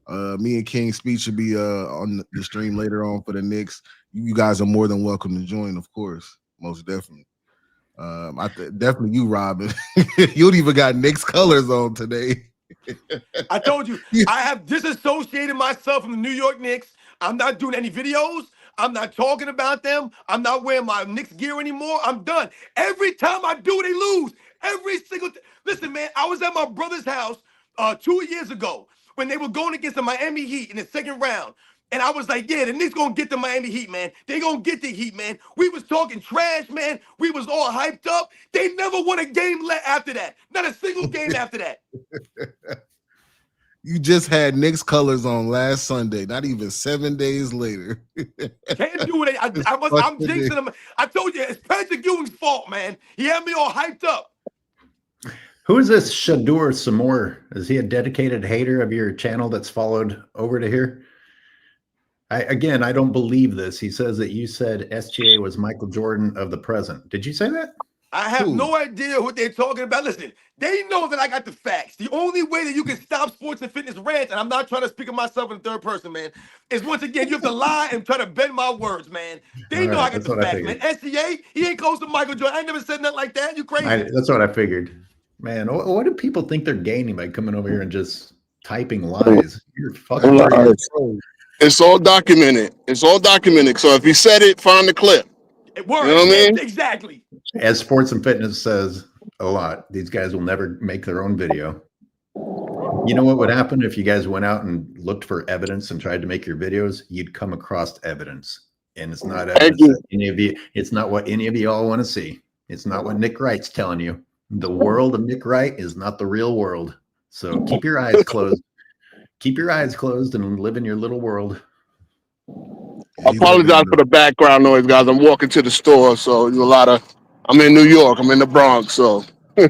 Me and King's speech should be on the stream later on for the Knicks. You guys are more than welcome to join, of course, most definitely. Definitely you, Robin. You even got Knicks colors on today. I told you, I have disassociated myself from the New York Knicks. I'm not doing any videos. I'm not talking about them. I'm not wearing my Knicks gear anymore. I'm done. Every time I do, they lose. Every single Listen, man, I was at my brother's house 2 years ago when they were going against the Miami Heat in the second round. And I was like, yeah, the Knicks going to get the Miami Heat, man. They going to get the Heat, man. We was talking trash, man. We was all hyped up. They never won a game after that. Not a single game after that. You just had Knicks colors on last Sunday, not even 7 days later. Can't do it. I'm jinxing them. I told you, it's Patrick Ewing's fault, man. He had me all hyped up. Who is this Shadur Samor? Is he a dedicated hater of your channel that's followed over to here? I don't believe this. He says that you said SGA was Michael Jordan of the present. Did you say that? I have no idea what they're talking about. Listen, they know that I got the facts. The only way that you can stop sports and fitness rants, and I'm not trying to speak of myself in third person, man, is once again, you have to lie and try to bend my words, man. They know I got the facts, man. SGA, he ain't close to Michael Jordan. I ain't never said nothing like that. You crazy? That's what I figured. Man, what do people think they're gaining by coming over here and just typing lies? You're fucking crazy. It's all documented. It's all documented. So if he said it, find the clip. It works. You know what I mean? Exactly. As Sports and Fitness says a lot, these guys will never make their own video. You know what would happen if you guys went out and looked for evidence and tried to make your videos? You'd come across evidence. And it's not evidence that any of you, it's not what any of you all want to see. It's not what Nick Wright's telling you. The world of Nick Wright is not the real world. So keep your eyes closed. Keep your eyes closed and live in your little world. I apologize for the background noise, guys. I'm walking to the store, so there's a lot of. I'm in New York. I'm in the Bronx, so. You're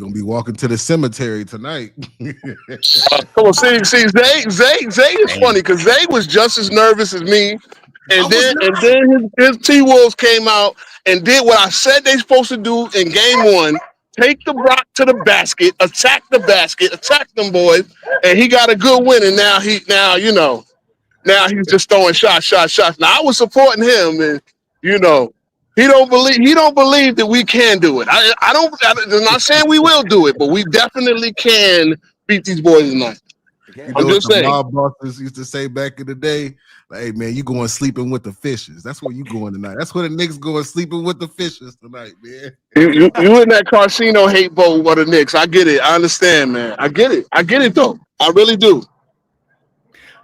gonna be walking to the cemetery tonight. Come on, see, Zay is funny because Zay was just as nervous as me, and then his T-Wolves came out and did what I said they supposed to do in game one. Take the rock to the basket, attack them boys, and he got a good win. And now he's just throwing shots. Now I was supporting him, and he don't believe that we can do it. I'm not saying we will do it, but we definitely can beat these boys tonight. I'm just saying. Mob bosses used to say back in the day, like, hey man, you going sleeping with the fishes. That's where you going tonight. That's where the Knicks going sleeping with the fishes tonight, man. You in that casino hate boat with the Knicks. I get it. I understand, man. I get it though. I really do.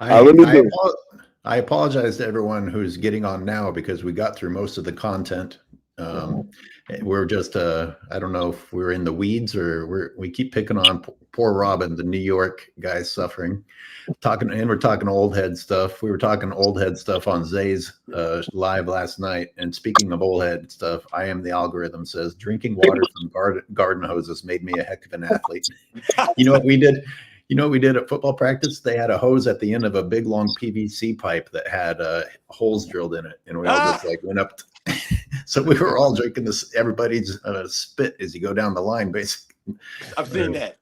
I apologize to everyone who's getting on now because we got through most of the content. We're just I don't know if we're in the weeds or we keep picking on poor Robin, the New York guy suffering. We're talking old head stuff. We were talking old head stuff on Zay's live last night. And speaking of old head stuff, I am the algorithm says drinking water from garden hoses made me a heck of an athlete. You know what we did? You know what we did at football practice? They had a hose at the end of a big long PVC pipe that had holes drilled in it, and we all just like went up. So we were all drinking this. Everybody's spit as you go down the line, basically. I've seen that.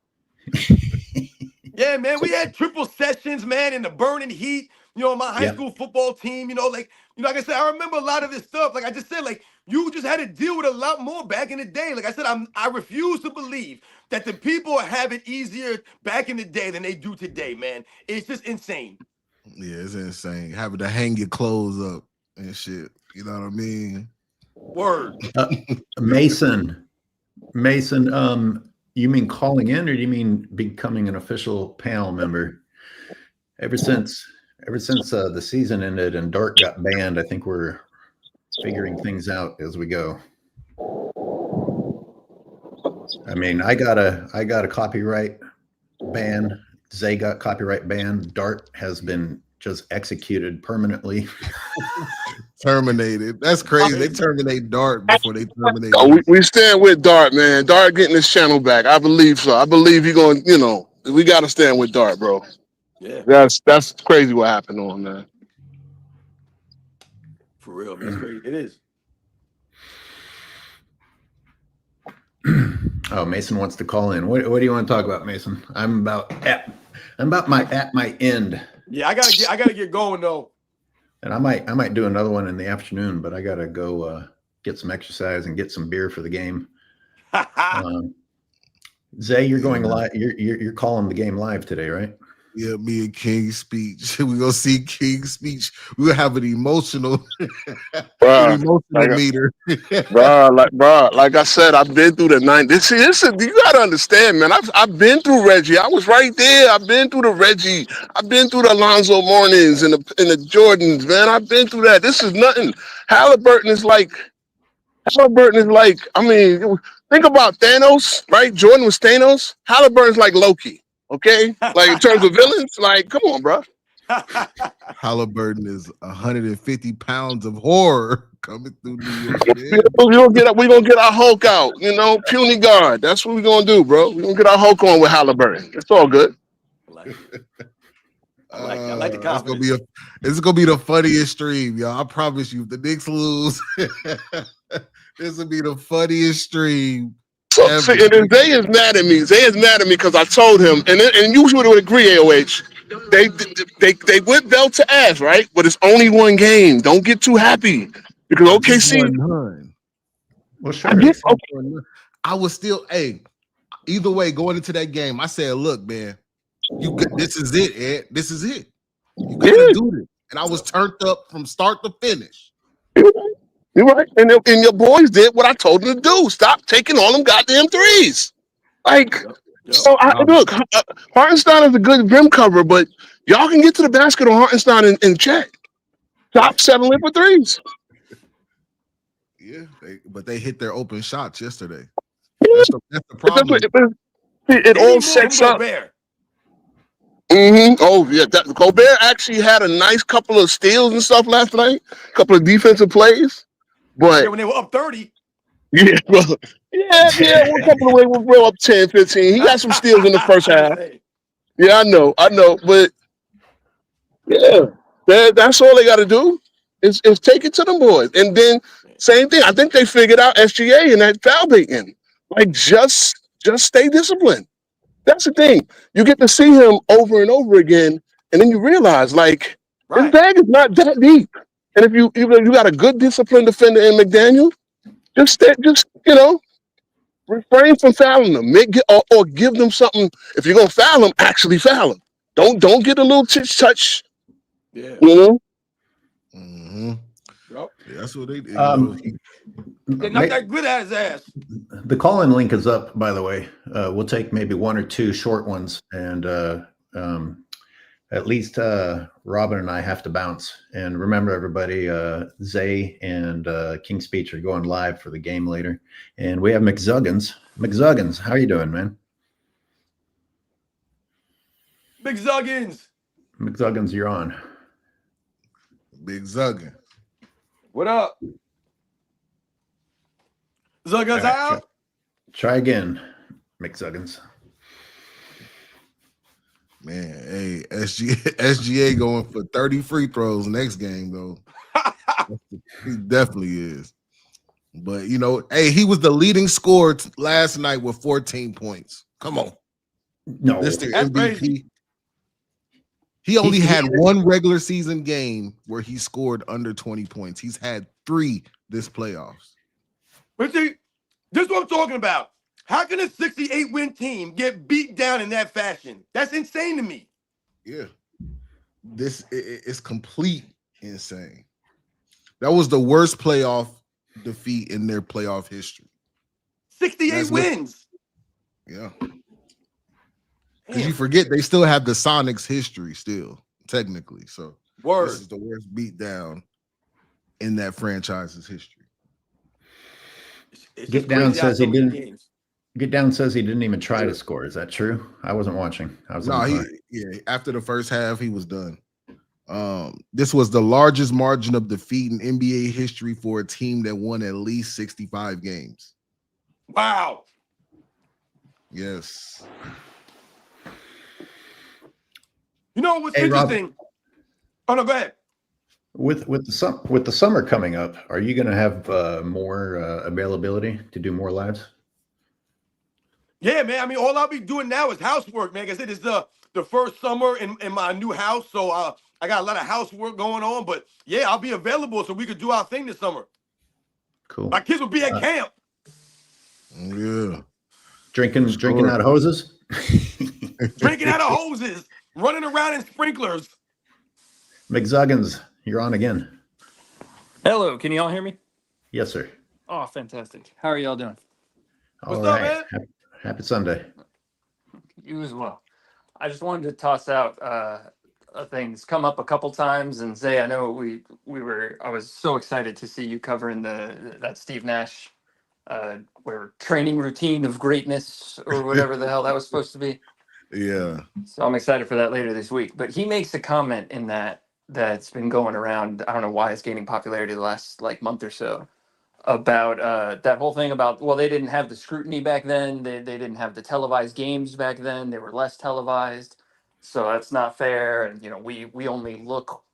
Yeah, man, we had triple sessions, man, in the burning heat. my high school football team, like I said, I remember a lot of this stuff. Like I just said, like you just had to deal with a lot more back in the day. Like I said, I refuse to believe that the people have it easier back in the day than they do today, man. It's just insane. Yeah, it's insane. Having to hang your clothes up and shit. You know what I mean? Word. Mason, you mean calling in, or do you mean becoming an official panel member? Ever since the season ended and Dart got banned, I think we're figuring things out as we go. I mean, I got a copyright ban. Zay got copyright ban. Dart has been just executed permanently. Terminated. That's crazy. They terminate Dart before they terminate. Oh, we stand with Dart, man. Dart getting his channel back. I believe so. I believe he's going. We got to stand with Dart, bro. Yeah, that's crazy what happened to him, man. For real, man. It's crazy. It is. Oh, Mason wants to call in. What do you want to talk about, Mason? I'm at my end. Yeah, I gotta get going though. And I might do another one in the afternoon, but I gotta go get some exercise and get some beer for the game. Zay, you're going live. You're calling the game live today, right? Yeah, me and King's speech. We're gonna see King's speech. We're gonna have an emotional, meter. Like I said, I've been through the 90s. You gotta understand, man. I've been through Reggie. I was right there. I've been through the Reggie. I've been through the Alonzo Mornings and the Jordans, man. I've been through that. This is nothing. Halliburton is like. I mean, think about Thanos, right? Jordan was Thanos. Halliburton's like Loki. Okay, like in terms of villains, like come on, bro. Halliburton is 150 pounds of horror coming through New York. We're gonna get our Hulk out, puny guard. That's what we're gonna do, bro. We're gonna get our Hulk on with Halliburton. It's all good. I like the confidence. It's gonna be the funniest stream, y'all. I promise you. If the Knicks lose, this will be the funniest stream. So, see, and then Zay is mad at me. Zay is mad at me because I told him, and you would agree, AOH. They went belt to ass, right? But it's only one game. Don't get too happy because OKC. Well, sure. I was still, either way, going into that game, I said, "Look, man, this is it, Ed. This is it. You gotta do this." And I was turned up from start to finish. You're right. And your boys did what I told them to do. Stop taking all them goddamn threes. Like, so look, Hartenstein is a good rim cover, but y'all can get to the basket on Hartenstein and check. Stop settling for threes. Yeah, but they hit their open shots yesterday. That's the problem. It all sets up. Oh, yeah. Gobert actually had a nice couple of steals and stuff last night, a couple of defensive plays. But when they were up 30. Yeah, bro. Yeah. One couple of ways we're up 10, 15. He got some steals in the first half. Yeah, I know. But yeah, that's all they got to do is take it to them boys. And then same thing. I think they figured out SGA and that foul baiting. Like just stay disciplined. That's the thing. You get to see him over and over again, and then you realize like his bag is not that deep. And if you got a good disciplined defender in McDaniel, just refrain from fouling them. Or give them something. If you're gonna foul them, actually foul them. Don't get a little touch. Yeah. Mm-hmm. Yep. Yeah, that's what they did. They knocked that good at his ass. The call-in link is up, by the way. We'll take maybe one or two short ones, and at least Robin and I have to bounce. And remember, everybody, Zay and King's Speech are going live for the game later. And we have McZuggins. McZuggins, how are you doing, man? McZuggins. McZuggins, you're on. Big Zuggin. What up? Zuggins out. Try again, McZuggins. Man, hey, SGA going for 30 free throws next game, though. He definitely is. But, hey, he was the leading scorer last night with 14 points. Come on. No. Mr. That's MVP. crazy. He only had one regular season game where he scored under 20 points. He's had 3 this playoffs. But see, this is what I'm talking about. How can a 68-win team get beat down in that fashion? That's insane to me. Yeah. This is complete insane. That was the worst playoff defeat in their playoff history. 68 wins. Yeah. Because you forget they still have the Sonics history still, technically. So this is the worst beatdown in that franchise's history. Get Down says he didn't. Get Down says he didn't even try to score. Is that true? I wasn't watching. I was after the first half, he was done. This was the largest margin of defeat in NBA history for a team that won at least 65 games. Wow. Yes. You know what's interesting? Rob, oh no, go ahead. With the summer coming up, are you going to have more availability to do more lives? Yeah, man. I mean, all I'll be doing now is housework, man. Like I said, it's the first summer in my new house, so I got a lot of housework going on. But yeah, I'll be available so we could do our thing this summer. Cool. My kids will be at camp. Yeah. Drinking out of hoses. Drinking out of hoses. Running around in sprinklers. McZuggins, you're on again. Hello, can you all hear me? Yes, sir. Oh, fantastic. How are y'all doing? What's up, man? Happy Sunday. You as well. I just wanted to toss out a thing that's come up a couple times, and Zay, I know I was so excited to see you covering that Steve Nash training routine of greatness or whatever the hell that was supposed to be. Yeah. So I'm excited for that later this week. But he makes a comment in that's been going around. I don't know why it's gaining popularity the last month or so, about that whole thing about, well, they didn't have the scrutiny back then. They didn't have the televised games back then. They were less televised. So that's not fair. And, we only look,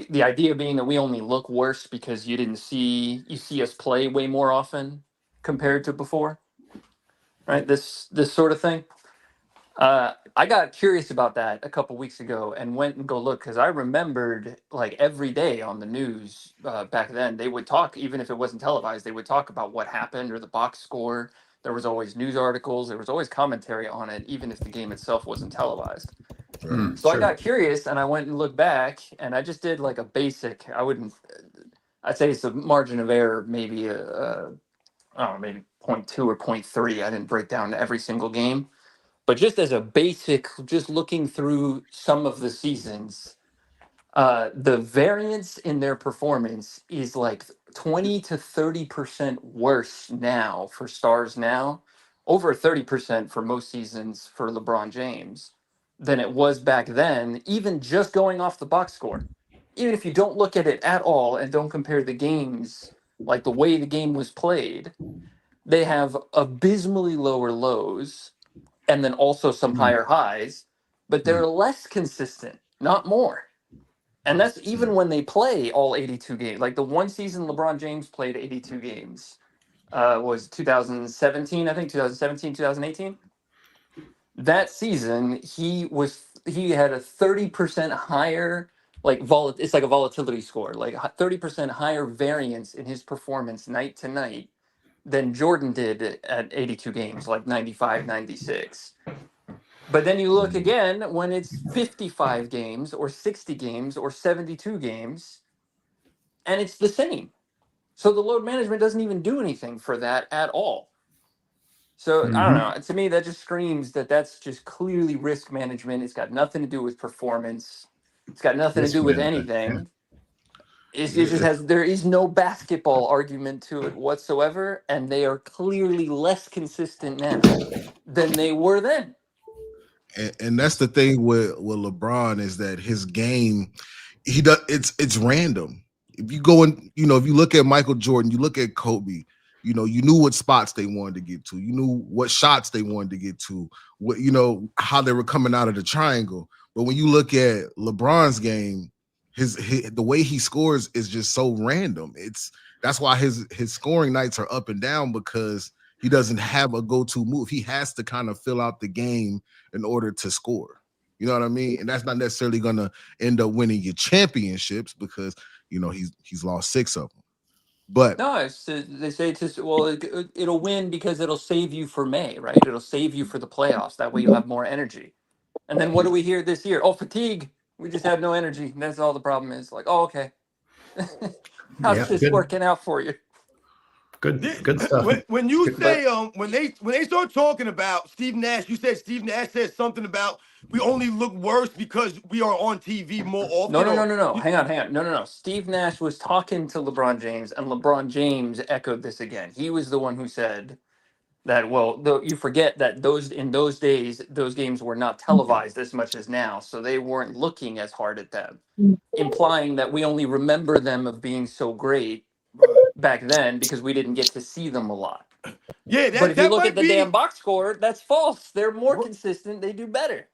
the idea being that we only look worse because you see us play way more often compared to before, right? This sort of thing. I got curious about that a couple weeks ago and went and go look, because I remembered every day on the news back then, they would talk, even if it wasn't televised, they would talk about what happened or the box score. There was always news articles. There was always commentary on it, even if the game itself wasn't televised. So sure. I got curious and I went and looked back, and I just did a basic, I'd say it's a margin of error, maybe I don't know, maybe 0.2 or 0.3. I didn't break down every single game. But just as a basic, just looking through some of the seasons, the variance in their performance is 20 to 30% worse now for stars now, over 30% for most seasons for LeBron James, than it was back then, even just going off the box score. Even if you don't look at it at all and don't compare the games, the way the game was played, they have abysmally lower lows and then also some higher highs, but they're less consistent, not more. And that's even when they play all 82 games. The one season LeBron James played 82 games was 2017, I think, 2017, 2018. That season, he had a 30% higher, it's like a volatility score, 30% higher variance in his performance night to night than Jordan did at 82 games, 95, 96. But then you look again when it's 55 games or 60 games or 72 games, and it's the same. So the load management doesn't even do anything for that at all. So I don't know. To me, that just screams that that's just clearly risk management. It's got nothing to do with performance. It's got nothing to do with anything. It just has, there is no basketball argument to it whatsoever, and they are clearly less consistent now than they were then. And that's the thing with LeBron, is that his game, it's random. If you go and if you look at Michael Jordan, you look at Kobe, you knew what spots they wanted to get to, you knew what shots they wanted to get to, what how they were coming out of the triangle. But when you look at LeBron's game, his the way he scores is just so random. That's why his scoring nights are up and down, because he doesn't have a go-to move. He has to kind of fill out the game in order to score. You know what I mean? And that's not necessarily going to end up winning you championships because, you know, he's lost 6 of them. But no, they say it'll win because it'll save you for May, right? It'll save you for the playoffs. That way you'll have more energy. And then what do we hear this year? Oh, fatigue. We just have no energy. That's all the problem is. Like, oh, okay. How's this working out for you? Good stuff. When you say when they start talking about Steve Nash, you said Steve Nash said something about we only look worse because we are on TV more often. No. Hang on. No. Steve Nash was talking to LeBron James, and LeBron James echoed this again. He was the one who said that. Well, you forget that in those days, those games were not televised as much as now, so they weren't looking as hard at them, implying that we only remember them of being so great back then because we didn't get to see them a lot. Yeah, but if you look at the damn box score, that's false. They're more consistent. They do better.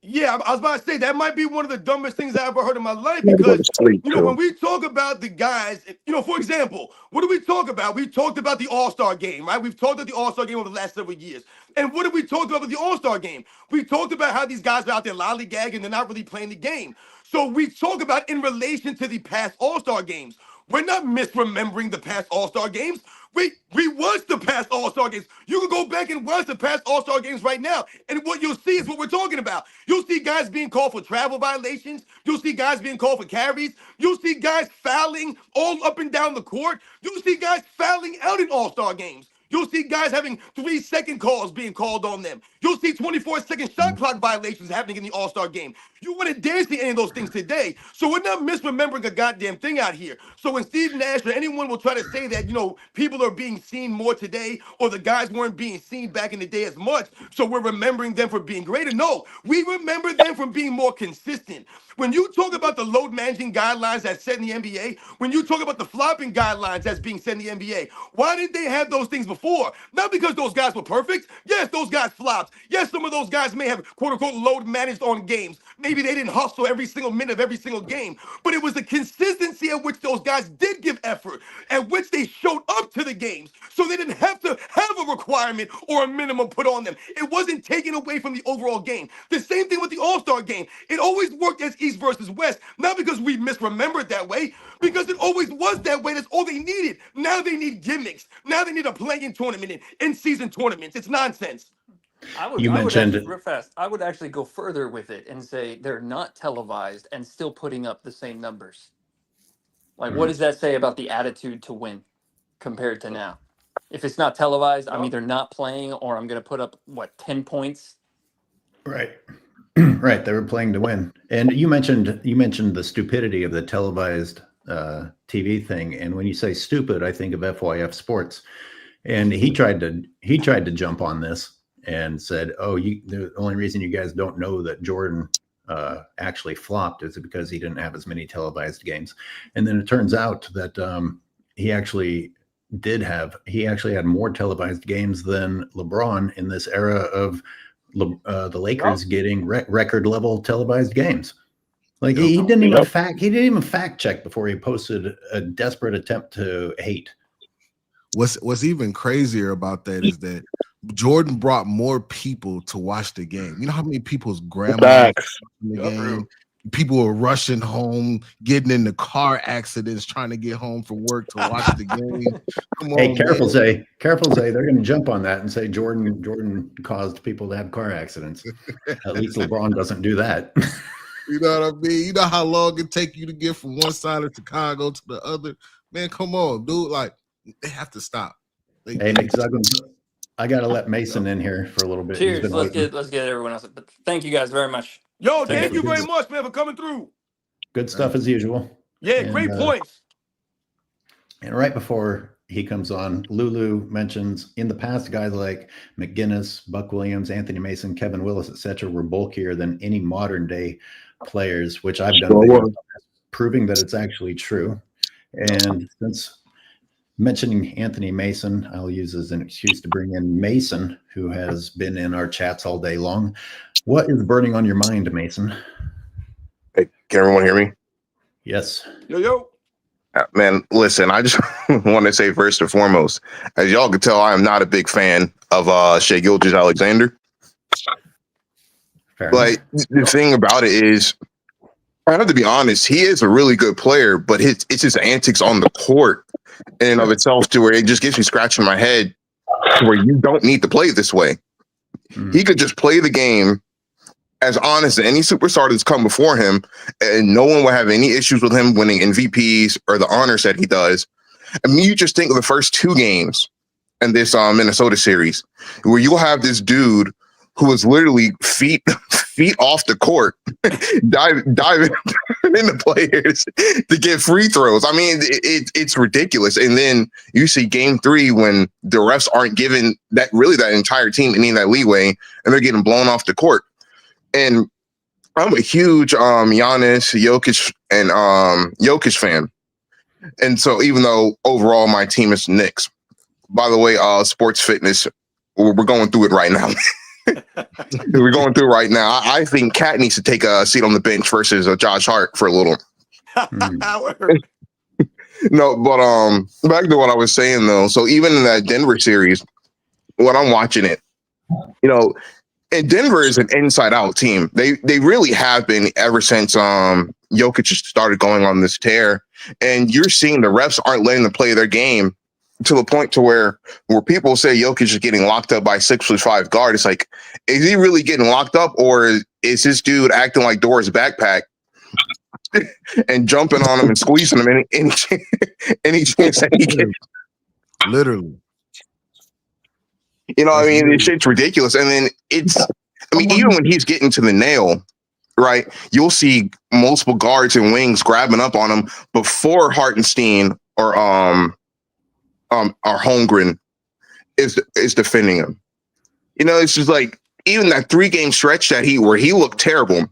Yeah, I was about to say that might be one of the dumbest things I ever heard in my life because, when we talk about the guys, for example, what do we talk about? We talked about the All-Star game, right? We've talked about the All-Star game over the last several years. And what did we talk about with the All-Star game? We talked about how these guys are out there lollygagging, they're not really playing the game. So we talk about in relation to the past All-Star games. We're not misremembering the past All-Star games. We watched the past All-Star games. You can go back and watch the past All-Star games right now, and what you'll see is what we're talking about. You'll see guys being called for travel violations. You'll see guys being called for carries. You'll see guys fouling all up and down the court. You'll see guys fouling out in All-Star games. You'll see guys having 3-second calls being called on them. You'll see 24-second shot clock violations happening in the All-Star game. You wouldn't dare see any of those things today. So we're not misremembering a goddamn thing out here. So when Steve Nash or anyone will try to say that, people are being seen more today or the guys weren't being seen back in the day as much, so we're remembering them for being greater. No, we remember them from being more consistent. When you talk about the load managing guidelines that's set in the NBA, when you talk about the flopping guidelines that's being set in the NBA, why didn't they have those things before? Not because those guys were perfect. Yes, those guys flopped. Yes, some of those guys may have quote unquote load managed on games. Maybe they didn't hustle every single minute of every single game, but it was the consistency at which those guys did give effort, at which they showed up to the games. So they didn't have to have a requirement or a minimum put on them. It wasn't taken away from the overall game. The same thing with the All-Star game. It always worked as East versus West, not because we misremembered that way, because it always was that way. That's all they needed. Now they need gimmicks. Now they need a play-in tournament and in-season tournaments. It's nonsense. I would actually go further with it and say they're not televised and still putting up the same numbers. Like, what does that say about the attitude to win compared to now? If it's not televised, I'm either not playing or I'm going to put up, 10 points? Right. Right. They were playing to win. And you mentioned the stupidity of the televised TV thing. And when you say stupid, I think of FYF Sports. And he tried to jump on this and said, the only reason you guys don't know that Jordan actually flopped is because he didn't have as many televised games. And then it turns out that he actually had more televised games than LeBron in this era of the Lakers getting record level televised games. Like he didn't even fact check before he posted a desperate attempt to hate. What's even crazier about that is that Jordan brought more people to watch the game. You know how many people's grandmas watching the game? People were rushing home, getting into car accidents, trying to get home from work to watch the game. Come on, hey, careful, Zay. They're going to jump on that and say Jordan caused people to have car accidents. At least LeBron doesn't do that. You know what I mean? You know how long it take you to get from one side of Chicago to the other? Man, come on, dude. Like, they have to stop. Hey, Nick Zuggins, I got to let Mason in here for a little bit. Cheers. Let's get everyone else. But thank you guys very much. Yo, thank you very much, man, for coming through. Good stuff as usual. Yeah, great points. And right before he comes on, Lulu mentions in the past, guys like McGinnis, Buck Williams, Anthony Mason, Kevin Willis, etc., were bulkier than any modern day players, which I've done videos proving that it's actually true. And since mentioning Anthony Mason, I'll use as an excuse to bring in Mason, who has been in our chats all day long. What is burning on your mind, Mason? Hey, can everyone hear me? Yes. Yo. Man, listen, I just want to say first and foremost, as y'all can tell, I am not a big fan of Shai Gilgeous-Alexander. enough. the thing about it is, I have to be honest, he is a really good player, but it's his antics on the court in and of itself to where it just gets me scratching my head to where you don't need to play this way. He could just play the game as honest as any superstar that's come before him, and no one will have any issues with him winning MVPs or the honors that he does. I mean, you just think of the first 2 games in this Minnesota series, where you'll have this dude who is literally feet off the court, diving into players to get free throws. I mean, it's ridiculous. And then you see game 3 when the refs aren't giving that entire team any of that leeway, and they're getting blown off the court. And I'm a huge Giannis, Jokic, and Jokic fan. And so even though overall my team is Knicks, by the way, sports fitness, we're going through it right now. We're going through it right now. I think Cat needs to take a seat on the bench versus Josh Hart for a little. No, but back to what I was saying though. So even in that Denver series, when I'm watching it, and Denver is an inside-out team. They really have been ever since Jokic started going on this tear. And you're seeing the refs aren't letting them play their game to the point to where people say Jokic is getting locked up by 6'5" guard. It's like, is he really getting locked up, or is this dude acting like Dora's backpack and jumping on him and squeezing him any chance that he gets? Literally. I mean, this shit's ridiculous. And then even when he's getting to the nail, right, you'll see multiple guards and wings grabbing up on him before Hartenstein or Holmgren is defending him. It's just like, even that 3-game stretch where he looked terrible,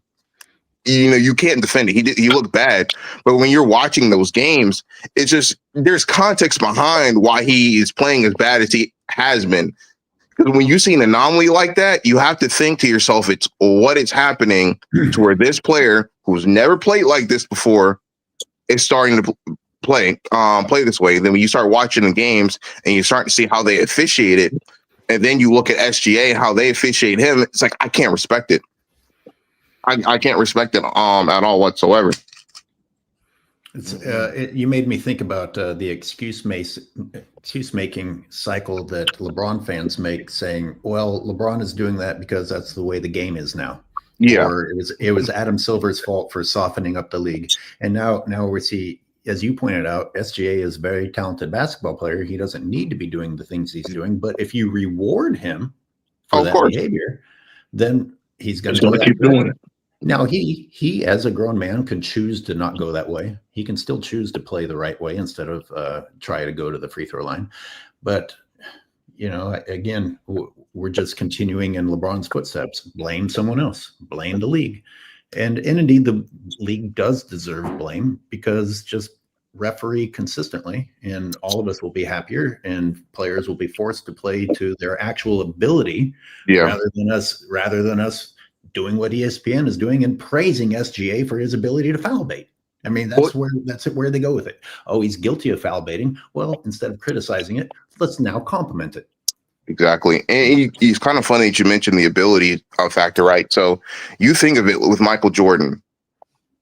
you can't defend it. He looked bad. But when you're watching those games, it's just, there's context behind why he is playing as bad as he has been. Because when you see an anomaly like that, you have to think to yourself, it's what is happening to where this player who's never played like this before is starting to play this way. Then when you start watching the games and you start to see how they officiate it, and then you look at SGA, how they officiate him, it's like, I can't respect it. I can't respect it at all whatsoever. You made me think about the excuse making cycle that LeBron fans make, saying, well, LeBron is doing that because that's the way the game is now. Yeah. Or it was Adam Silver's fault for softening up the league. And now we see, as you pointed out, SGA is a very talented basketball player. He doesn't need to be doing the things he's doing. But if you reward him for that behavior, then he's going to keep doing it. Now, he as a grown man can choose to not go that way. He can still choose to play the right way instead of try to go to the free throw line. But, again, we're just continuing in LeBron's footsteps. Blame someone else. Blame the league. And indeed, the league does deserve blame, because just referee consistently, and all of us will be happier, and players will be forced to play to their actual ability, rather than us doing what ESPN is doing and praising SGA for his ability to foul bait. I mean, that's where they go with it. Oh, he's guilty of foul baiting. Well, instead of criticizing it, let's now compliment it. Exactly. And he's kind of funny that you mentioned the ability factor, right? So you think of it with Michael Jordan,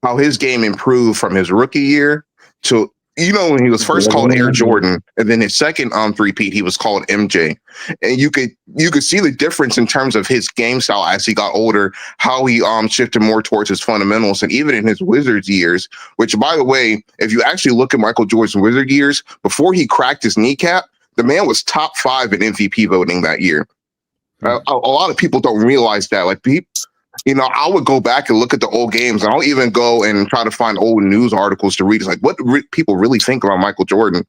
how his game improved from his rookie year to, when he was first called Air Jordan, and then his second three-peat, he was called MJ. And you could see the difference in terms of his game style as he got older, how he shifted more towards his fundamentals, and even in his Wizards years, which, by the way, if you actually look at Michael Jordan's Wizard years, before he cracked his kneecap, the man was top 5 in MVP voting that year. A lot of people don't realize that. Like, I would go back and look at the old games, and I'll even go and try to find old news articles to read. It's like, what people really think about Michael Jordan,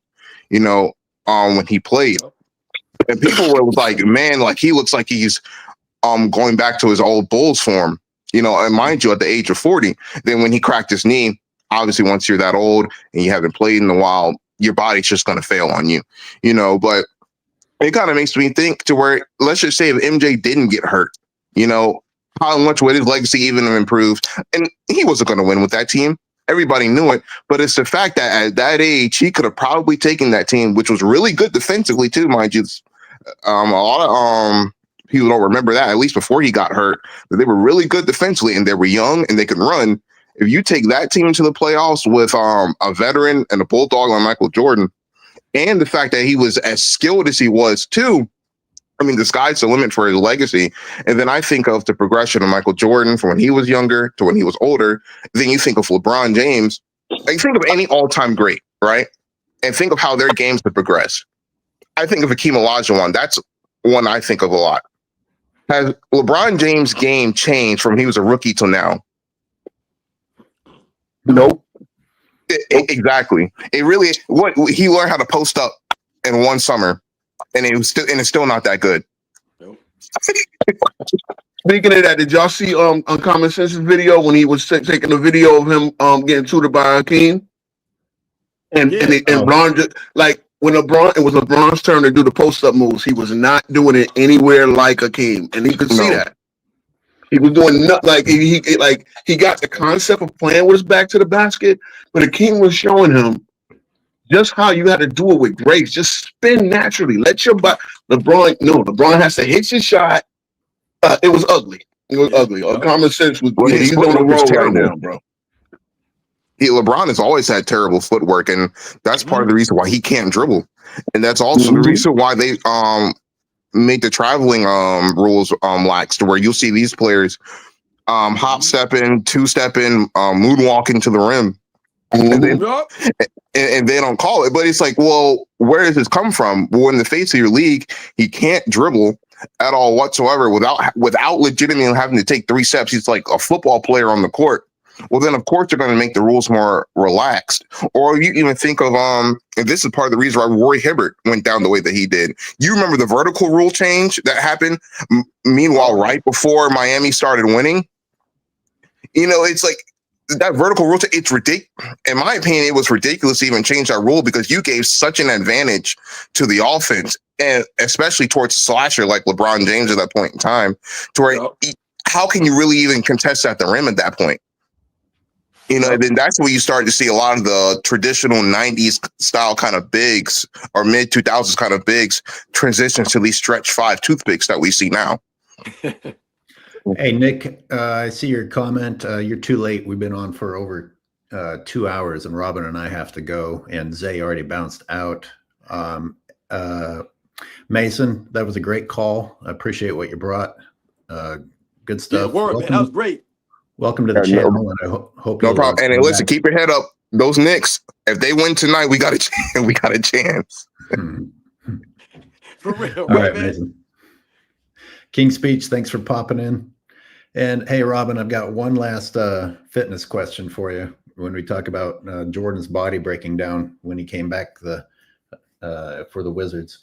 when he played. And people were like, man, like, he looks like he's going back to his old Bulls form, and mind you, at the age of 40. Then when he cracked his knee, obviously once you're that old and you haven't played in a while, your body's just going to fail on you, but it kind of makes me think to where, let's just say if MJ didn't get hurt, how much would his legacy even have improved? And he wasn't going to win with that team. Everybody knew it. But it's the fact that at that age, he could have probably taken that team, which was really good defensively too, mind you. A lot of People don't remember that, at least before he got hurt, that they were really good defensively and they were young and they could run. If you take that team to the playoffs with a veteran and a bulldog like Michael Jordan, and the fact that he was as skilled as he was too, I mean, the sky's the limit for his legacy. And then I think of the progression of Michael Jordan from when he was younger to when he was older. Then you think of LeBron James. Like, think of any all-time great, right? And think of how their games have progressed. I think of Hakeem Olajuwon. That's one I think of a lot. Has LeBron James' game changed from when he was a rookie till now? Nope. Exactly. It really, what he learned how to post up in one summer, and it's still not that good. Nope. Speaking of that, did y'all see on Common Sense's video when he was taking a video of him getting tutored by Hakeem? And Bron just, like, when it was LeBron's turn to do the post up moves, he was not doing it anywhere like Hakeem, and he could see that. He was doing nothing. Like he got the concept of playing with his back to the basket, but Hakeem was showing him just how you had to do it with grace. Just spin naturally. Let your body. LeBron has to hit your shot. It was ugly. It was ugly. Common Sense was. He's on the road right now, bro. LeBron has always had terrible footwork, and that's part of the reason why he can't dribble. And that's also the reason why they make the traveling rules lax, to where you'll see these players hop stepping, two stepping, moonwalking to the rim. And they don't call it. But it's like, well, where does this come from? Well, in the face of your league, he can't dribble at all whatsoever without legitimately having to take 3 steps. He's like a football player on the court. Well, then, of course, they're going to make the rules more relaxed. Or you even think of, and this is part of the reason why Roy Hibbert went down the way that he did. You remember the vertical rule change that happened? Meanwhile, right before Miami started winning? You know, it's like that vertical rule, it's ridiculous. In my opinion, it was ridiculous to even change that rule, because you gave such an advantage to the offense, and especially towards a slasher like LeBron James at that point in time, to where how can you really even contest at the rim at that point? You know, then that's where you start to see a lot of the traditional 90s style kind of bigs, or mid 2000s kind of bigs, transitions to these stretch 5 toothpicks that we see now. Hey, Nick, I see your comment. You're too late. We've been on for over 2 hours, and Robin and I have to go, and Zay already bounced out. Mason, that was a great call. I appreciate what you brought. Good stuff. Yeah, man, that was great. Welcome to the channel, and I hope no problem. And listen, keep your head up. Those Knicks, if they win tonight, we got a chance. We got a chance. For real, all right, Mason. King Speech, thanks for popping in. And hey, Robin, I've got one last fitness question for you. When we talk about Jordan's body breaking down when he came back for the Wizards,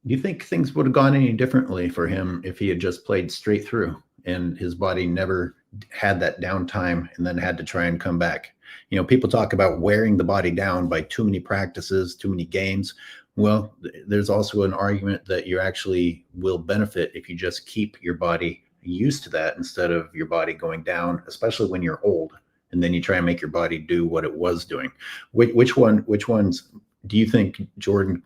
do you think things would have gone any differently for him if he had just played straight through and his body never had that downtime and then had to try and come back? You know, people talk about wearing the body down by too many practices, too many games. Well, there's also an argument that you actually will benefit if you just keep your body used to that instead of your body going down, especially when you're old, and then you try and make your body do what it was doing. Which ones do you think Jordan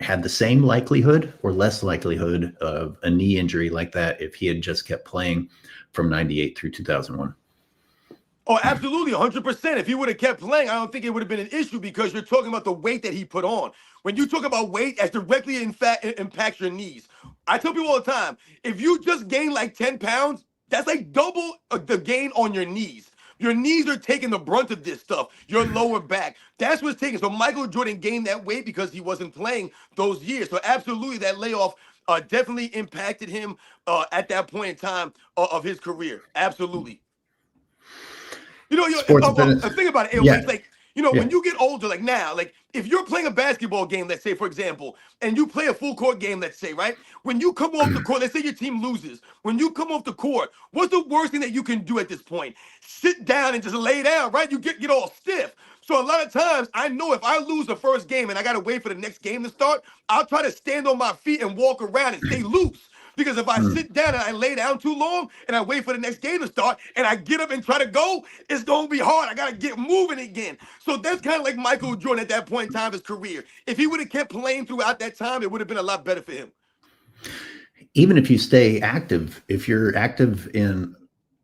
had the same likelihood or less likelihood of a knee injury like that if he had just kept playing from 98 through 2001? Oh, absolutely, 100%. If he would have kept playing, I don't think it would have been an issue, because you're talking about the weight that he put on. When you talk about weight, that directly impacts your knees. I tell people all the time, if you just gain like 10 pounds, that's like double the gain on your knees. Your knees are taking the brunt of this stuff, your lower back. That's what's taking. So Michael Jordan gained that weight because he wasn't playing those years. So absolutely, that layoff definitely impacted him at that point in time of his career. Absolutely. You know, think about it. Yeah. Like, you know, when you get older, like now, like if you're playing a basketball game, let's say, for example, and you play a full court game, let's say, right? When you come off the court, let's say your team loses. When you come off the court, what's the worst thing that you can do at this point? Sit down and just lay down, right? You get all stiff. So a lot of times, I know if I lose the first game and I got to wait for the next game to start, I'll try to stand on my feet and walk around and stay loose. Because if I sit down and I lay down too long and I wait for the next game to start and I get up and try to go, it's going to be hard. I got to get moving again. So that's kind of like Michael Jordan at that point in time of his career. If he would have kept playing throughout that time, it would have been a lot better for him. even if you stay active, if you're active in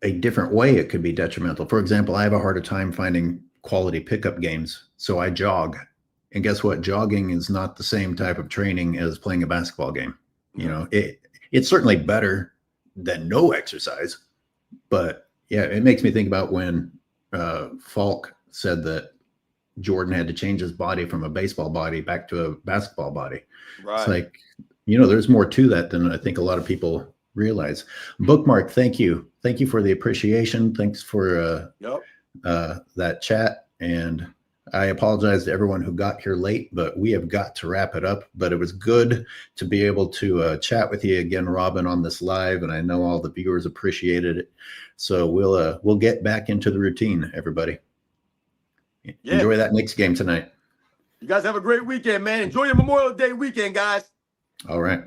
a different way, it could be detrimental. For example, I have a harder time finding quality pickup games, so I jog. And guess what? Jogging is not the same type of training as playing a basketball game. You know, it's certainly better than no exercise, but yeah, it makes me think about when Falk said that Jordan had to change his body from a baseball body back to a basketball body. Right. It's like, you know, there's more to that than I think a lot of people realize. Bookmark, thank you. Thank you for the appreciation. Thanks for that chat. And I apologize to everyone who got here late, but we have got to wrap it up. But it was good to be able to chat with you again, Robin, on this live. And I know all the viewers appreciated it. So we'll get back into the routine, everybody. Yeah. Enjoy that Knicks game tonight. You guys have a great weekend, man. Enjoy your Memorial Day weekend, guys. All right.